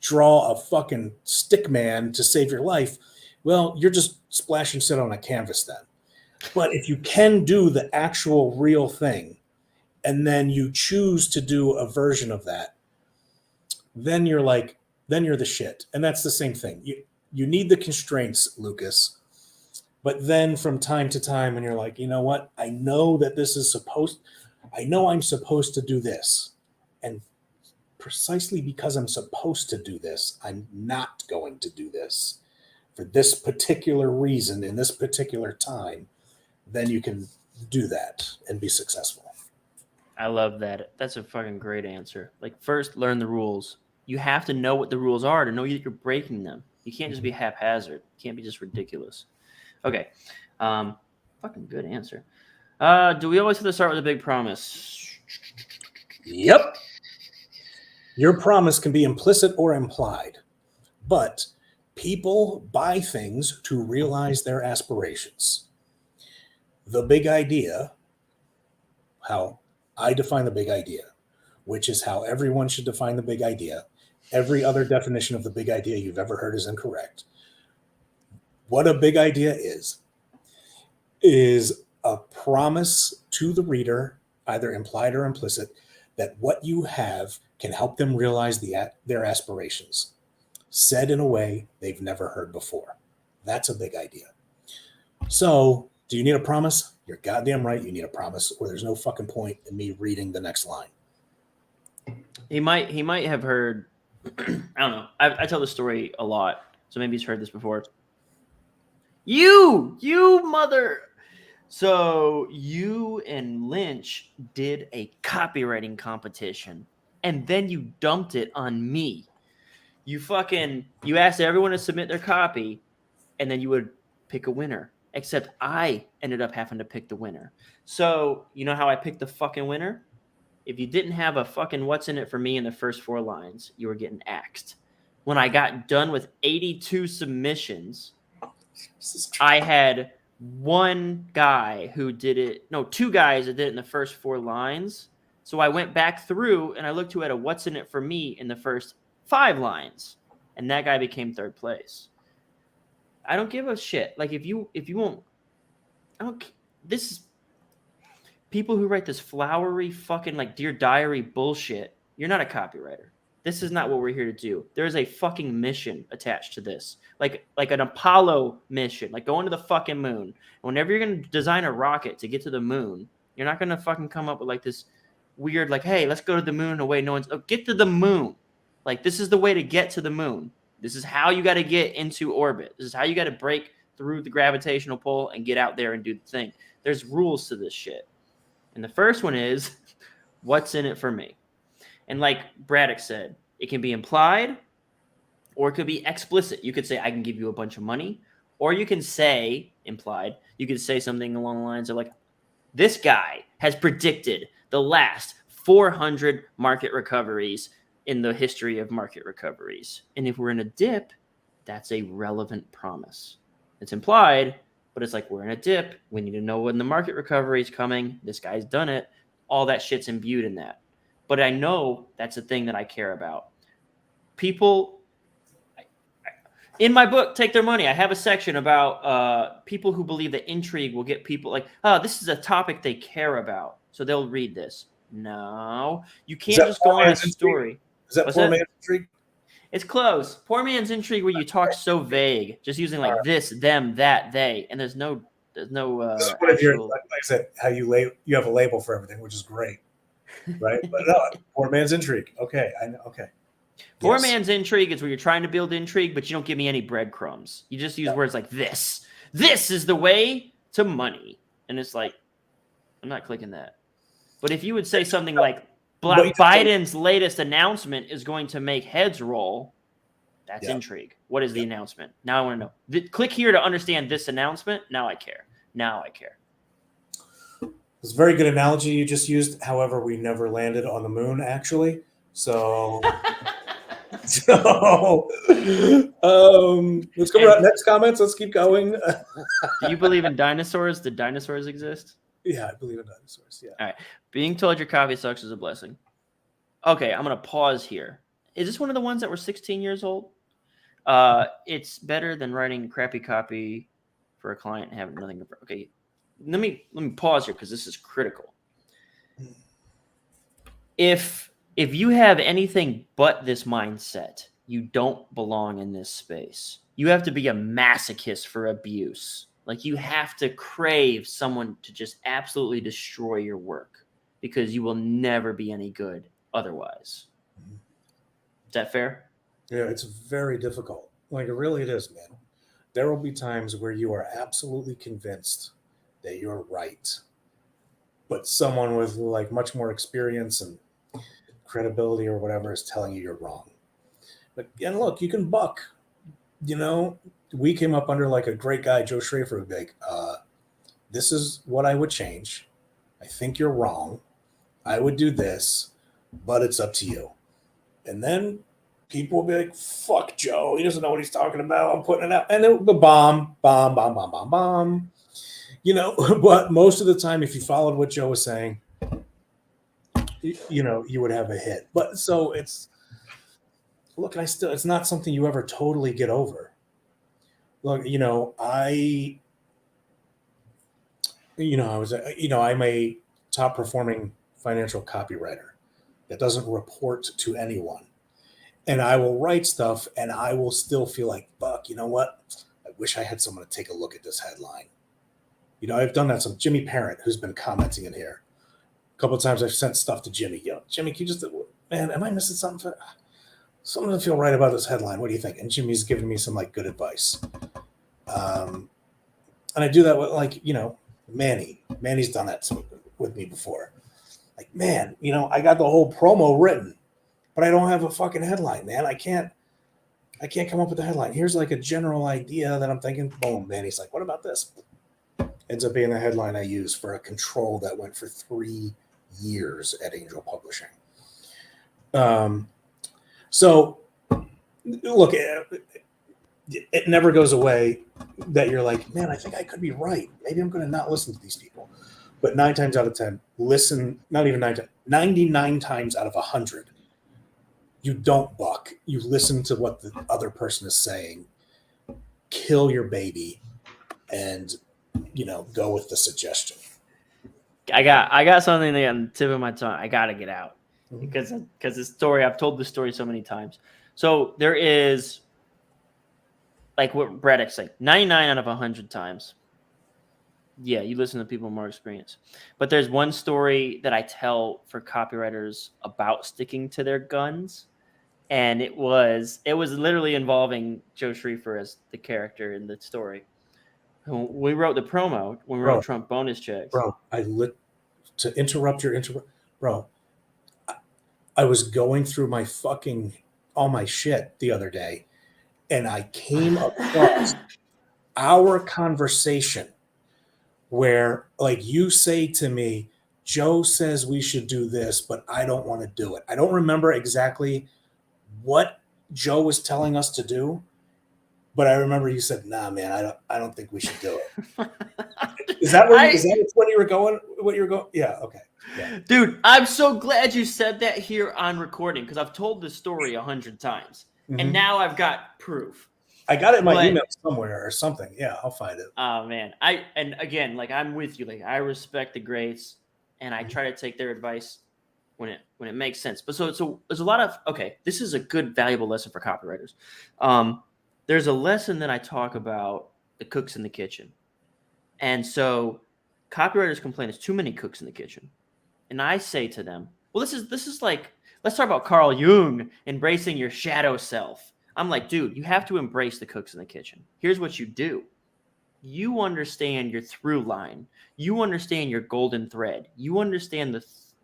draw a fucking stick man to save your life, well, you're just splashing shit on a canvas then. But if you can do the actual real thing, and then you choose to do a version of that, then you're the shit. And that's the same thing. You need the constraints, Lucas. But then from time to time, when you're like, you know what? I know that I'm supposed to do this. And precisely because I'm supposed to do this, I'm not going to do this for this particular reason in this particular time. Then you can do that and be successful. I love that. That's a fucking great answer. Like, first, learn the rules. You have to know what the rules are to know that you're breaking them. You can't just be haphazard. You can't be just ridiculous. Okay. Fucking good answer. Do we always have to start with a big promise? Yep. Your promise can be implicit or implied, but people buy things to realize their aspirations. The big idea, how I define the big idea, which is how everyone should define the big idea. Every other definition of the big idea you've ever heard is incorrect. What a big idea is a promise to the reader, either implied or implicit, that what you have can help them realize their aspirations, said in a way they've never heard before. That's a big idea. So, do you need a promise? You're goddamn right you need a promise, or there's no fucking point in me reading the next line. He might have heard, I don't know. I tell this story a lot, so maybe he's heard this before. You mother. So you and Lynch did a copywriting competition, and then you dumped it on me. You asked everyone to submit their copy, and then you would pick a winner. Except I ended up having to pick the winner. So you know how I picked the fucking winner? If you didn't have a fucking what's in it for me in the first 4 lines, you were getting axed. When I got done with 82 submissions, I had two guys that did it in the first 4 lines. So I went back through and I looked who had a what's in it for me in the first 5 lines. And that guy became 3rd place. I don't give a shit. Like if you won't Okay, this is people who write this flowery fucking like Dear Diary bullshit. You're not a copywriter. This is not what we're here to do. There is a fucking mission attached to this, like an Apollo mission, like going to the fucking moon. Whenever you're gonna design a rocket to get to the moon, you're not gonna fucking come up with like this weird, like, hey, let's go to the moon in a way no one's. Oh, get to the moon. Like, this is the way to get to the moon. This is how you got to get into orbit. This is how you got to break through the gravitational pull and get out there and do the thing. There's rules to this shit. And the first one is, what's in it for me? And like Braddock said, it can be implied or it could be explicit. You could say, I can give you a bunch of money. Or you can say, implied, you could say something along the lines of like, this guy has predicted the last 400 market recoveries in the history of market recoveries. And if we're in a dip, that's a relevant promise. It's implied, but it's like, we're in a dip. We need to know when the market recovery is coming. This guy's done it. All that shit's imbued in that. But I know that's a thing that I care about. People, in my book, Take Their Money, I have a section about people who believe that intrigue will get people like, oh, this is a topic they care about, so they'll read this. No, you can't just go on a story. Is that poor man's intrigue? It's close. Poor man's intrigue where you talk so vague, just using like this, them, that, they, and there's no. This is what if you're, like I said, how you have a label for everything, which is great, right? But no, poor man's intrigue. Okay, I know. Okay. Poor man's intrigue is where you're trying to build intrigue, but you don't give me any breadcrumbs. You just use words like this. This is the way to money, and it's like, I'm not clicking that. But if you would say something like, Biden's latest announcement is going to make heads roll, that's intrigue. What is the announcement? Now I want to know. Click here to understand this announcement. Now I care. It's a very good analogy you just used. However, we never landed on the moon, actually. So, let's go about next comments. Let's keep going. Do you believe in dinosaurs? Did dinosaurs exist? Yeah, I believe in dinosaurs. Yeah. All right. Being told your copy sucks is a blessing. Okay, I'm going to pause here. Is this one of the ones that were 16 years old? It's better than writing crappy copy for a client and having nothing to. Okay, let me pause here because this is critical. If you have anything but this mindset, you don't belong in this space. You have to be a masochist for abuse. Like, you have to crave someone to just absolutely destroy your work because you will never be any good otherwise. Is that fair? Yeah, it's very difficult. Like, it really is, man. There will be times where you are absolutely convinced that you're right, but someone with like much more experience and credibility or whatever is telling you you're wrong. But and look, you can buck. You know, we came up under like a great guy, Joe Schrafer, would be like, this is what I would change. I think you're wrong. I would do this, but it's up to you. And then people will be like, fuck Joe. He doesn't know what he's talking about. I'm putting it out. And then the bomb. You know, but most of the time, if you followed what Joe was saying, you know, you would have a hit. But so it's, look, it's not something you ever totally get over. Look, I'm a top performing financial copywriter that doesn't report to anyone. And I will write stuff and I will still feel like, fuck, you know what? I wish I had someone to take a look at this headline. You know, I've done that. So Jimmy Parent, who's been commenting in here, a couple of times I've sent stuff to Jimmy. Jimmy, can you just, man, am I missing something? Something to feel right about this headline. What do you think? And Jimmy's giving me some like good advice. And I do that with like, Manny's done that with me before. Like, man, I got the whole promo written, but I don't have a fucking headline, man. I can't come up with a headline. Here's like a general idea that I'm thinking, boom, Manny's like, what about this? Ends up being the headline I use for a control that went for 3 years at Angel Publishing. So look, it never goes away that you're like, man, I think I could be right. Maybe I'm going to not listen to these people. But 9 times out of 10, listen, not even 9 times, 99 times out of 100, you don't buck. You listen to what the other person is saying, kill your baby, and go with the suggestion. I got something there on the tip of my tongue. I got to get out Mhm. because the story, I've told this story so many times. So there is, like what Braddock's like, 99 out of 100 times. Yeah, you listen to people with more experience. But there's one story that I tell for copywriters about sticking to their guns. And it was literally involving Joe Schriefer as the character in the story. We wrote the promo when we wrote Trump bonus checks. Bro, to interrupt bro, I was going through all my shit the other day, and I came across our conversation where, like, you say to me, Joe says we should do this, but I don't want to do it. I don't remember exactly what Joe was telling us to do, but I remember you said, "Nah, man, I don't think we should do it." Is that when you were going? What you were going? Yeah. Okay. Yeah. Dude, I'm so glad you said that here on recording because I've told this story 100 times, and now I've got proof. I got it in my email somewhere or something. Yeah, I'll find it. Oh man, and again, like I'm with you. Like I respect the greats, and I try to take their advice when it makes sense. But so there's a lot of this is a good valuable lesson for copywriters. There's a lesson that I talk about the cooks in the kitchen, and so copywriters complain there's too many cooks in the kitchen, and I say to them, well, this is like, let's talk about Carl Jung embracing your shadow self. I'm like, dude, you have to embrace the cooks in the kitchen. Here's what you do. You understand your through line. You understand your golden thread. You understand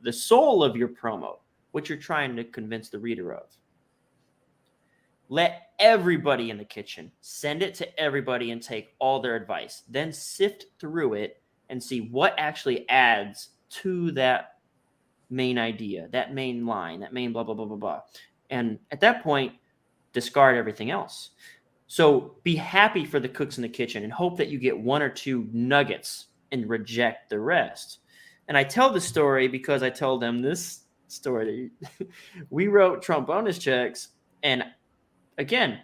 the soul of your promo, what you're trying to convince the reader of. Let everybody in the kitchen, send it to everybody and take all their advice. Then sift through it and see what actually adds to that main idea, that main line, that main blah, blah, blah, blah, blah. And at that point, discard everything else. So be happy for the cooks in the kitchen and hope that you get one or two nuggets and reject the rest. And I tell the story because I told them this story. We wrote Trump bonus checks. And again,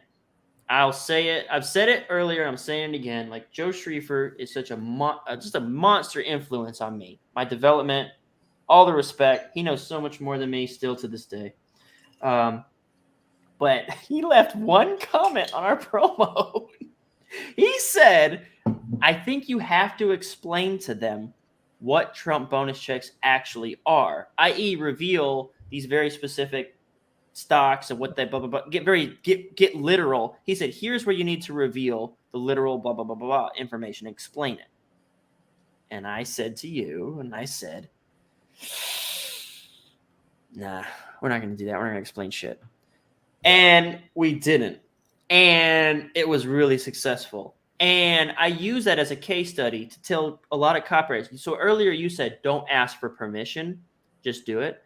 I'll say it. I've said it earlier. I'm saying it again. Like Joe Schriefer is such just a monster influence on me, my development, all the respect. He knows so much more than me still to this day. But he left one comment on our promo. He said, I think you have to explain to them what Trump bonus checks actually are, i.e. reveal these very specific stocks and what they blah, blah, blah. Get literal. He said, here's where you need to reveal the literal blah, blah, blah, blah, blah information. Explain it. And I said to you, and I said, nah, we're not going to do that. We're not going to explain shit. And we didn't. And it was really successful. And I use that as a case study to tell a lot of copywriters. So earlier you said, don't ask for permission, just do it.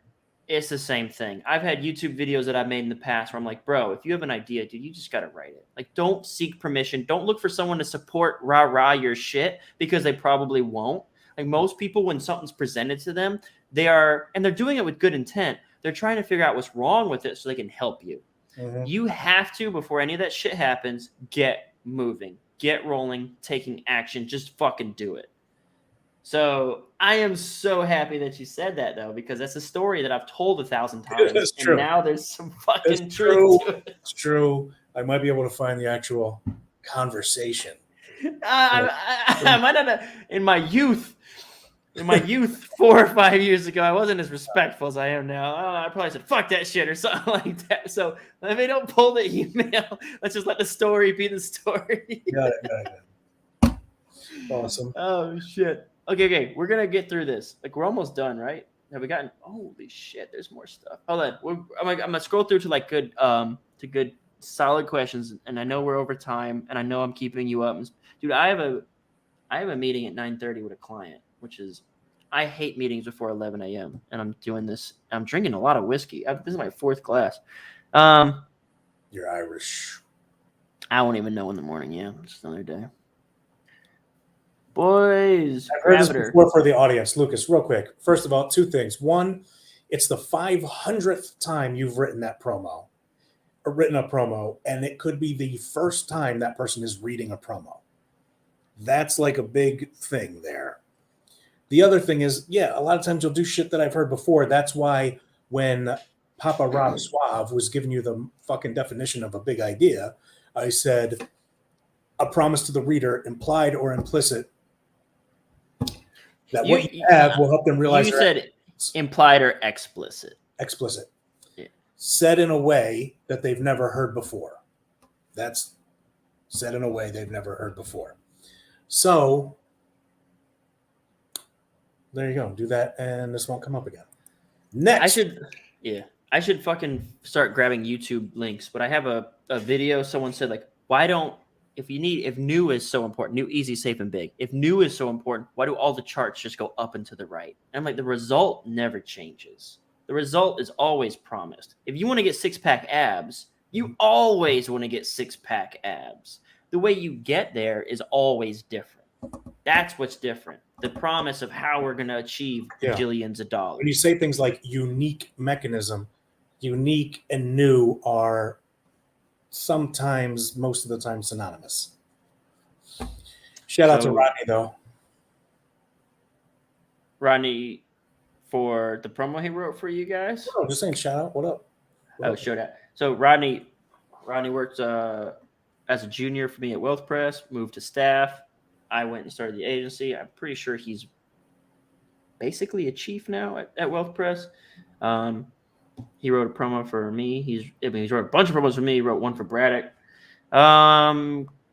It's the same thing. I've had YouTube videos that I've made in the past where I'm like, bro, if you have an idea, dude, you just got to write it. Like, don't seek permission. Don't look for someone to support rah-rah your shit because they probably won't. Like most people, when something's presented to them, they're doing it with good intent. They're trying to figure out what's wrong with it so they can help you. Mm-hmm. You have to, before any of that shit happens, get moving, get rolling, taking action. Just fucking do it. So I am so happy that you said that, though, because that's a story that I've told 1,000 times. That's true. And now there's some fucking truth to it. It's true. I might be able to find the actual conversation. I might not have, in my youth, 4 or 5 years ago, I wasn't as respectful as I am now. I probably said, fuck that shit or something like that. So if they don't pull the email, let's just let the story be the story. Got it. Awesome. Oh, shit. Okay. We're going to get through this. Like, we're almost done, right? Have we gotten, holy shit, there's more stuff. Hold on. I'm going to scroll through to like good solid questions. And I know we're over time and I know I'm keeping you up. Dude, I have a meeting at 9:30 with a client, which is, I hate meetings before 11 a.m. And I'm doing this. I'm drinking a lot of whiskey. This is my 4th glass. You're Irish. I won't even know in the morning. Yeah, it's another day. Boys, I've heard this before for the audience. Lucas, real quick. First of all, 2 things. One, it's the 500th time you've written a promo, and it could be the first time that person is reading a promo. That's like a big thing there. The other thing is, yeah, a lot of times you'll do shit that I've heard before. That's why when Papa Rob Suave was giving you the fucking definition of a big idea, I said a promise to the reader, implied or implicit, that what you have will help them realize. You said implied or explicit. Explicit. Yeah. Said in a way that they've never heard before. That's said in a way they've never heard before. So there you go. Do that, and this won't come up again. Next, I should fucking start grabbing YouTube links. But I have a video. Someone said like, why don't if new is so important, new, easy, safe, and big. If new is so important, why do all the charts just go up and to the right? And I'm like, the result never changes. The result is always promised. If you want to get 6-pack abs, you always want to get 6-pack abs. The way you get there is always different. That's what's different. The promise of how we're going to achieve bajillions of dollars. When you say things like unique mechanism, unique and new are sometimes, most of the time, synonymous. Shout out to Rodney, though. Rodney, for the promo he wrote for you guys? Oh, just saying shout out. What up? Shout out. So Rodney worked as a junior for me at Wealth Press, moved to staff. I went and started the agency. I'm pretty sure he's basically a chief now at Wealth Press. He wrote a promo for me. He's wrote a bunch of promos for me. He wrote one for Braddock.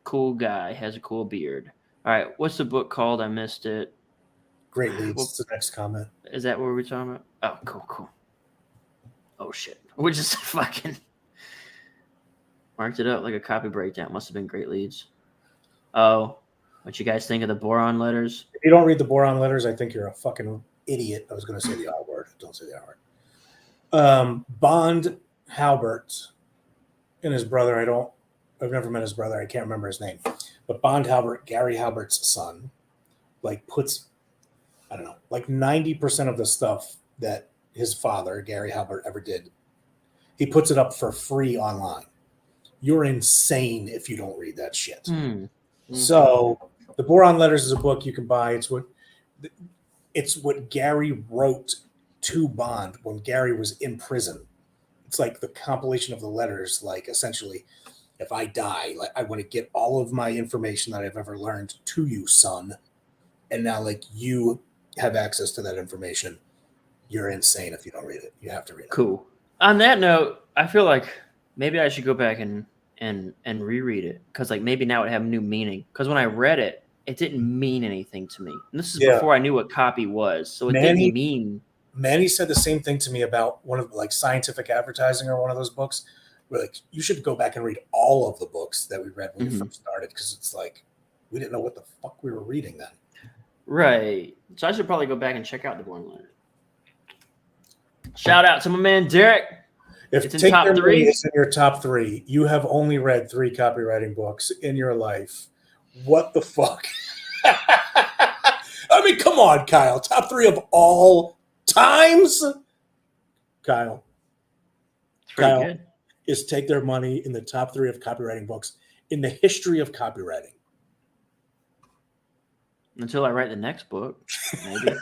Cool guy. Has a cool beard. All right. What's the book called? I missed it. Great leads. What's the next comment? Is that what we're talking about? Oh, cool. Oh, shit. We're just fucking marked it up like a copy breakdown. Must have been great leads. Oh, what you guys think of the boron letters? If you don't read the boron letters, I think you're a fucking idiot. I was going to say the R word. Don't say the R word. Bond Halbert and his brother. I've never met his brother. I can't remember his name. But Bond Halbert, Gary Halbert's son, puts, I don't know, 90% of the stuff that his father, Gary Halbert, ever did, he puts it up for free online. You're insane if you don't read that shit. Mm-hmm. So the Boron Letters is a book you can buy. It's what Gary wrote to Bond when Gary was in prison. It's like the compilation of the letters, essentially, if I die, I want to get all of my information that I've ever learned to you, son. And now, you have access to that information. You're insane if you don't read it. You have to read it. Cool. On that note, I feel like maybe I should go back and reread it, because maybe now it have new meaning. Because when I read it, it didn't mean anything to me. And this is before I knew what copy was, so it didn't mean. Manny said the same thing to me about one of scientific advertising or one of those books. Where you should go back and read all of the books that we read when you first started, because it's we didn't know what the fuck we were reading then. Right. So I should probably go back and check out the Born Letter. Shout out to my man Derek. If it's in Take top Their 3 Money is in your top 3, you have only read 3 copywriting books in your life. What the fuck? I mean, come on, Kyle. Top 3 of all times? Kyle. It's pretty good. Is Take Their Money in the top 3 of copywriting books in the history of copywriting. Until I write the next book, maybe.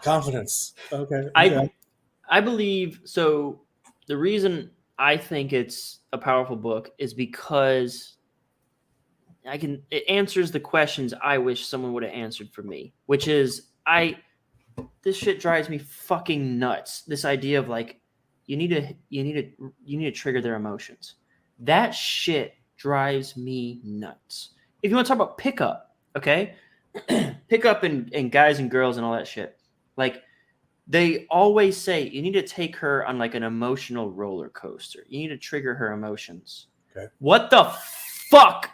Confidence. Okay. I believe so. The reason I think it's a powerful book is because it answers the questions I wish someone would have answered for me, which is this shit drives me fucking nuts. This idea of you need to trigger their emotions. That shit drives me nuts. If you want to talk about pickup, okay? Pickup and guys and girls and all that shit. They always say you need to take her on an emotional roller coaster. You need to trigger her emotions. Okay. What the fuck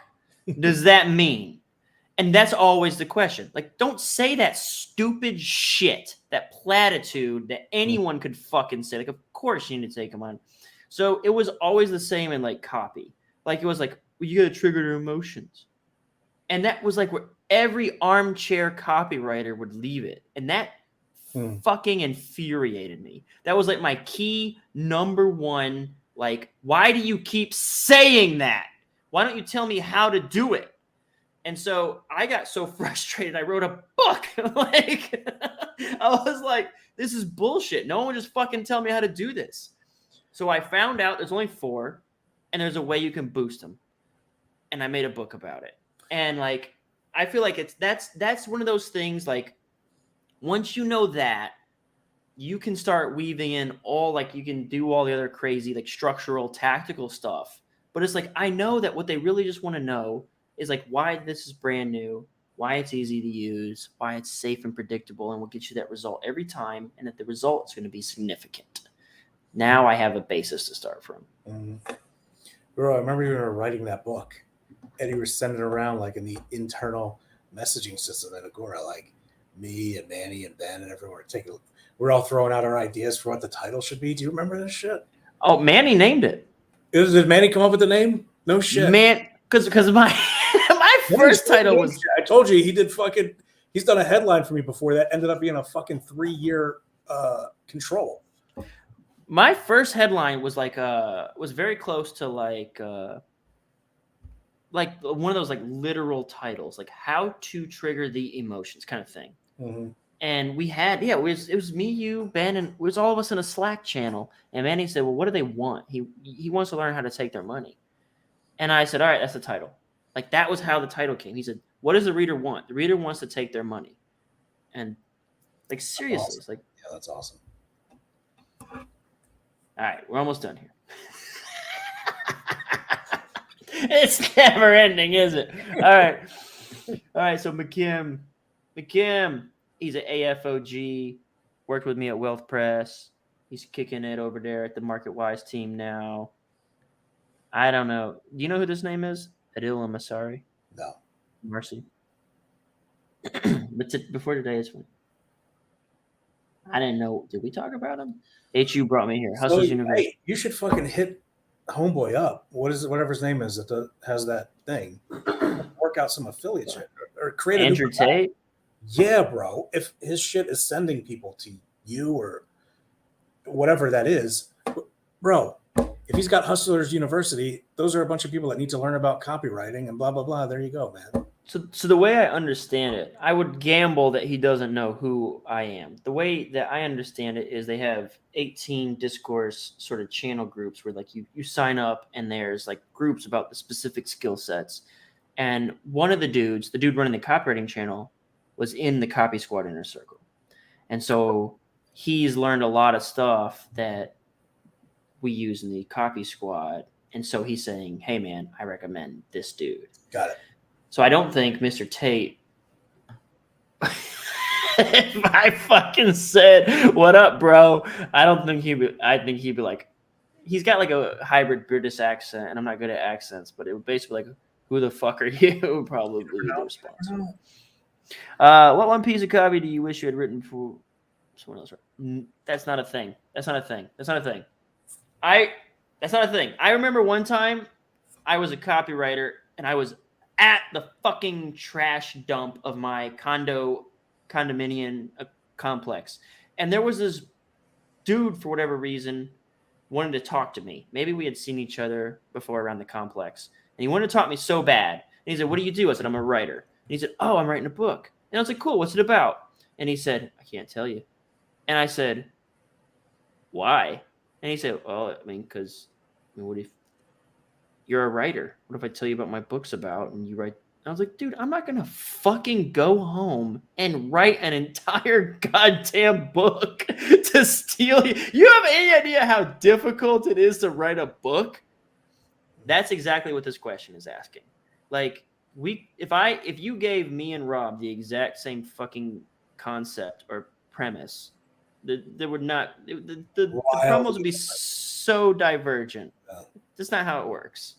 does that mean? And that's always the question. Don't say that stupid shit, that platitude that anyone could fucking say. Of course you need to take them on. So it was always the same in copy. It was you got to trigger their emotions. And that was where every armchair copywriter would leave it. And that fucking infuriated me. That was my key number one. Why do you keep saying that? Why don't you tell me how to do it? And so I got so frustrated, I wrote a book. Like, I was like, this is bullshit. No one would just fucking tell me how to do this. So I found out there's only 4, and there's a way you can boost them. And I made a book about it. And like, I feel like that's one of those things, like, once you know that, you can start weaving in all, like, you can do all the other crazy, like, structural, tactical stuff. But it's like, I know that what they really just want to know is like why this is brand new, why it's easy to use, why it's safe and predictable, and will get you that result every time, and that the result is going to be significant. Now I have a basis to start from. Bro, I remember you were writing that book, and you were sending it around like in the internal messaging system at Agora, like me and Manny and Ben and everyone we're all throwing out our ideas for what the title should be. Do you remember this shit? Oh, Manny named it. Did Manny come up with the name? No shit. Man, because my first title was. I told you he's done a headline for me before that ended up being a fucking 3-year control. My first headline was like was very close to like one of those like literal titles, like how to trigger the emotions kind of thing. Mm-hmm. And we had, it was me, you, Ben, and it was all of us in a Slack channel. And Manny said, well, what do they want? He wants to learn how to take their money. And I said, all right, that's the title. Like, that was how the title came. He said, what does the reader want? The reader wants to take their money. And like, seriously, awesome. It's like, yeah, that's awesome. All right, we're almost done here. It's never ending, is it? All right. So McKim, he's an AFOG, worked with me at Wealth Press. He's kicking it over there at the MarketWise team now. I don't know. Do you know who this name is? Adil Masari? No. Marcy. But before today is when I didn't know. Did we talk about him? HU brought me here. Hustle's University. Hey, you should fucking hit Homeboy up. Whatever his name is that has that thing. Work out some affiliate shit or create a Andrew Tate. Yeah, bro. If his shit is sending people to you or whatever that is, bro. If he's got Hustlers University, those are a bunch of people that need to learn about copywriting and blah blah blah. There you go, man. So the way I understand it, I would gamble that he doesn't know who I am. The way that I understand it is they have 18 discourse sort of channel groups where like you sign up and there's like groups about the specific skill sets. And one of the dude running the copywriting channel, was in the Copy Squad inner circle. And so he's learned a lot of stuff that we use in the Copy Squad. And so he's saying, hey, man, I recommend this dude. Got it. So I don't think Mr. Tate, if I fucking said, what up, bro? I think he'd be like, he's got like a hybrid British accent, and I'm not good at accents, but it would basically like, who the fuck are you? Would probably be the response. What one piece of copy do you wish you had written for someone else? That's not a thing. That's not a thing. I remember one time I was a copywriter and I was at the fucking trash dump of my condominium complex. And there was this dude, for whatever reason, wanted to talk to me. Maybe we had seen each other before around the complex. And he wanted to talk to me so bad. And he said, what do you do? I said, I'm a writer. And he said, oh, I'm writing a book. And I was like, cool, what's it about? And he said, I can't tell you. And I said, why? And he said, well, what if you're a writer? What if I tell you about my book's about and you write? And I was like, dude, I'm not going to fucking go home and write an entire goddamn book to steal you. You have any idea how difficult it is to write a book? That's exactly what this question is asking. Like, if you gave me and Rob the exact same fucking concept or premise, there would not the promos would be so divergent. That's not how it works.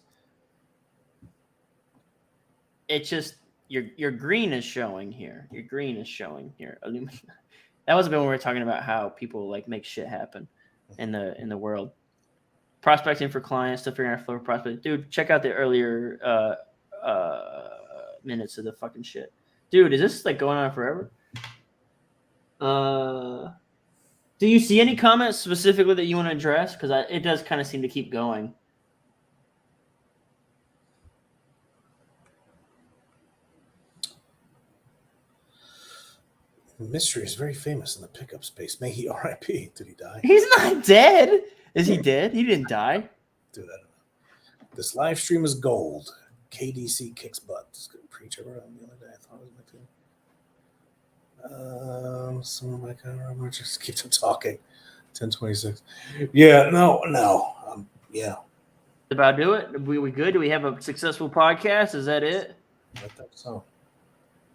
It's just your green is showing here. Your green is showing here. That was a bit when we were talking about how people like make shit happen in the world. Prospecting for clients, still figuring out flow for prospecting. Dude, check out the earlier minutes of the fucking shit. Dude, is this like going on forever? Do you see any comments specifically that you want to address? Because it does kind of seem to keep going. Mystery is very famous in the pickup space. May he R.I.P. Did he die? He's not dead. Is he dead? He didn't die. Dude, I don't know. This live stream is gold. KDC kicks butt. This good preacher I wrote on the other day. I thought it was my thing. Some of my kind of Robert, just keep them talking. 10:26. Yeah, no. Yeah. About do it. We good? Do we have a successful podcast? Is that it? I think so.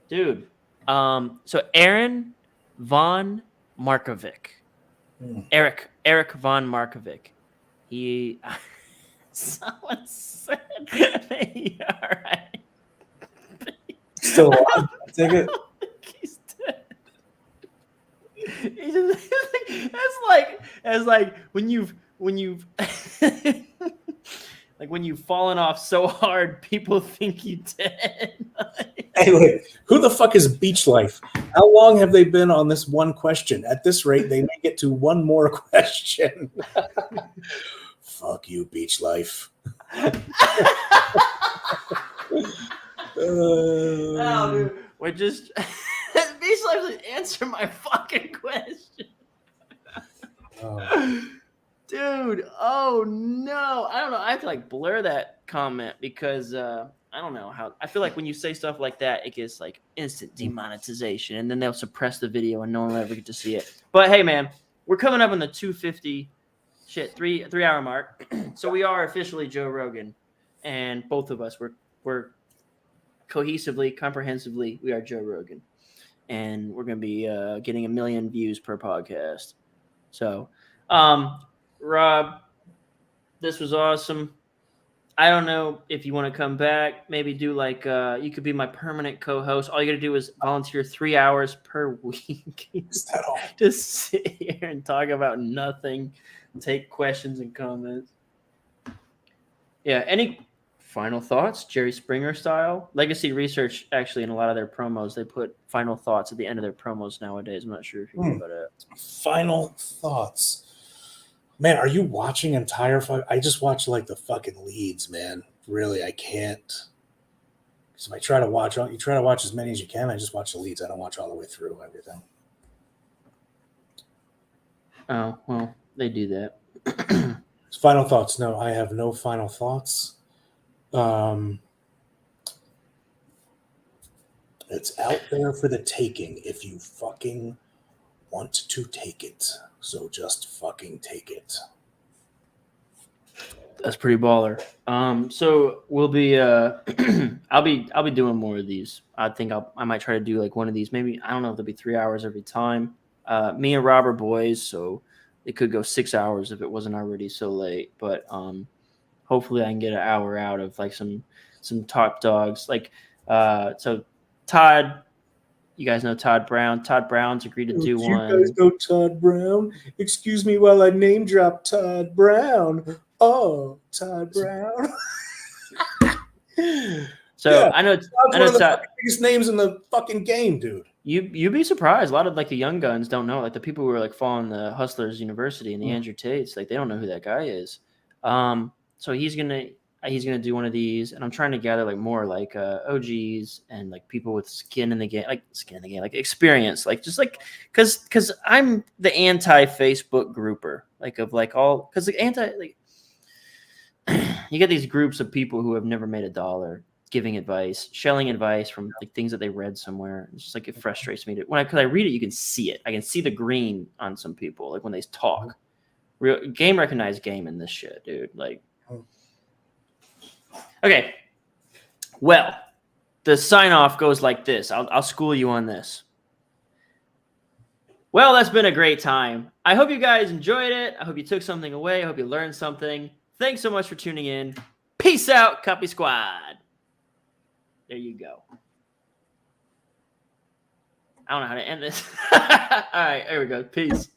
Dude. So Aaron von Markovic. Eric von Markovic. He someone said all right. Still alive. Take it. He's dead. He's just, that's like when you've like when you've fallen off so hard, people think you dead. Hey, wait, who the fuck is Beach Life? How long have they been on this one question? At this rate, they may get to one more question. Fuck you, Beach Life. Oh, dude. We're just Beach Life doesn't answer my fucking question. Dude, oh no. I don't know. I have to like blur that comment because I don't know how. I feel like when you say stuff like that, it gets like instant demonetization, and then they'll suppress the video, and no one will ever get to see it. But hey, man, we're coming up on the 250 3 hour mark, so we are officially Joe Rogan, and both of us we're cohesively, comprehensively, we are Joe Rogan, and we're gonna be getting 1 million views per podcast. So, Rob, this was awesome. I don't know if you want to come back, maybe do like, you could be my permanent co-host. All you got to do is volunteer 3 hours per week. Is that all? Just sit here and talk about nothing, take questions and comments. Yeah. Any final thoughts, Jerry Springer style? Legacy Research, actually, in a lot of their promos, they put final thoughts at the end of their promos nowadays. I'm not sure if you know about it. Final thoughts. Man, are you watching entire? I just watch like the fucking leads, man. Really, I can't. Because if I try to watch, you try to watch as many as you can. I just watch the leads. I don't watch all the way through everything. Oh, well, they do that. Final thoughts. No, I have no final thoughts. It's out there for the taking if you fucking want to take it. So just fucking take it. That's pretty baller. So we'll be I'll be doing more of these. I think I might try to do like one of these. Maybe I don't know if there'll be 3 hours every time. Me and Rob are boys, so it could go 6 hours if it wasn't already so late. But hopefully I can get an hour out of like some top dogs. Like so Todd, you guys know Todd Brown. Todd Brown's agreed to do one. You guys know Todd Brown? Excuse me while I name drop Todd Brown. Oh, Todd Brown. So yeah, I know Todd's one of the biggest names in the fucking game, dude. You'd be surprised. A lot of like the young guns don't know. Like the people who are like following the Hustlers University and the Andrew Tates, like they don't know who that guy is. So he's gonna do one of these, and I'm trying to gather like more like OGs and like people with skin in the game, like experience, like just like because I'm the anti-Facebook grouper, like of like all because the anti like you get these groups of people who have never made a dollar giving advice, shelling advice from like things that they read somewhere. It's just like it frustrates me because I read it, you can see it. I can see the green on some people, like when they talk. Real game recognized game in this shit, dude. Like. Okay, well, the sign-off goes like this. I'll school you on this. Well, that's been a great time. I hope you guys enjoyed it. I hope you took something away. I hope you learned something. Thanks so much for tuning in. Peace out, Copy Squad. There you go. I don't know how to end this. All right, there we go. Peace.